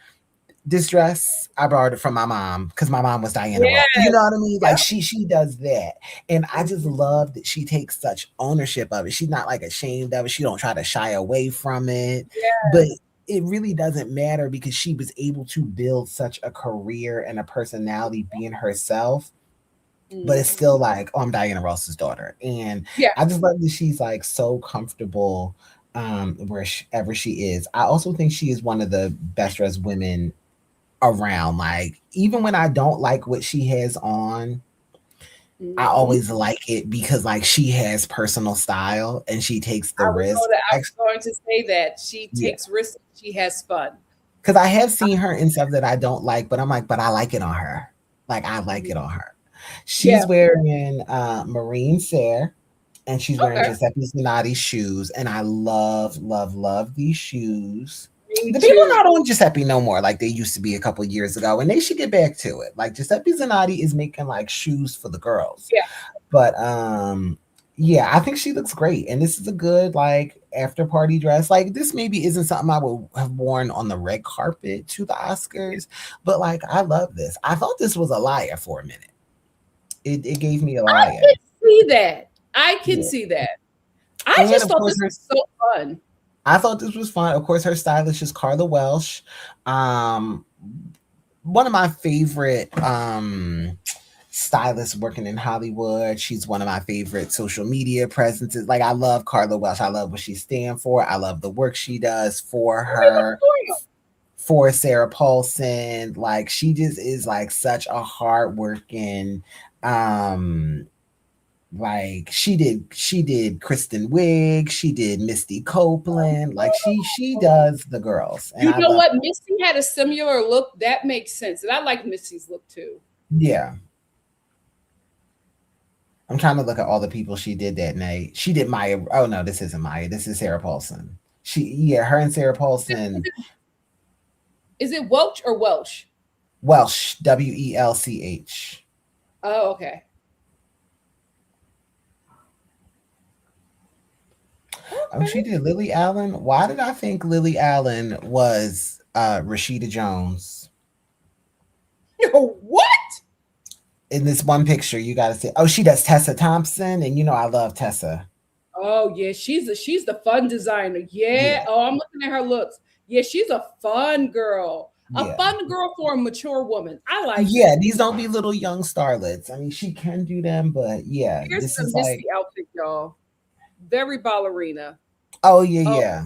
this dress I borrowed it from my mom because my mom was Diana Ross. You know what I mean? Like, she does that, and I just love that she takes such ownership of it. She's not like ashamed of it. She don't try to shy away from it. But it really doesn't matter because she was able to build such a career and a personality being herself. But it's still like, oh, I'm Diana Ross's daughter, and I just love that she's like so comfortable wherever she is. I also think she is one of the best dressed women around. Like, even when I don't like what she has on, I always like it because like she has personal style and she takes the risk. I was going to say that she takes risks. She has fun. Because I have seen her in stuff that I don't like, but I'm like, but I like it on her. Like, I like it on her. She's wearing Marine Serre, and she's wearing Giuseppe Zanotti's shoes, and I love, love, love these shoes. The people are not on Giuseppe no more like they used to be a couple years ago, and they should get back to it. Like, Giuseppe Zanotti is making like shoes for the girls. But I think she looks great, and this is a good like after party dress. Like, this maybe isn't something I would have worn on the red carpet to the Oscars, but like, I love this. I thought this was a liar for a minute. It gave me a liar. I can see that. I can see that. I just thought this was so fun. I thought this was fun. Of course, her stylist is Carla Welsh. One of my favorite stylists working in Hollywood. She's one of my favorite social media presences. Like, I love Carla Welsh. I love what she stands for. I love the work she does for her. For Sarah Paulson. Like, she just is like such a hardworking like she did Kristen Wiig, she did Misty Copeland, like she does the girls. And you know what? Misty had a similar look. That makes sense. And I like Misty's look too. Yeah. I'm trying to look at all the people she did that night. She did Maya. Oh no, this isn't Maya. This is Sarah Paulson. Her and Sarah Paulson. Is it Welch or Welsh? Welsh, Welch. Oh, okay. Oh, she did Lily Allen. Why did I think Lily Allen was Rashida Jones? What? In this one picture, you got to say, oh, she does Tessa Thompson, and you know I love Tessa. Oh yeah, she's the fun designer. Yeah. Oh, I'm looking at her looks. Yeah, she's a fun girl. A fun girl for a mature woman. I like. Yeah, these don't be little young starlets. I mean, she can do them, but yeah, here's this the is Misty like outfit, y'all. Very ballerina. Oh yeah.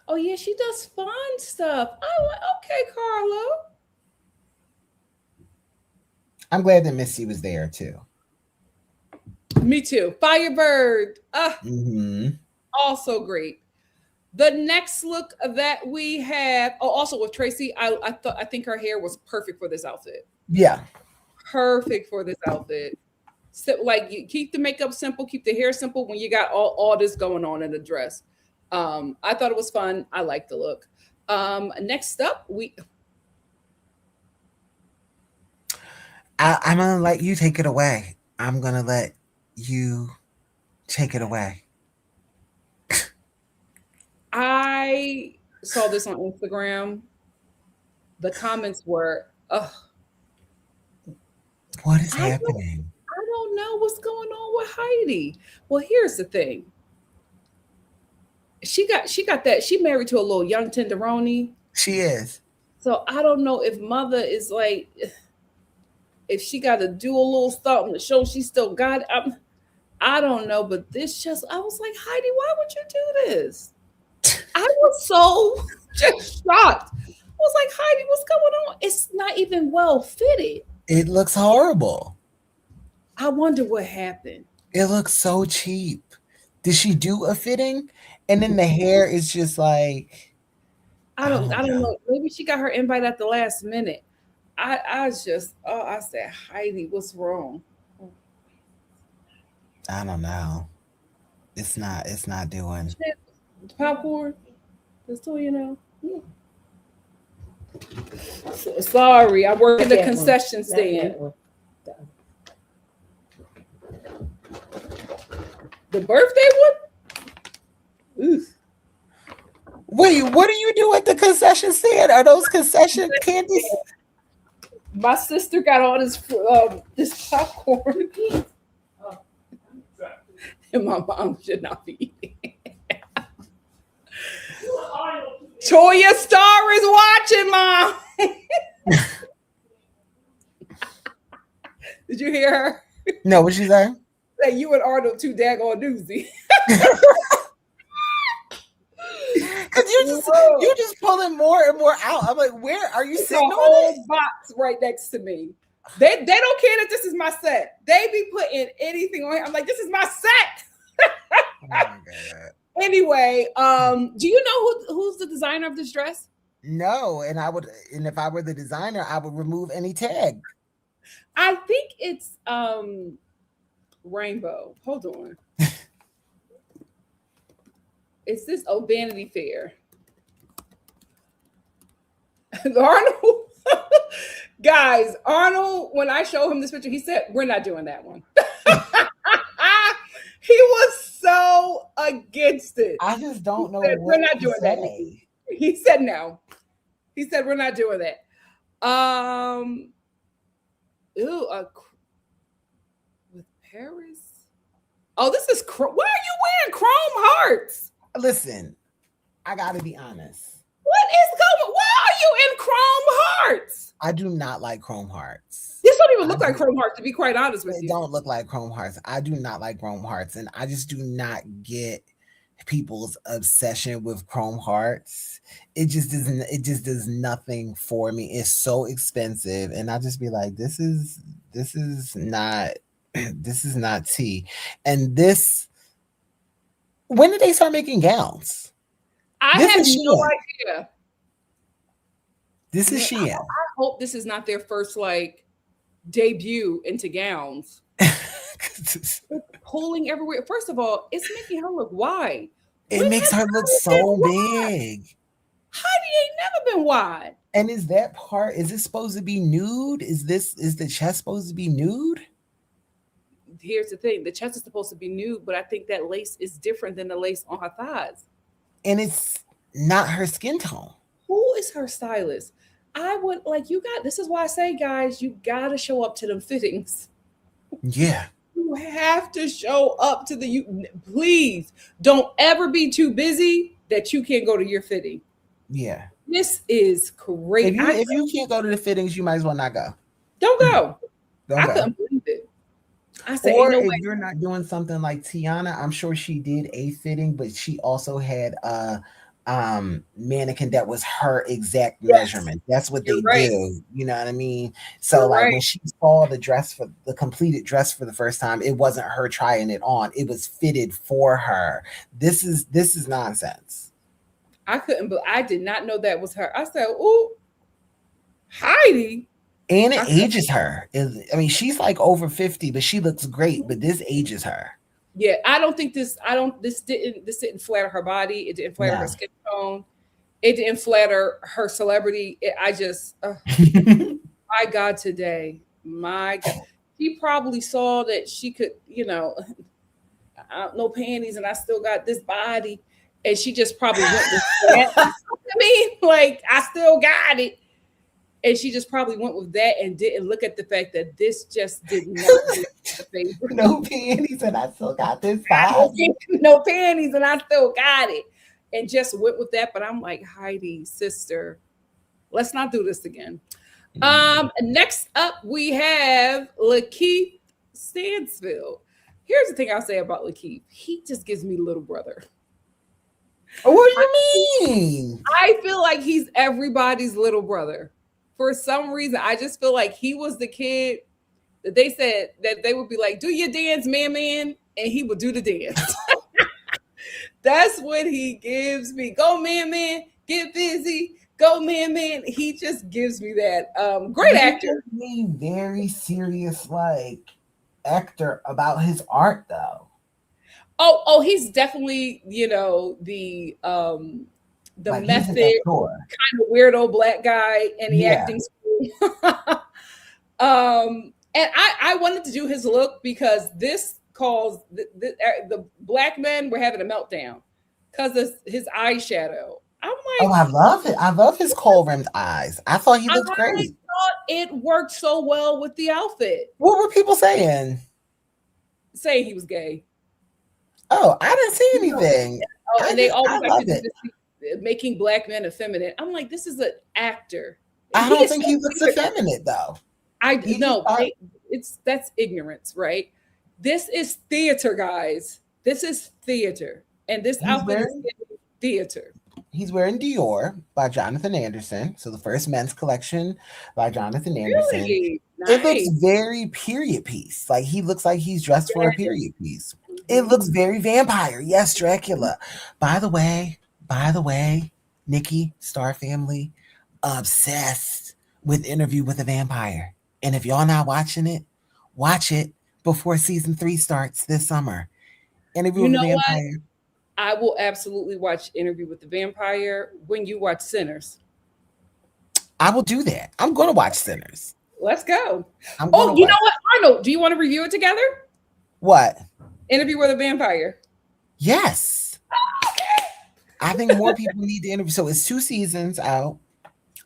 Oh yeah, she does fun stuff. Okay, Carla. I'm glad that Missy was there too. Me too. Firebird. Mm-hmm. Also great. The next look that we have, also with Tracy, I think her hair was perfect for this outfit. Yeah. Perfect for this outfit. So, like, you keep the makeup simple, keep the hair simple when you got all this going on in the dress. I thought it was fun. I like the look. Next up, I'm gonna let you take it away. I'm gonna let you take it away. I saw this on Instagram. The comments were, what is happening? I don't know what's going on with Heidi. Well, here's the thing. She got that. She married to a little young tenderoni. She is. So I don't know if mother is like, if she got to do a little something to show she still got it. I don't know, but this just, I was like, Heidi, why would you do this? I I was so just shocked. I was like, Heidi, what's going on? It's not even well fitted. It looks horrible. I wonder what happened. It looks so cheap. Did she do a fitting? And then the hair is just like I don't know. Maybe she got her invite at the last minute. I said, Heidi, what's wrong? I don't know. It's not doing. Popcorn. Just so you know. Yeah. Sorry, I work in the concession stand. The birthday one? Oof. Wait, what do you do at the concession stand? Are those concession candies? My sister got all this popcorn. And my mom should not be eating. Nikki.Star is watching, Mom. Did you hear her? No, what she say? That you and Arnold too daggone doozy. Because you just pulling more and more out. I'm like, where are you sitting a on whole this? box right next to me. They don't care that this is my set. They be putting anything on here. I'm like, this is my set. Oh my God. Anyway, do you know who's the designer of this dress? No, and if I were the designer, I would remove any tag. I think it's Rainbow. Hold on. It's this Vanity Fair. Arnold, guys, Arnold, when I showed him this picture, he said, we're not doing that one. He was so against it. I just don't know. We're not doing that, Nikki. He said no. He said we're not doing that. With Paris. Oh, this is why are you wearing chrome hearts? Listen, I gotta be honest. What is going? Why are you in chrome hearts? I do not like chrome hearts. This don't even look like chrome hearts, to be quite honest with you. They don't look like chrome hearts. I do not like chrome hearts, and I just do not get people's obsession with chrome hearts. It just does nothing for me. It's so expensive, and I just be like, this is not tea. And this, when did they start making gowns? I have no idea. This is Shein. I hope this is not their first debut into gowns. Pulling everywhere. First of all, it's making her look wide. It makes her look so big. Heidi ain't never been wide. And is it supposed to be nude? Is the chest supposed to be nude? Here's the thing. The chest is supposed to be nude, but I think that lace is different than the lace on her thighs. And it's not her skin tone. Who is her stylist? This is why I say, guys, you gotta show up to them fittings. Yeah. You have to show up to please don't ever be too busy that you can't go to your fitting. Yeah. This is crazy. If you can't go to the fittings, you might as well not go. Don't go. I couldn't believe it. I said, or if you're not doing something like Teyana, I'm sure she did a fitting, but she also had a mannequin that was her exact measurement. That's what they do. You know what I mean? So when she saw the completed dress for the first time, it wasn't her trying it on. It was fitted for her. This is nonsense. I did not know that was her. I said, "Ooh, Heidi." And it ages her. I mean, she's over 50, but she looks great. But this ages her. Yeah, I don't think this didn't flatter her body. It didn't flatter her skin tone. It didn't flatter her celebrity. My God, today, my God, she probably saw that she could, no panties, and I still got this body, and she just probably went with that. I mean, I still got it. And she just probably went with that and didn't look at the fact that this just did not do the favor. No panties, and I still got this body. No panties, and I still got it. And just went with that. But I'm like, Heidi, sister, let's not do this again. Next up, we have Lakeith Stansfield. Here's the thing I'll say about Lakeith. He just gives me little brother. What do you mean? I feel like he's everybody's little brother. For some reason, I just feel like he was the kid that they said that they would be like, do your dance, man, and he would do the dance. That's what he gives me. Go, man, get busy. Go, man. He just gives me that. Great actor. He very serious, like actor about his art, though. Oh, he's definitely, the Like, method kind of weirdo black guy in the acting school. And I wanted to do his look because this calls the black men were having a meltdown because of his eyeshadow. I'm like, oh, I love it. I love his kohl rimmed eyes. I thought he looked great. I thought it worked so well with the outfit. What were people saying? Saying he was gay. Oh, I didn't see anything. And they always like to do this, making black men effeminate. I'm like, this is an actor. I don't think he looks effeminate, though. That's ignorance, right? This is theater, guys. This is theater, and this outfit is theater. He's wearing Dior by Jonathan Anderson. So the first men's collection by Jonathan Anderson. Really? Nice. It looks very period piece. Like he looks like he's dressed for a period piece. It looks very vampire. Yes, Dracula. By the way, Nikki.Star family obsessed with Interview with a Vampire. And if y'all not watching it, watch it before season 3 starts this summer. Interview with a Vampire. What? I will absolutely watch Interview with the Vampire when you watch Sinners. I will do that. I'm going to watch Sinners. Let's go. Oh, you know what, Arnold? Do you want to review it together? What? Interview with a Vampire. Yes. Okay. I think more people need to interview. So it's 2 seasons out.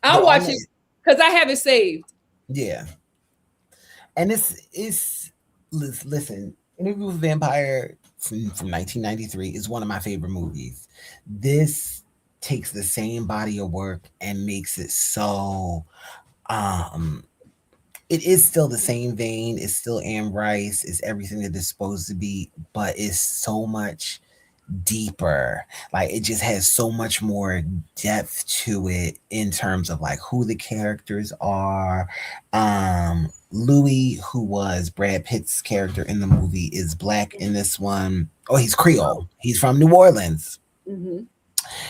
I'll watch it because I have it saved. Yeah. And it's listen, Interview with a Vampire from 1993 is one of my favorite movies. This takes the same body of work and makes it so it is still the same vein. It's still Anne Rice. It's everything that it's supposed to be, but it's so much deeper. Like it just has so much more depth to it in terms of like who the characters are. Louis, who was Brad Pitt's character in the movie, is black in this one. Oh, he's Creole. He's from New Orleans. Mm-hmm.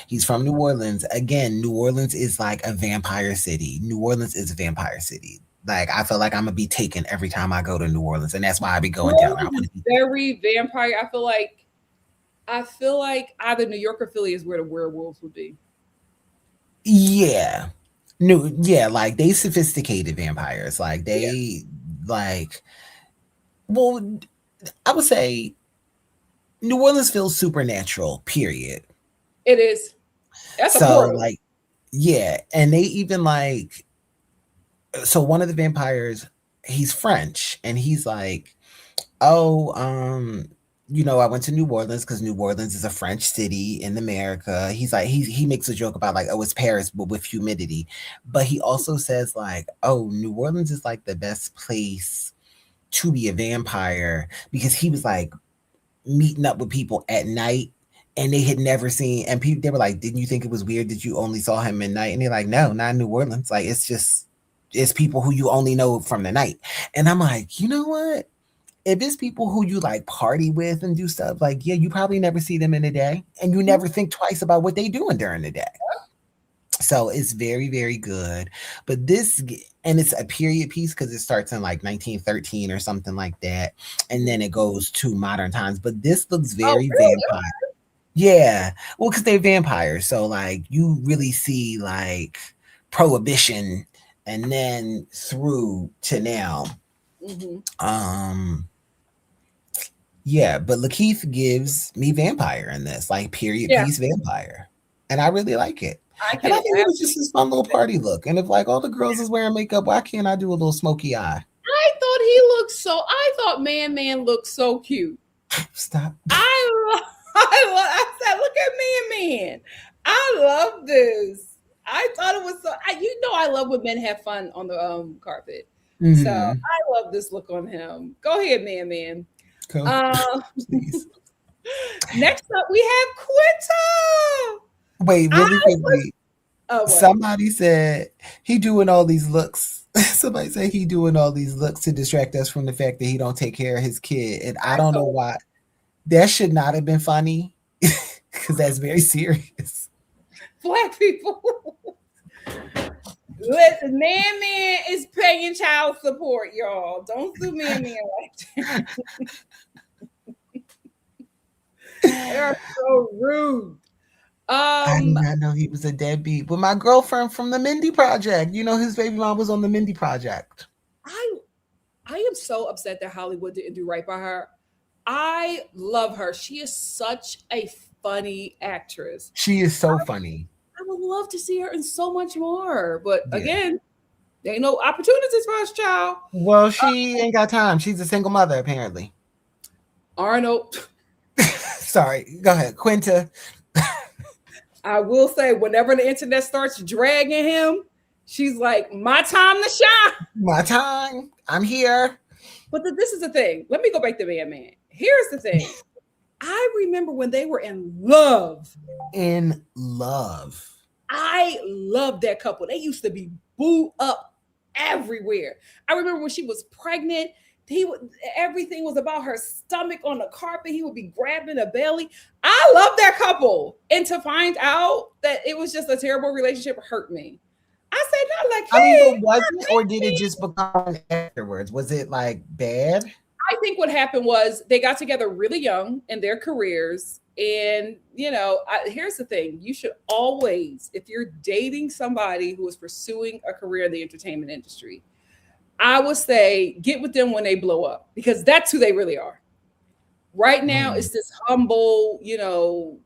He's from New Orleans. Again, New Orleans is like a vampire city. New Orleans is a vampire city. Like I feel like I'm gonna be taken every time I go to New Orleans, and that's why I be going down. Very vampire. I feel like either New York or Philly is where the werewolves would be. Yeah. Like they sophisticated vampires. Like they like well, I would say New Orleans feels supernatural, period. It is. That's so a portal. Like, yeah. And they even like so one of the vampires, he's French, and he's like, oh, I went to New Orleans because New Orleans is a French city in America. He's like, he makes a joke about like, oh, it's Paris, but with humidity. But he also says like, oh, New Orleans is like the best place to be a vampire, because he was like meeting up with people at night and they had never seen, and people, they were like, didn't you think it was weird that you only saw him at night? And they're like, no, not in New Orleans. Like, it's people who you only know from the night. And I'm like, you know what? If it's people who you like party with and do stuff, like, yeah, you probably never see them in the day, and you never think twice about what they doing during the day. So it's very, very good. But and it's a period piece because it starts in like 1913 or something like that. And then it goes to modern times. But this looks very vampire. Yeah. Well, because they're vampires. So like you really see like Prohibition and then through to now. Mm-hmm. Yeah, but Lakeith gives me vampire in this, like period piece vampire. And I really like it. I think it was just this fun little party look. And if like all the girls is wearing makeup, why can't I do a little smoky eye? I thought Man looked so cute. Stop. I said, look at Man. I love this. I thought it was so, I love when men have fun on the carpet. Mm-hmm. So I love this look on him. Go ahead, Man. Cool. Next up, we have Quinta. Wait, really quickly. What? Somebody said he doing all these looks. Somebody said he doing all these looks to distract us from the fact that he don't take care of his kid. And I don't know why. That should not have been funny because that's very serious. Black people. Listen, man is paying child support, y'all. Don't do man like that. They're so rude. I did not know he was a deadbeat. But my girlfriend from the Mindy Project, you know, his baby mom was on the Mindy Project. I am so upset that Hollywood didn't do right by her. I love her. She is such a funny actress. She is so funny. I would love to see her in so much more. But again, there ain't no opportunities for us, child. Well, she ain't got time. She's a single mother, apparently. Arnold. Sorry. Go ahead. Quinta. I will say, whenever the internet starts dragging him, she's like, my time to shine. My time. I'm here. But this is the thing. Let me go back to Man. Here's the thing. I remember when they were in love. In love. I loved that couple. They used to be booed up everywhere. I remember when she was pregnant, everything was about her stomach on the carpet. He would be grabbing her belly. I love that couple. And to find out that it was just a terrible relationship hurt me. I said, not like, hey, I mean, but was it, or did it just become afterwards? Was it like bad? I think what happened was they got together really young in their careers. And, you know, here's the thing. You should always, if you're dating somebody who is pursuing a career in the entertainment industry, I would say get with them when they blow up, because that's who they really are. Right now, it's this humble, you know,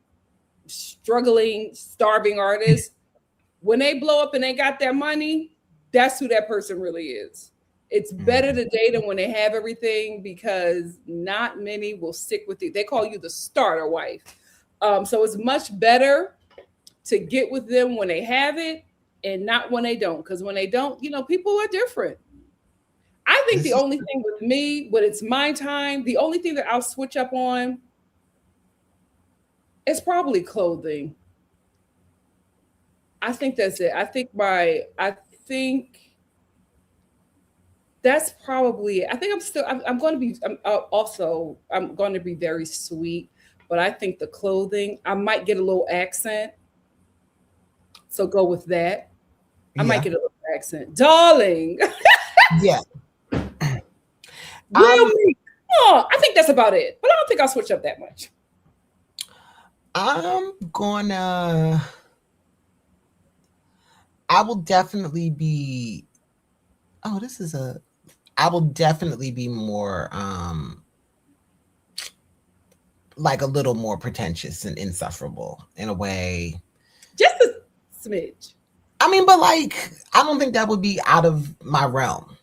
struggling, starving artist. When they blow up and they got their money, that's who that person really is. It's better to date them when they have everything, because not many will stick with you. They call you the starter wife. So it's much better to get with them when they have it and not when they don't. Because when they don't, you know, people are different. I think the only thing with me, when it's my time, the only thing that I'll switch up on is probably clothing. I think that's it. I think that's probably it. I think I'm going to be very sweet, but I think the clothing, I might get a little accent. So go with that. I might get a little accent. Darling. Yeah. Really? I think that's about it. But I don't think I'll switch up that much. I will definitely be more like a little more pretentious and insufferable in a way. Just a smidge. I mean, but like, I don't think that would be out of my realm.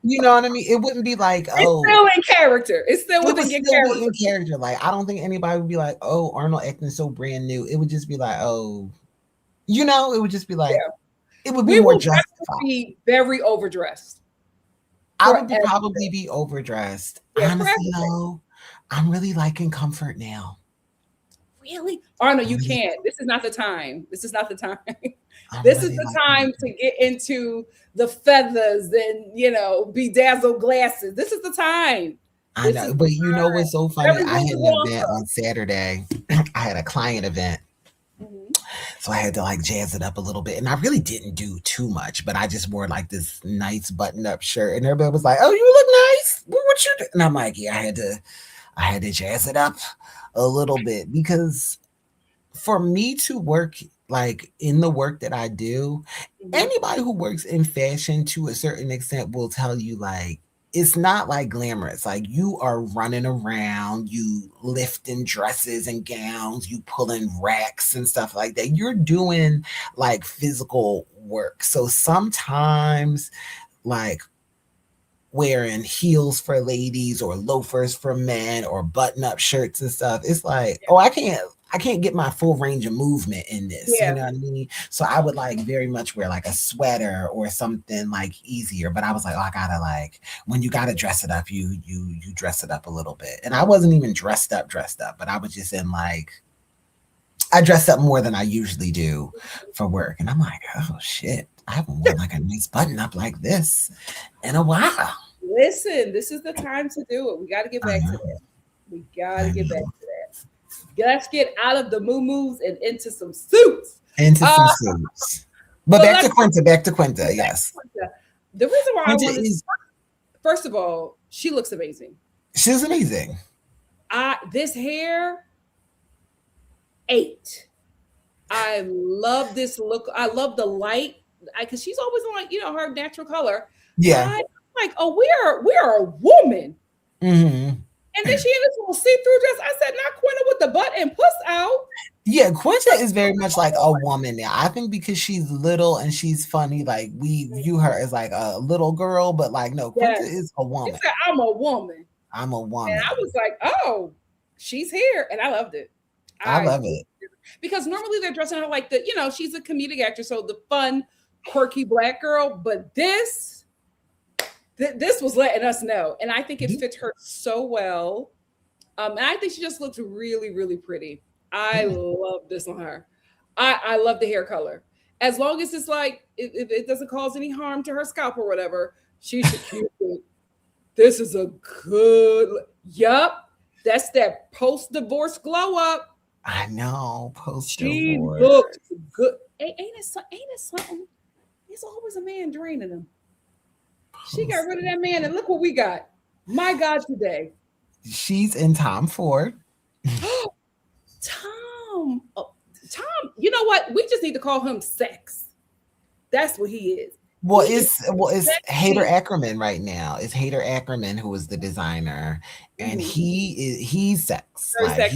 You know what I mean? It wouldn't be like, it's still in character. It's still within your character. In character. Like, I don't think anybody would be like, oh, Arnold acting so brand new. It would just be like, oh, you know, it would just be like, it would be more justified. Be very overdressed. I would probably be overdressed. Yeah, honestly, though, I'm really liking comfort now. Really? Arnold, you can't. This is not the time. This is not the time. This is the time to get into the feathers and, you know, bedazzled glasses. This is the time. I know, but you know what's so funny? I had an event on Saturday. I had a client event. So I had to like jazz it up a little bit. And I really didn't do too much, but I just wore like this nice button-up shirt. And everybody was like, oh, you look nice. What you do? And I'm like, yeah, I had to jazz it up a little bit, because for me to work like in the work that I do, anybody who works in fashion to a certain extent will tell you like, it's not like glamorous. Like, you are running around, you lifting dresses and gowns, you pulling racks and stuff like that. You're doing like physical work. So sometimes like wearing heels for ladies or loafers for men or button-up shirts and stuff, it's like, oh, I can't get my full range of movement in this. You know what I mean? So I would like very much wear like a sweater or something like easier. But I was like, oh, I gotta like, when you gotta dress it up, you dress it up a little bit. And I wasn't even dressed up, but I was just in like I dress up more than I usually do for work. And I'm like, oh shit, I haven't worn like a nice button up like this in a while. Listen, this is the time to do it. We got to get back to that. We got to get back to that. Let's get out of the moo-moos and into some suits. Into some suits. But back to Quinta, yes. The reason why Quinta I wanted to, first of all, she looks amazing. She's amazing. This hair, 8. I love this look. I love the light because she's always on, like, her natural color. Yeah. I'm like, oh, we are a woman. Mm-hmm. And then she in this little see-through dress. I said, not Quinta with the butt and puss out. Yeah, Quinta is very much like a woman now. I think because she's little and she's funny, like we view her as like a little girl, but like no, Quinta is a woman. She said, I'm a woman. I'm a woman. And I was like, oh, she's here. And I loved it. I love it. Because normally they're dressing her like she's a comedic actress, so the fun, quirky black girl. But this was letting us know. And I think it fits her so well. And I think she just looks really, really pretty. I love this on her. I love the hair color. As long as it's like, if it doesn't cause any harm to her scalp or whatever, she should keep it. This is a good, yup. That's that post-divorce glow up. I know, post-divorce. She looks good. Ain't it something? There's always a man draining them. She got rid of that man, and look what we got. My God, today. She's in Tom Ford. Tom, you know what? We just need to call him Sex. That's what he is. Well, it's Hader Ackerman right now. It's Hader Ackerman who is the designer, and he's sex. Like,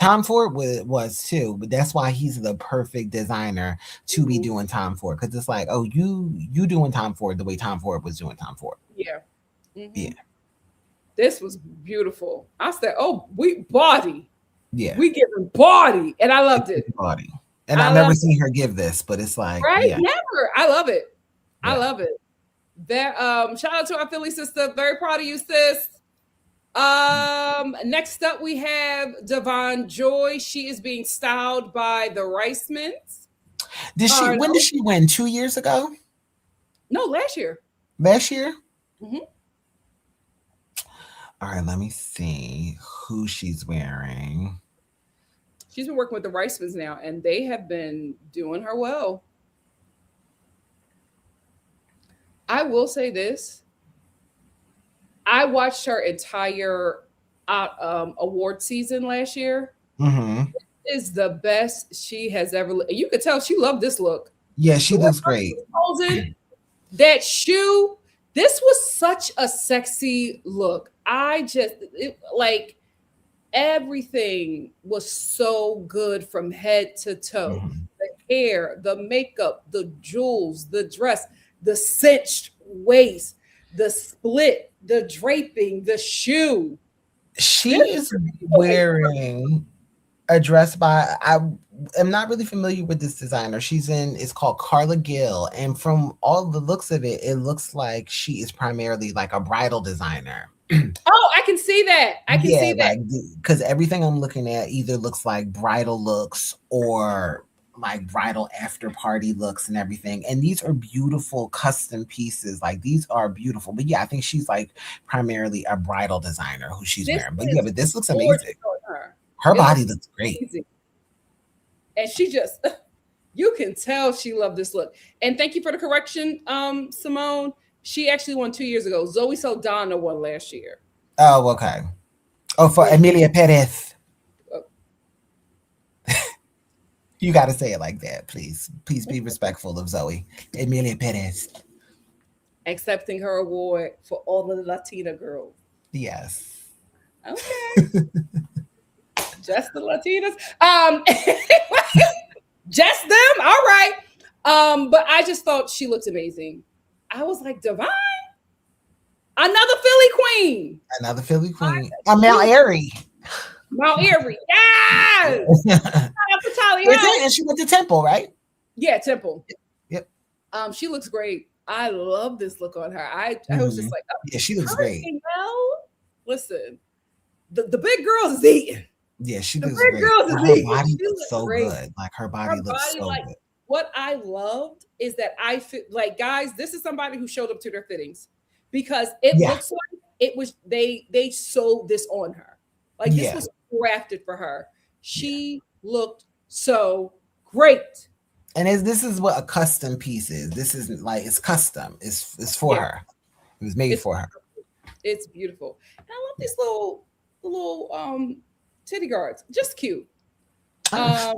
Tom Ford was too, but that's why he's the perfect designer to be doing Tom Ford, because it's like, oh, you doing Tom Ford the way Tom Ford was doing Tom Ford. Yeah, yeah. This was beautiful. I said, oh, we body. Yeah, we giving body, and I loved it. Body, and I've never seen her give this, but it's like, right, yeah. Never. I love it. Yeah. I love it. That shout out to our Philly sister. Very proud of you, sis. Next up we have Devon Joy. She is being styled by the Rice-Mans. When did she win? 2 years ago? No, last year. Last year? Mm-hmm. All right, let me see who she's wearing. She's been working with the Rice-Mans now, and they have been doing her well. I will say this. I watched her entire award season last year. Mm-hmm. It is the best she has ever. You could tell she loved this look. Yeah, she looks great. That shoe. This was such a sexy look. Like everything was so good from head to toe. Mm-hmm. The hair, the makeup, the jewels, the dress. The cinched waist, the split, the draping, the shoe. She is wearing a dress by, I am not really familiar with this designer. It's called Carla Gill. And from all the looks of it, it looks like she is primarily like a bridal designer. Oh, I can see that. I can see that. Because everything I'm looking at either looks like bridal looks or like bridal after party looks and everything, and these are beautiful custom pieces. Like these are beautiful, but yeah, I think she's like primarily a bridal designer who she's wearing. But yeah, but this looks amazing. Her body looks great, amazing. And she just, you can tell she loved this look. And thank you for the correction, Simone. She actually won 2 years ago. Zoe Saldana won last year. Oh, okay. Oh, for Emilia Perez. You got to say it like that, please. Please be respectful of Zoe. Emilia Perez. Accepting her award for all of the Latina girls. Yes. Okay. Just the Latinas. Just them? All right. But I just thought she looked amazing. I was like, Divine? Another Philly queen. Another Philly queen. Mount Airy. Mount Airy. Yes. And she went to Temple, right? Yeah, Temple. Yep. She looks great. I love this look on her. I was just like, yeah, she looks great. Well, listen, the big girls is eating. Yeah, she The looks big great. girls is Her me. body She looks looks so great. good. Like her body Her looks body, so like good. what I loved is that I fit like guys. This is somebody who showed up to their fittings because it Yeah. looks like it was they sewed this on her. Like this Yeah. was crafted for her. Yeah. She looked so great. And this is what a custom piece is. This isn't like it's custom. It's for Yeah. her. It was made It's for her. it's beautiful. And I love these little titty guards. Just cute.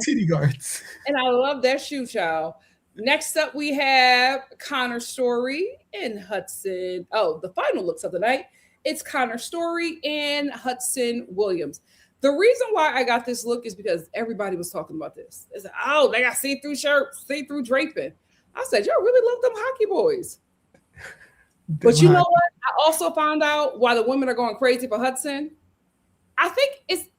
Titty guards. And I love that shoe, child. Next up, we have Connor Story and Hudson. Oh, the final looks of the night. It's Connor Story and Hudson Williams. The reason why I got this look is because everybody was talking about this. It's like, oh, they got see-through shirts, see-through draping. I said, y'all really love them hockey boys. But you know what? I also found out why the women are going crazy for Hudson. I think is he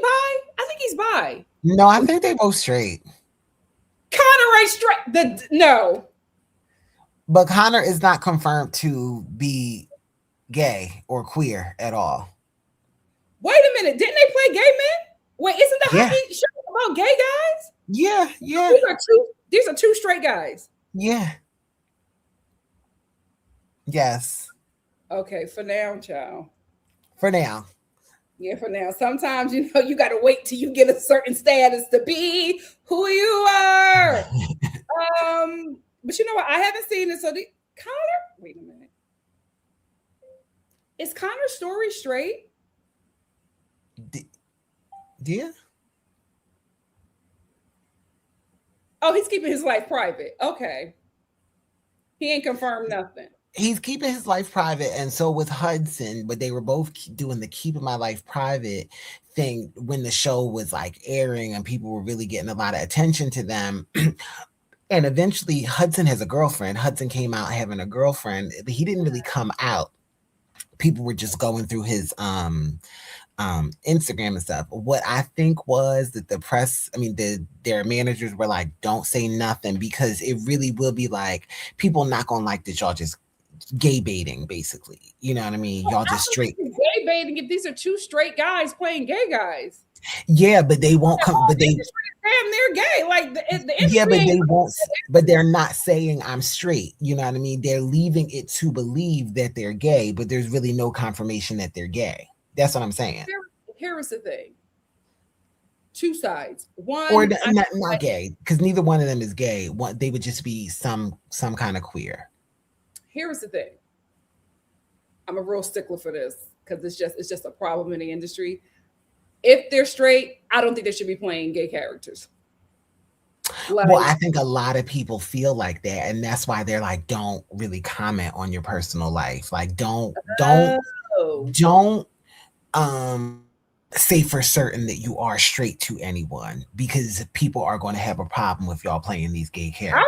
bi? I think he's bi. No, I think they both straight. Connor ain't straight. No. But Connor is not confirmed to be gay or queer at all. Wait a minute. Didn't they play gay men? Wait, isn't the hockey show about gay guys? Yeah, yeah. These are two straight guys. Yeah. Yes. Okay, for now, child. For now. Yeah, for now. Sometimes, you got to wait till you get a certain status to be who you are. But you know what? I haven't seen it. So Connor, wait a minute. Is Connor's Story straight? Yeah. Oh, he's keeping his life private. Okay. He ain't confirmed nothing. He's keeping his life private, and so with Hudson, but they were both doing the keeping my life private thing when the show was like airing and people were really getting a lot of attention to them. And eventually Hudson has a girlfriend. Hudson came out having a girlfriend, but he didn't really come out. People were just going through his Instagram and stuff. What I think was that the press, their managers were like, don't say nothing, because it really will be like people not gonna like that y'all just gay baiting, basically. You know what I mean? Y'all just straight gay baiting if these are two straight guys playing gay guys. Yeah, but they won't come. But they damn, they're gay. Like the yeah, but they won't. But they're not saying I'm straight. You know what I mean? They're leaving it to believe that they're gay, but there's really no confirmation that they're gay. That's what I'm saying. Here is the thing. Two sides. One, or not gay, because neither one of them is gay. They would just be some kind of queer. Here's the thing. I'm a real stickler for this because it's just a problem in the industry. If they're straight, I don't think they should be playing gay characters. Well, I think a lot of people feel like that, and that's why they're like, don't really comment on your personal life. Like, don't say for certain that you are straight to anyone, because people are going to have a problem with y'all playing these gay characters.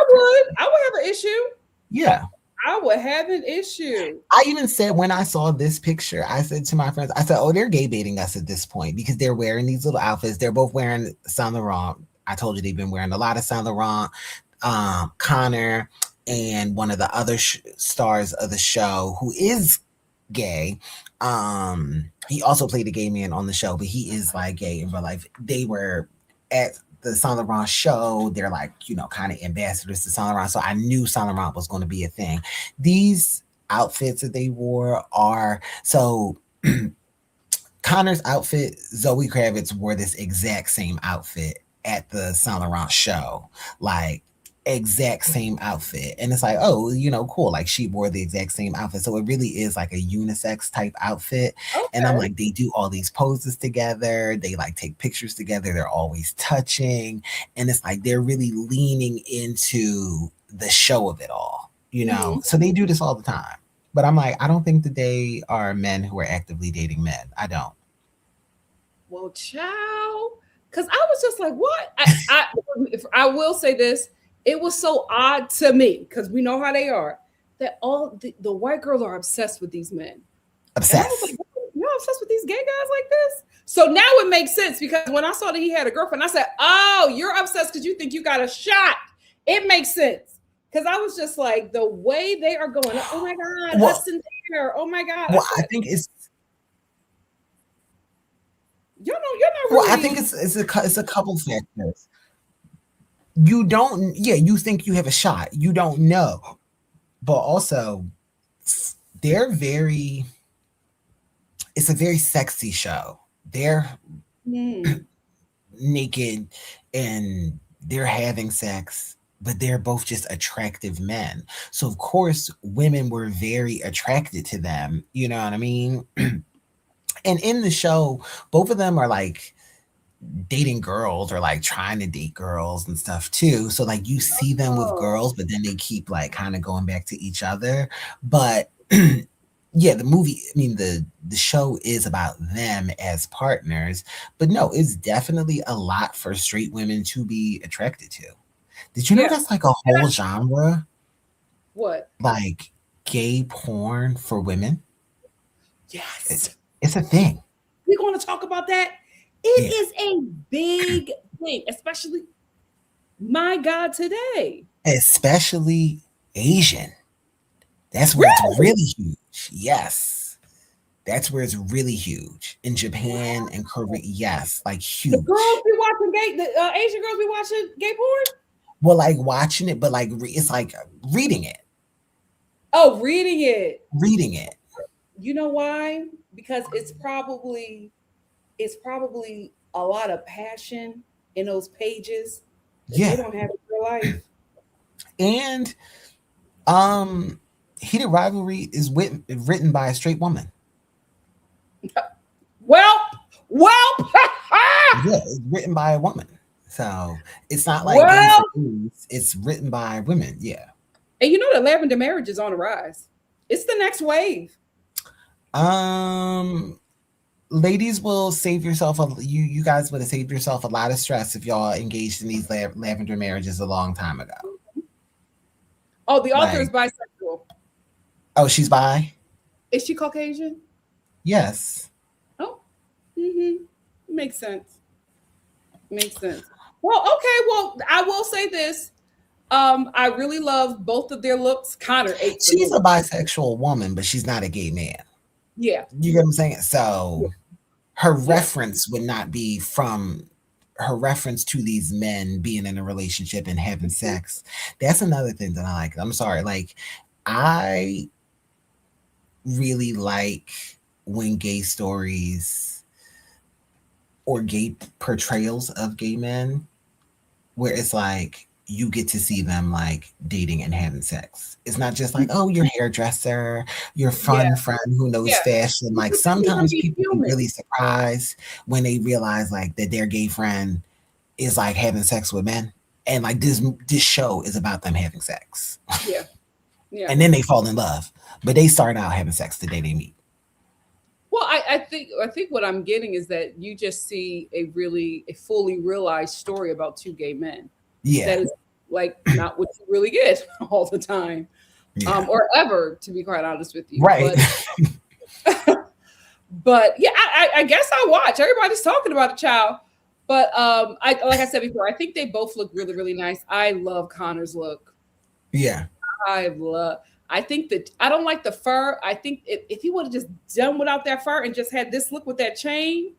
I would have an issue. Yeah. I would have an issue. I even said, when I saw this picture, I said to my friends, I said, oh, they're gay baiting us at this point, because they're wearing these little outfits. They're both wearing Saint Laurent. I told you they've been wearing a lot of Saint Laurent. Connor and one of the other stars of the show, who is gay, he also played a gay man on the show, but he is like gay in real life. They were at the Saint Laurent show. They're like, kind of ambassadors to Saint Laurent. So I knew Saint Laurent was going to be a thing. These outfits that they wore are so Connor's outfit, Zoe Kravitz wore this exact same outfit at the Saint Laurent show, like exact same outfit. And it's like, oh, cool. Like, she wore the exact same outfit. So it really is like a unisex type outfit. Okay. And I'm like, they do all these poses together. They like take pictures together. They're always touching. And it's like, they're really leaning into the show of it all, Mm-hmm. So they do this all the time. But I'm like, I don't think that they are men who are actively dating men. I don't. Well, child, because I was just like, what? I will say this. It was so odd to me, because we know how they are, that all the white girls are obsessed with these men. Obsessed. Like, you're obsessed with these gay guys like this? So now it makes sense, because when I saw that he had a girlfriend, I said, oh, you're obsessed because you think you got a shot. It makes sense. Because I was just like, the way they are going, oh my God, Hudson there. Oh my God. Well, I think it's You're not Well, really. I think it's a couple factors. You don't, yeah, you think you have a shot. You don't know, but also they're very. It's a very sexy show. They're Hmm. naked and they're having sex, but they're both just attractive men. So of course, women were very attracted to them. You know what I mean? And in the show, both of them are like dating girls or like trying to date girls and stuff too. So like you see them with Oh, girls, but then they keep like kind of going back to each other. But yeah, the movie, I mean the show is about them as partners, but no, it's definitely a lot for straight women to be attracted to. Did you know yeah. that's like a And whole genre? what? Like gay porn for women? It, Yes. it's a thing. We're going to talk about that. Yeah. It is a big thing, especially my God today. Especially Asian. That's where it's Really? really huge. Yes. That's where it's really huge. In Japan and Korea, yes, like The girls huge. be watching the Asian girls be watching gay porn. Well, like watching it, but like it's like reading it, Oh, reading it. reading it. You know why? Because it's probably a lot of passion in those pages that they Yeah. don't have in real life. And um Heated Rivalry is written by a straight woman. Well, well, Yeah, it's written by a woman. So it's not like gay well. for dudes. It's written by women. Yeah. And you know that lavender marriage is on the rise. It's the next wave. Um Ladies will save yourself you guys would have saved yourself a lot of stress if y'all engaged in these lavender marriages a long time ago. Oh, the author is Like, bisexual. oh, she's bi? Is she Caucasian? Yes. Oh, mm-hmm. Makes sense. Makes sense. Well, okay. Well, I will say this. I really love both of their looks. Connor ate the She's a movie. bisexual woman, but she's not a gay man. Yeah, You get what I'm saying? So her yeah. reference would not be from her reference to these men being in a relationship and having sex. That's another thing that I like. I'm sorry. Like, I really like when gay stories or gay portrayals of gay men where it's like you get to see them like dating and having sex. It's not just like, oh, your hairdresser, your Yeah, fun friend who knows yeah. fashion. You Like can see them sometimes be people be human. really surprised when they realize like that their gay friend is like having sex with men. And like this show is about them having sex. Yeah, yeah. And then they fall in love. But they start out having sex the day they meet. Well, I think what I'm getting is that you just see a fully realized story about two gay men. That Yeah. is like not what you really get all the time, Yeah. or ever, to be quite honest with you. Right. But yeah, I guess I watch. Everybody's talking about the child, but I like I said before, I think they both look really really nice. I love Connor's look. Yeah. I love. I think that I don't like the fur. I think if he would have just done without that fur and just had this look with that chain.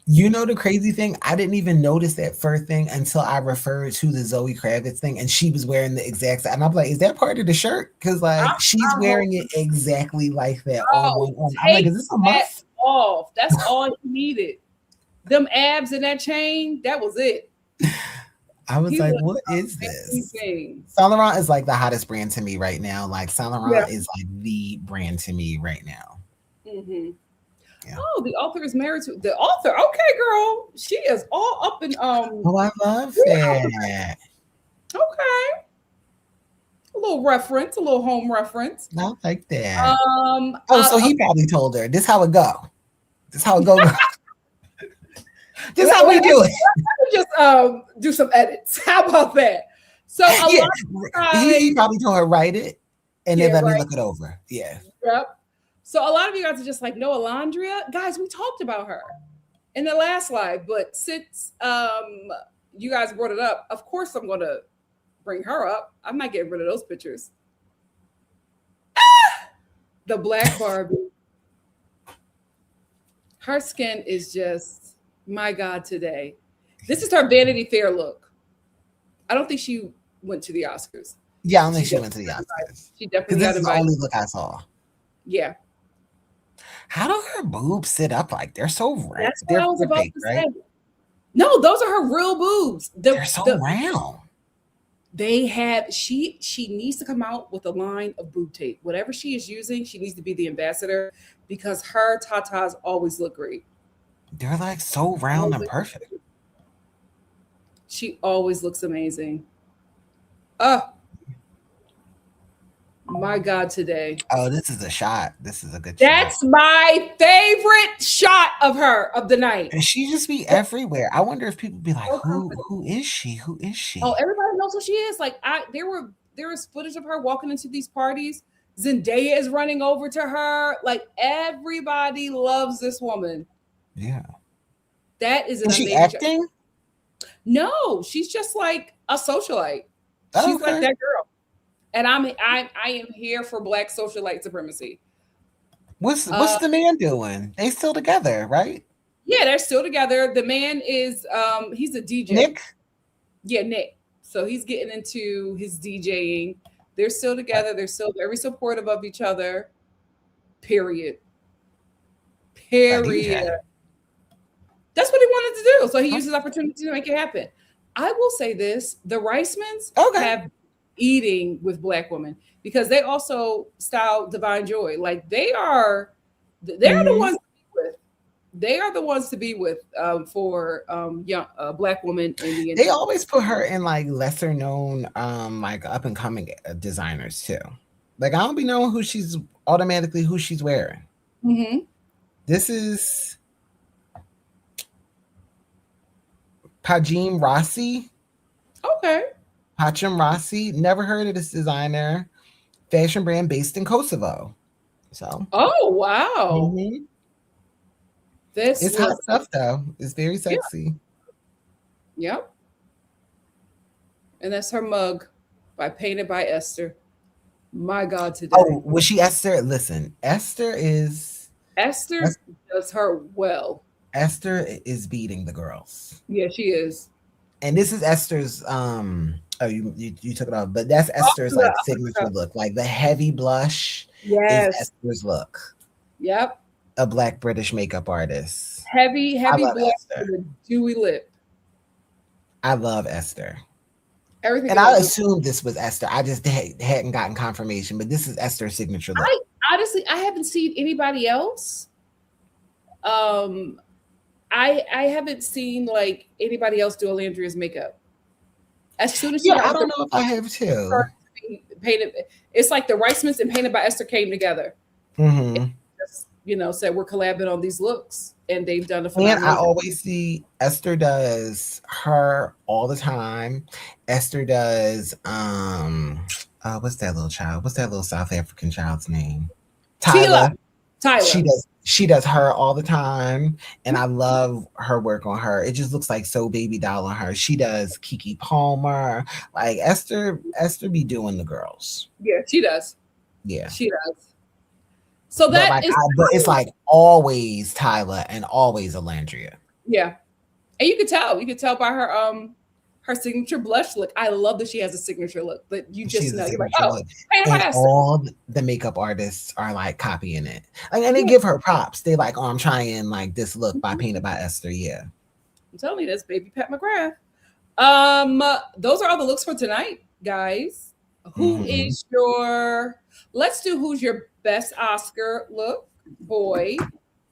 You know the crazy thing? I didn't even notice that fur thing until I referred to the Zoe Kravitz thing, and she was wearing the exact. And I'm like, is that part of the shirt? Because I, like she's I hope wearing it exactly like that on no, one arm. I'm like, take is this a that muff? off. That's all he needed. Them abs and that chain. That was it. I was He like, was what is this? amazing. Saint Laurent is like the hottest brand to me right now. Like Saint Yeah. Laurent is like the brand to me right now. Mm-hmm. Yeah. Oh, the author is married to the author. Okay, girl. She is all up in Oh, I love that. Okay. A little reference, a little home reference. I like that. Um Oh, so he okay. probably told her, this how it go. This how it go. This how we do it. Let me just do some edits. How about that? So a Yeah. lot of times, He probably told her, write it and then yeah, let me right. look it over. Yeah. Yep. So a lot of you guys are just like, no, Alondria. Guys, we talked about her in the last live, but since you guys brought it up, of course I'm gonna bring her up. I'm not getting rid of those pictures. The Black Barbie. Her skin is just, my God, today. This is her Vanity Fair look. I don't think she went to the Oscars. Yeah, I don't think she went to the Oscars. She Because definitely this got is the invited. only look I saw. Yeah. How do her boobs sit up like they're so round? That's what I was about fake, to right? say. No, those are her real boobs. They're so round. They have she needs to come out with a line of boob tape. Whatever she is using, she needs to be the ambassador because her tatas always look great. They're like so round and perfect. She always looks amazing. Oh my God, today. Oh, this is a shot. This is a good That's shot. my favorite shot of her of the night. And she just be everywhere. I wonder if people be like, who is she? Who is she? Oh, everybody knows who she is. Like there was footage of her walking into these parties. Zendaya is running over to her. Like everybody loves this woman. Yeah. That is an Is she amazing acting? show. No, she's just like a socialite. She's like that girl. And I am here for Black socialite supremacy. What's the man doing? They still together, right? Yeah, they're still together. The man is he's a DJ. Nick? Yeah, Nick. So he's getting into his DJing. They're still together. They're still very supportive of each other. Period. That's what he wanted to do. So he used his opportunity to make it happen. I will say this: the Reismans have eating with Black women because they also style Divine Joy. Like they're the ones to be with. They are the ones to be with for young Black women in the industry. They always put her in like lesser known like up and coming designers too. Like I don't be knowing who she's wearing. Mm-hmm. This is Pajim Rossi. Okay. Pachim Rossi. Never heard of this designer. Fashion brand based in Kosovo. So. Oh wow. Mm-hmm. It's hot stuff though. It's very sexy. Yep. And that's her mug Painted by Esther. My God, today. Oh, was she Esther? Listen, Esther does her well. Esther is beating the girls. Yeah, she is. And this is Esther's you took it off, but that's Esther's like signature look. Like the heavy blush is Esther's look. Yep. A Black British makeup artist. Heavy blush with a dewy lip. I love Esther. Everything. And I assumed this was Esther. I just hadn't gotten confirmation, but this is Esther's signature look. Honestly, I haven't seen anybody else. I haven't seen like anybody else do Alandria's makeup. As soon as I don't know if I have too. Painted, it's like the Reismans and Painted by Esther came together. Mm-hmm. Just, said we're collabing on these looks, and they've done a phenomenal. And I always see Esther does her all the time. Esther does what's that little child? What's that little South African child's name? Tyler. She does her all the time, and I love her work on her. It just looks like so baby doll on her. She does Keke Palmer. Like Esther be doing the girls. Yeah, she does. Yeah, she does. So but it's like always Tyler and always Alandria. Yeah, and you could tell by her signature blush look. I love that she has a signature look, but you just know you're like, oh, and all the makeup artists are like copying it, and they give her props. They like, oh, I'm trying like this look by Painted by Esther. Yeah, I'm telling you, that's baby Pat McGrath. Those are all the looks for tonight, guys. Who is your? Let's do who's your best Oscar look, boy.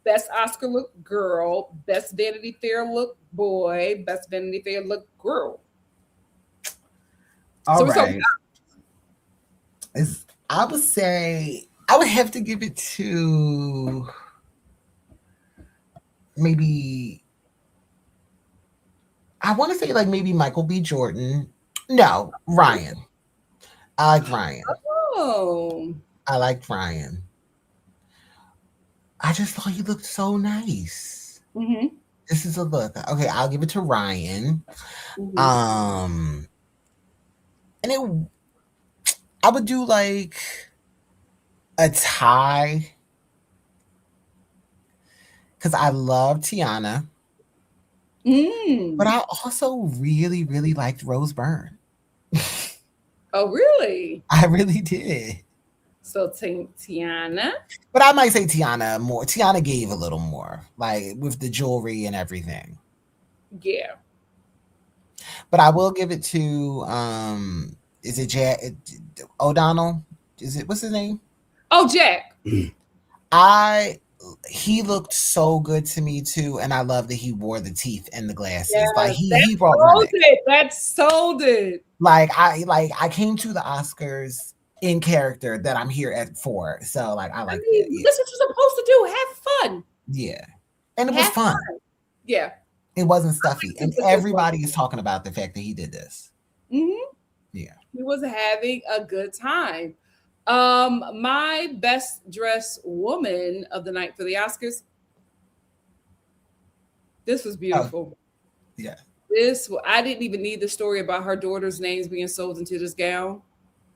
Best Oscar look, girl. Best Vanity Fair look, boy. Best Vanity Fair look, girl. All right. I would say I would have to give it to maybe. I want to say like maybe Michael B. Jordan. No, Ryan. I like Ryan. Oh. I liked Ryan. I just thought he looked so nice. Mm-hmm. This is a look. Okay, I'll give it to Ryan. Mm-hmm. And I would do like a tie. because I love Teyana, but I also really, really liked Rose Byrne. Oh, really? I really did. So Teyana. But I might say Teyana more. Teyana gave a little more, like with the jewelry and everything. Yeah. But I will give it to is it Jack O'Donnell? Is it, what's his name? Oh, Jack. He looked so good to me too, and I love that he wore the teeth and the glasses. Yeah, like he brought it. That sold it. Like I came to the Oscars in character that I'm here for. So like I like that. Yeah. That's what you're supposed to do. Have fun. Yeah. And it was fun. Yeah. It wasn't stuffy. And everybody is talking about the fact that he did this. Mm-hmm. Yeah. He was having a good time. My best dressed woman of the night for the Oscars. This was beautiful. Oh, yeah. I didn't even need the story about her daughter's names being sold into this gown.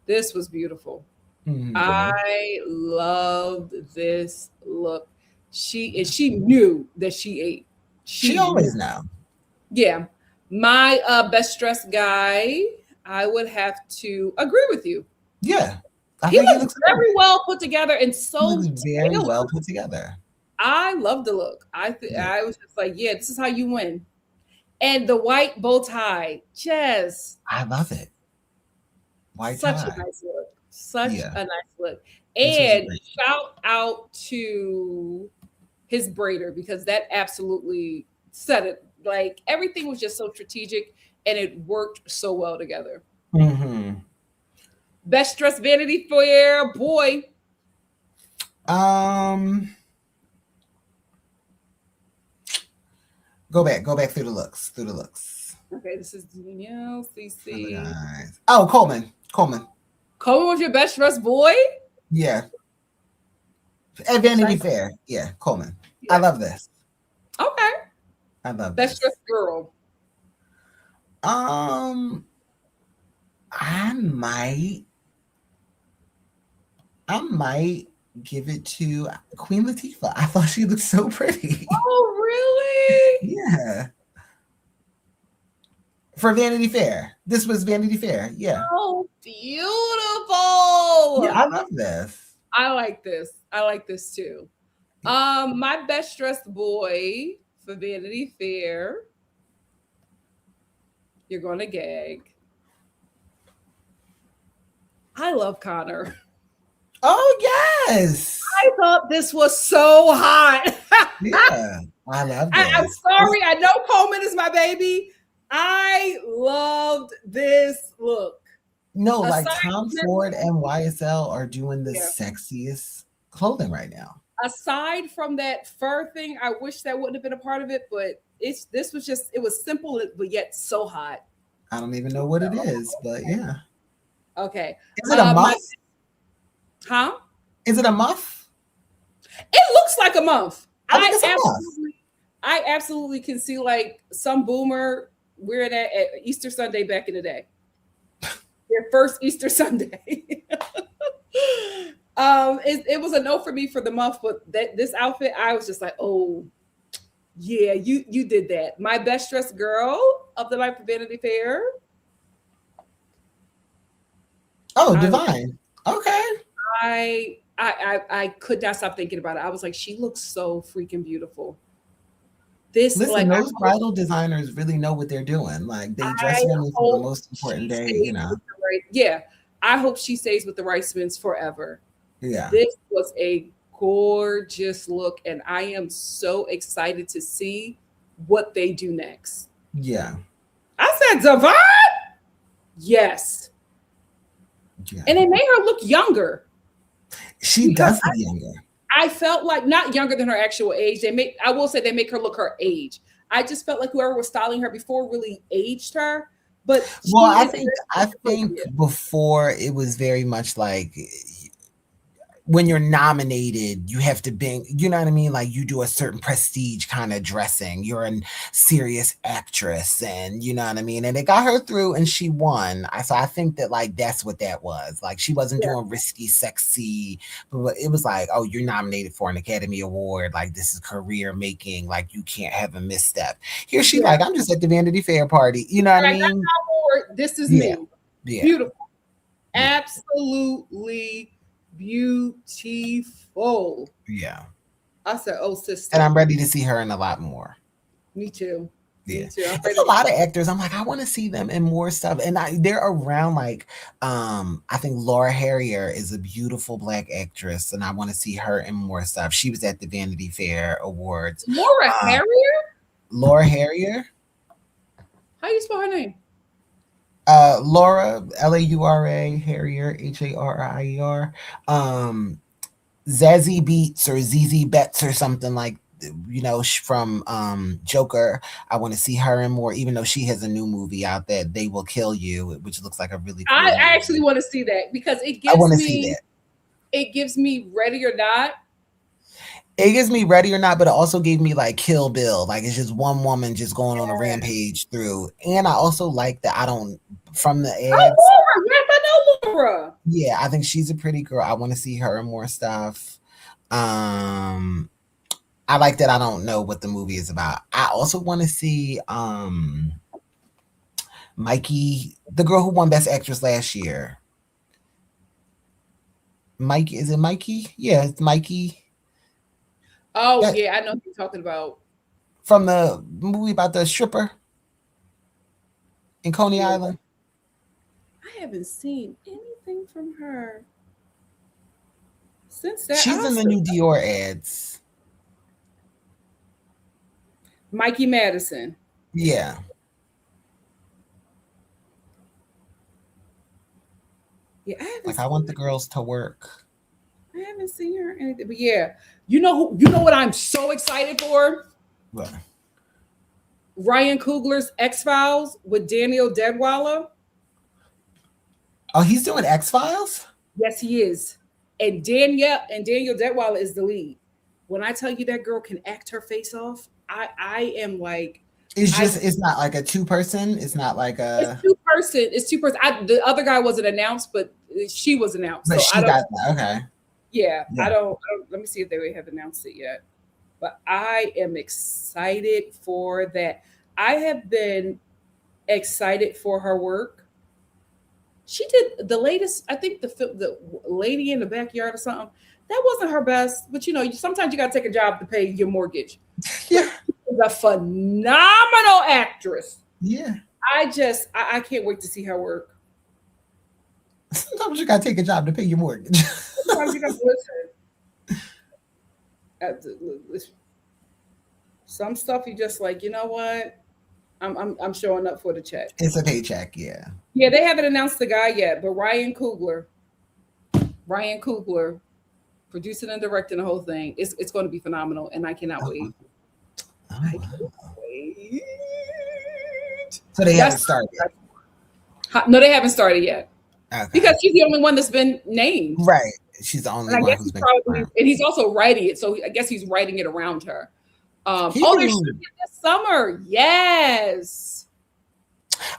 This was beautiful. Mm-hmm. I loved this look. She knew that she ate. She always know. Yeah. My best dressed guy, I would have to agree with you. Yeah. He looks very well put together and so very well put together. I love the look. I was just like, yeah, this is how you win. And the white bow tie, I love it. White such tie. A nice look. Such a nice look. And shout out to his braider because that absolutely set it. Like everything was just so strategic and it worked so well together. Mm-hmm. Best dressed Vanity Fair boy. Go back through the looks. Okay, this is Danielle, CC. Oh, Colman. Colman was your best dressed boy? Yeah. At Vanity Fair. Yeah, Colman. Yeah. I love this. Okay. I love best dressed girl. I might give it to Queen Latifah. I thought she looked so pretty. Oh, really? Yeah. For Vanity Fair. This was Vanity Fair. Yeah. Oh, beautiful. Yeah, I love this. I like this too. My best dressed boy for Vanity Fair. You're gonna gag. I love Connor. Oh, yes. I thought this was so hot. Yeah, I love this. I'm sorry. I know Colman is my baby. I loved this look. No, like Tom Ford and YSL are doing the sexiest clothing right now. Aside from that fur thing, I wish that wouldn't have been a part of it, but it was simple, but yet so hot. I don't even know what it is, but yeah. Okay. Is it a muff? Huh? Is it a muff? It looks like a muff. I absolutely can see like some boomer wearing that at Easter Sunday back in the day. Their first Easter Sunday. It was a no for me for the muff, but this outfit, I was just like, oh, yeah, you did that. My best dressed girl of the night for Vanity Fair. Oh, Divine. Okay. I could not stop thinking about it. I was like, she looks so freaking beautiful. Those bridal designers really know what they're doing. Like they dress women for the most important day, you know. Yeah. I hope she stays with the Reismans forever. Yeah. This was a gorgeous look, and I am so excited to see what they do next. Yeah. I said Divine? Yes. Yeah. And they made her look younger. She does look younger. I felt like not younger than her actual age. I will say they make her look her age. I just felt like whoever was styling her before really aged her. But I think before it was very much like when you're nominated, you have to be, you know what I mean? Like you do a certain prestige kind of dressing. You're a serious actress, and you know what I mean? And it got her through and she won. So I think that like that's what that was. Like she wasn't doing risky, sexy, but it was like, oh, you're nominated for an Academy Award. Like this is career making. Like you can't have a misstep. Here she like, I'm just at the Vanity Fair party. You know what I mean? This is me. Yeah. Beautiful. Absolutely beautiful. Yeah. I said, oh, sister. And I'm ready to see her in a lot more. Me too. Yeah. Me too. There's a lot of actors. I'm like, I want to see them in more stuff. And they're around like, I think Laura Harrier is a beautiful Black actress, and I want to see her in more stuff. She was at the Vanity Fair Awards. Laura Harrier? Laura Harrier. How you spell her name? Laura, Laura, Harrier, Harrier. Zazie Beats or ZZ Betts or something like, you know, from Joker. I want to see her in more, even though she has a new movie out that They Will Kill You, which looks like a really cool I movie. actually want to see that because it gives it gives me Ready or Not. It gives me Ready or Not, but it also gave me like Kill Bill. Like it's just one woman just going on a rampage through. And I also like that from the ads. Oh, Laura. Yes, I know Laura. Yeah, I think she's a pretty girl. I want to see her in more stuff. I like that I don't know what the movie is about. I also want to see Mikey, the girl who won Best Actress last year. Mike, is it Mikey? Yeah, it's Mikey. Oh, yeah, I know who you're talking about. From the movie about the stripper in Coney Island. I haven't seen anything from her since that. She's in the new Dior ads. Mikey Madison. Yeah. Yeah, I want the girls to work. I haven't seen her anything, but yeah, you know what I'm so excited for? What? Ryan Coogler's X-Files with Daniel Deadwyler. Oh, he's doing X-Files? Yes, he is. And Daniel Deadwyler is the lead. When I tell you that girl can act her face off, I am like, it's not like a 2-person. It's not like it's 2-person. It's 2-person. The other guy wasn't announced, but she was announced. But so she got that. Okay. Yeah, I don't. Let me see if they have announced it yet. But I am excited for that. I have been excited for her work. She did the latest. I think the Lady in the Backyard or something. That wasn't her best, but sometimes you got to take a job to pay your mortgage. Yeah, she's a phenomenal actress. Yeah, I can't wait to see her work. Sometimes you got to take a job to pay your mortgage. Sometimes you got to listen. Some stuff you just like, you know what? I'm showing up for the check. It's a paycheck, yeah. Yeah, they haven't announced the guy yet, but Ryan Coogler, producing and directing the whole thing. It's going to be phenomenal, and I cannot wait. I can't wait. So they haven't started. No, they haven't started yet. Okay. Because she's the only one that's been named. Right. She's the only one who's been and he's also writing it, so I guess he's writing it around her. They're shooting this summer. Yes.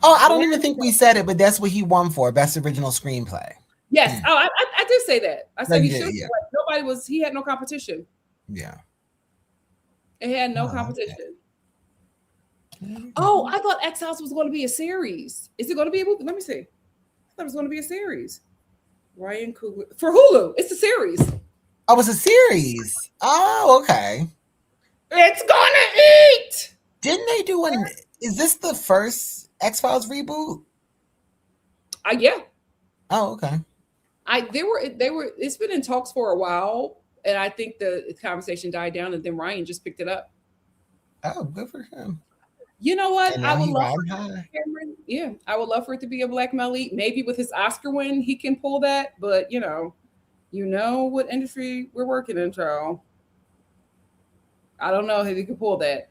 Oh, I don't even think we said it, but that's what he won for, Best Original Screenplay. Yes. Oh, I did say that. I said he should. Yeah. He had no competition. Yeah. It had no competition. Okay. Oh, I thought X-Files was going to be a series. Is it going to be let me see. I thought it was going to be a series. Ryan Coogler for Hulu. It's a series. Oh, it's a series. Oh, okay. It's gonna eat. Didn't they do is this the first X-Files reboot? Yeah. Oh, okay. They were it's been in talks for a while, and I think the conversation died down, and then Ryan just picked it up. Oh, good for him. You know what? I would love I would love for it to be a Black male lead. Maybe with his Oscar win, he can pull that. But you know what industry we're working in, child. I don't know if he can pull that.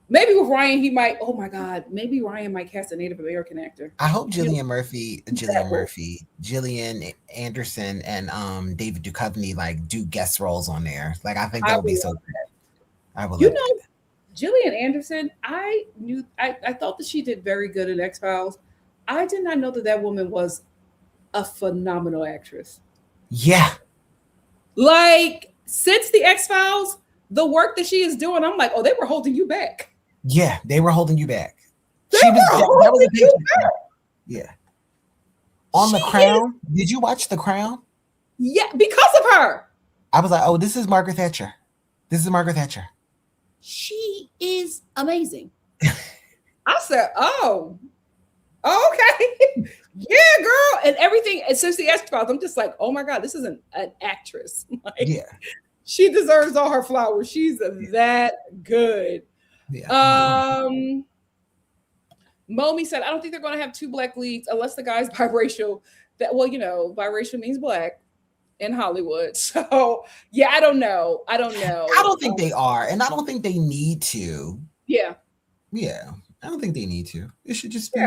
Maybe with Ryan, he might. Oh my God, maybe Ryan might cast a Native American actor. I hope Jillian Anderson, and David Duchovny like do guest roles on there. Like I think that would be so great. I would You love know, that. Jillian Anderson. I thought that she did very good in X Files. I did not know that woman was a phenomenal actress. Yeah. Like since the X Files, the work that she is doing, I'm like, oh, they were holding you back. Yeah, they were holding you back. That was a picture. Yeah. On The Crown. Did you watch The Crown? Yeah, because of her. I was like, oh, this is Margaret Thatcher. This is Margaret Thatcher. She is amazing. I said, oh, okay. Yeah, girl. And everything, and since the X Files, I'm just like, oh my God, this is an actress. Like, yeah. She deserves all her flowers. She's that good. Yeah. Momi said, I don't think they're going to have 2 black leads unless the guy's biracial. Biracial means black in Hollywood. So, yeah, I don't know. I don't think they are, and I don't think they need to. Yeah. Yeah. I don't think they need to. It should just be,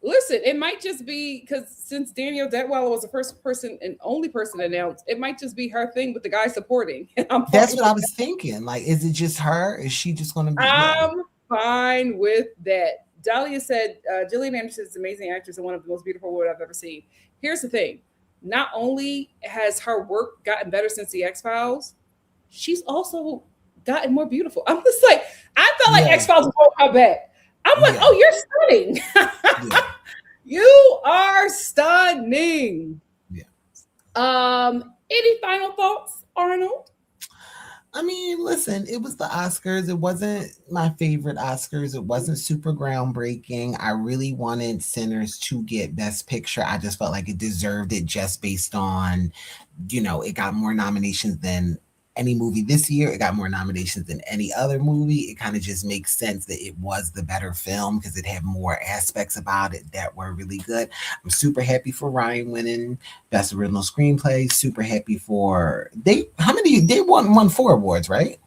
Listen, it might just be because since Danielle Detweiler was the first person and only person announced, it might just be her thing with the guy supporting. That's what I was thinking. Like, is it just her? Is she just going to be? I'm fine with that. Dahlia said, Jillian Anderson is an amazing actress and one of the most beautiful women I've ever seen. Here's the thing. Not only has her work gotten better since the X-Files, she's also gotten more beautiful. I'm just like, I felt like X-Files broke her back. I'm like, oh, you're stunning. You are stunning. Yeah. Any final thoughts, Arnold? I mean, listen, it was the Oscars. It wasn't my favorite Oscars. It wasn't super groundbreaking. I really wanted Sinners to get Best Picture. I just felt like it deserved it just based on, it got more nominations than any movie this year. It got more nominations than any other movie. It kind of just makes sense that it was the better film because it had more aspects about it that were really good. I'm super happy for Ryan winning Best Original Screenplay. Super happy for they won 4 awards, right?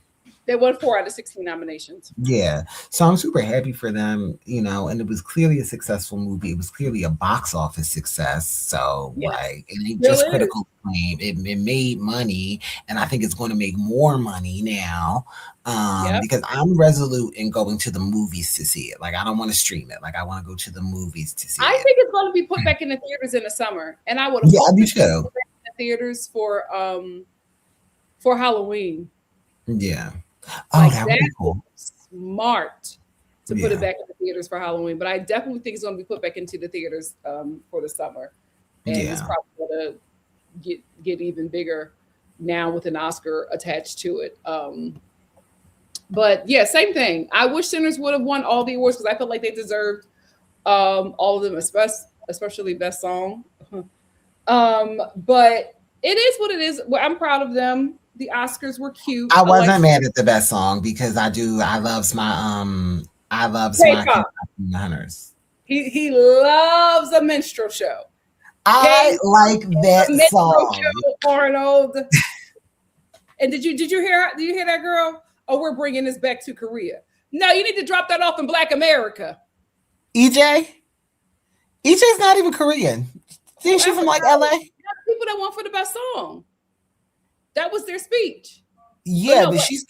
They won 4 out of 16 nominations. Yeah. So I'm super happy for them, and it was clearly a successful movie. It was clearly a box office success. So it ain't just critical acclaim. It made money, and I think it's going to make more money now because I'm resolute in going to the movies to see it. Like, I don't want to stream it. Like, I want to go to the movies to see it. I think it's going to be put back in the theaters in the summer, and I would I do too. In the theaters for Halloween. Yeah. Oh, that would be cool. Smart to put it back in the theaters for Halloween, but I definitely think it's going to be put back into the theaters for the summer, and it's probably going to get even bigger now with an Oscar attached to it. But yeah, same thing. I wish Sinners would have won all the awards because I felt like they deserved all of them, especially Best Song. But it is what it is. Well, I'm proud of them. The Oscars were cute. I wasn't mad at the Best Song because I loves my Hunters. He loves a minstrel show. I like that song, show, Arnold. And did you hear that, girl? Oh, we're bringing this back to Korea. No, you need to drop that off in Black America. EJ's not even Korean. Isn't she from like LA? People that won for the Best Song. That was their speech. Yeah, but she's.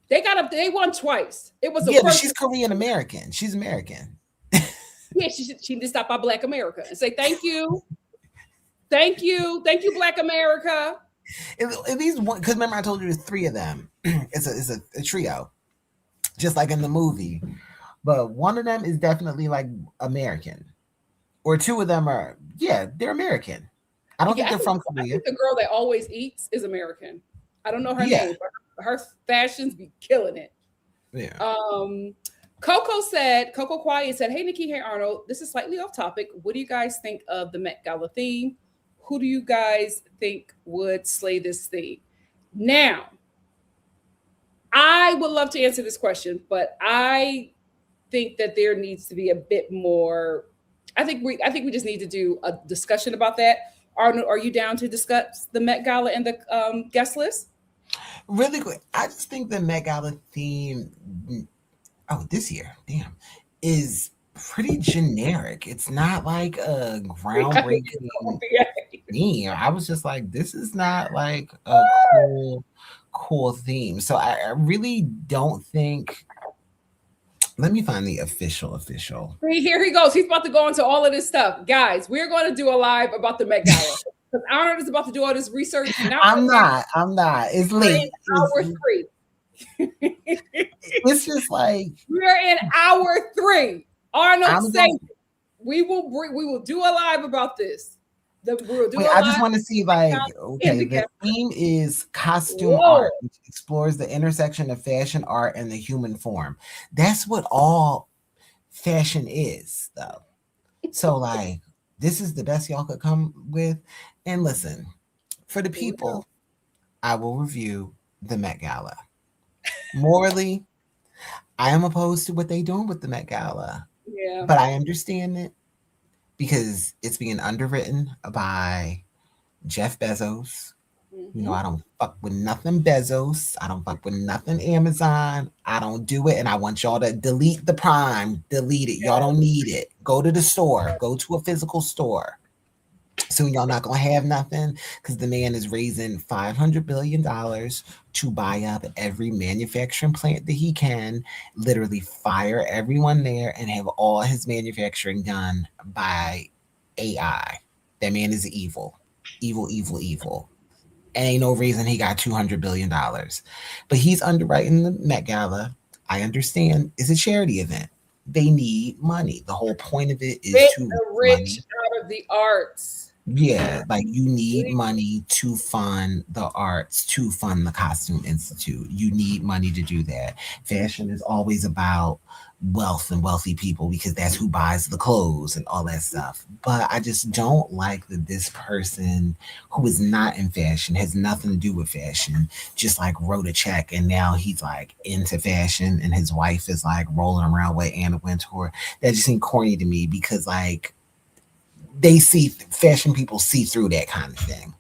They won twice. It was but she's Korean American. She's American. Yeah, she need to stop by Black America and say thank you, thank you, Black America. At least one, because remember I told you there's 3 of them. It's a trio, just like in the movie. But one of them is definitely like American, or 2 of them are they're American. I don't think they're from Korea. I think the girl that always eats is American. I don't know her name, but her fashions be killing it. Yeah. Coco Quiet said, hey, Nikki, hey, Arnold. This is slightly off topic. What do you guys think of the Met Gala theme? Who do you guys think would slay this theme? Now, I would love to answer this question, but I think that there needs to be a bit more. I think we just need to do a discussion about that. Arnold, are you down to discuss the Met Gala and the guest list? Really quick, I just think the Met Gala theme, this year, damn, is pretty generic. It's not like a groundbreaking theme. I was just like, this is not like a cool theme. So I really don't think. Let me find the official. Here he goes. He's about to go into all of this stuff. Guys, we're going to do a live about the Met Gala. Because Arnold is about to do all this research. I'm not. It's late. Hour 3. It's just like we're in hour 3. Arnold said we will do a live about this. I just want to see the theme is costume art, which explores the intersection of fashion, art, and the human form. That's what all fashion is, though. So like, this is the best y'all could come with. And listen, for the people, I will review the Met Gala. Morally, I am opposed to what they doing with the Met Gala. Yeah. But I understand it because it's being underwritten by Jeff Bezos. You know, I don't fuck with nothing Bezos. I don't fuck with nothing Amazon. I don't do it. And I want y'all to delete the Prime. Delete it. Y'all don't need it. Go to the store. Go to a physical store. Soon y'all not going to have nothing because the man is raising $500 billion to buy up every manufacturing plant that he can, literally fire everyone there and have all his manufacturing done by AI. That man is evil. Evil. Ain't no reason he got $200 billion. But he's underwriting the Met Gala. I understand. It's a charity event. They need money. The whole point of it is to the rich out of the arts. Yeah, like you need money to fund the arts, to fund the Costume Institute. You need money to do that. Fashion is always about wealth and wealthy people because that's who buys the clothes and all that stuff. But I just don't like that this person who is not in fashion, has nothing to do with fashion, just like wrote a check and now he's like into fashion and his wife is like rolling around with Anna Wintour. That just seemed corny to me because like fashion people see through that kind of thing.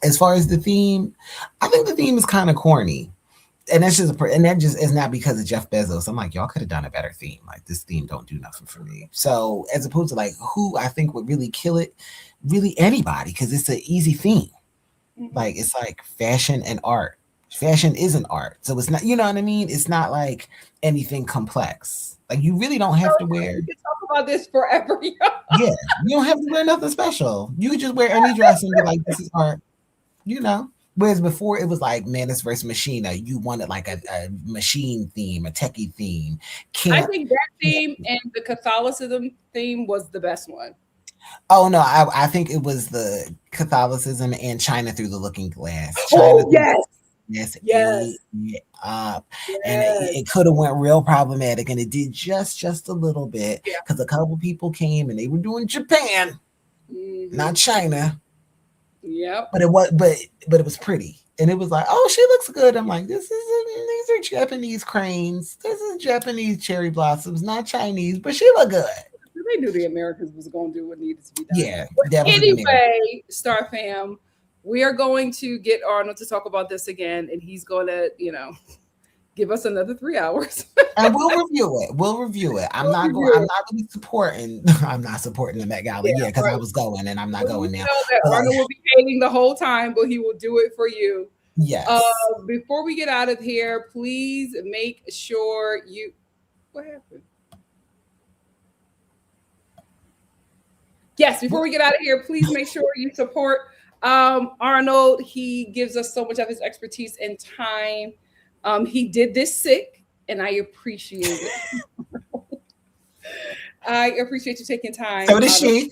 As far as the theme, I think the theme is kind of corny. And that just is not because of Jeff Bezos. I'm like, y'all could have done a better theme. Like this theme don't do nothing for me. So as opposed to like who I think would really kill it, really anybody, because it's an easy theme. Like it's like fashion and art. Fashion isn't art. So it's not, you know what I mean? It's not like anything complex. Like you really don't have to wear. We can talk about this forever. Yeah, you don't have to wear nothing special. You could just wear any dress and be like, this is art. You know. Whereas before it was like Manus versus Machina, you wanted like a machine theme, a techie theme. I think that theme and the Catholicism theme was the best one. Oh no, I think it was the Catholicism and China through the Looking Glass. Oh yes. Yes. And it could have went real problematic, and it did just a little bit because a couple people came and they were doing Japan, not China. Yeah, but it was pretty, and it was like, oh, she looks good. I'm like, these are Japanese cranes. This is Japanese cherry blossoms, not Chinese, but she look good. They knew the Americans was going to do what needed to be done. Yeah. Anyway, Star Fam, we are going to get Arnold to talk about this again, and he's going to, give us another 3 hours. And we'll review it. I'm not really supporting. I'm not supporting the Met Gala. Yeah, because I was going, and I'm not going now. Arnold will be hating the whole time, but he will do it for you. Yes. Before we get out of here, please make sure you. What happened? Yes, before we get out of here, please make sure you support Arnold. He gives us so much of his expertise and time. He did this sick, and I appreciate it. I appreciate you taking time. So does she.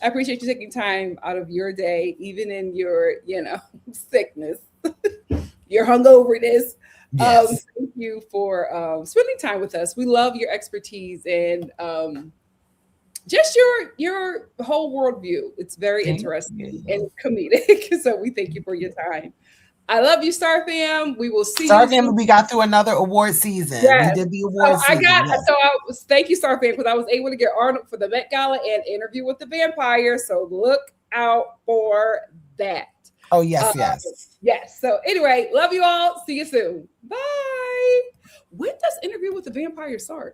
I appreciate you taking time out of your day, even in your, sickness, your hungoverness. Yes. Thank you for spending time with us. We love your expertise and just your whole worldview. It's very interesting and comedic. So we thank you for your time. I love you, Star Fam. We will see Star Fam, we got through another award season. Yes. We did the award season. Thank you, Star Fam, because I was able to get Arnold for the Met Gala and Interview with the Vampire. So look out for that. Oh, yes, yes. Yes. So anyway, love you all. See you soon. Bye. When does Interview with the Vampire start?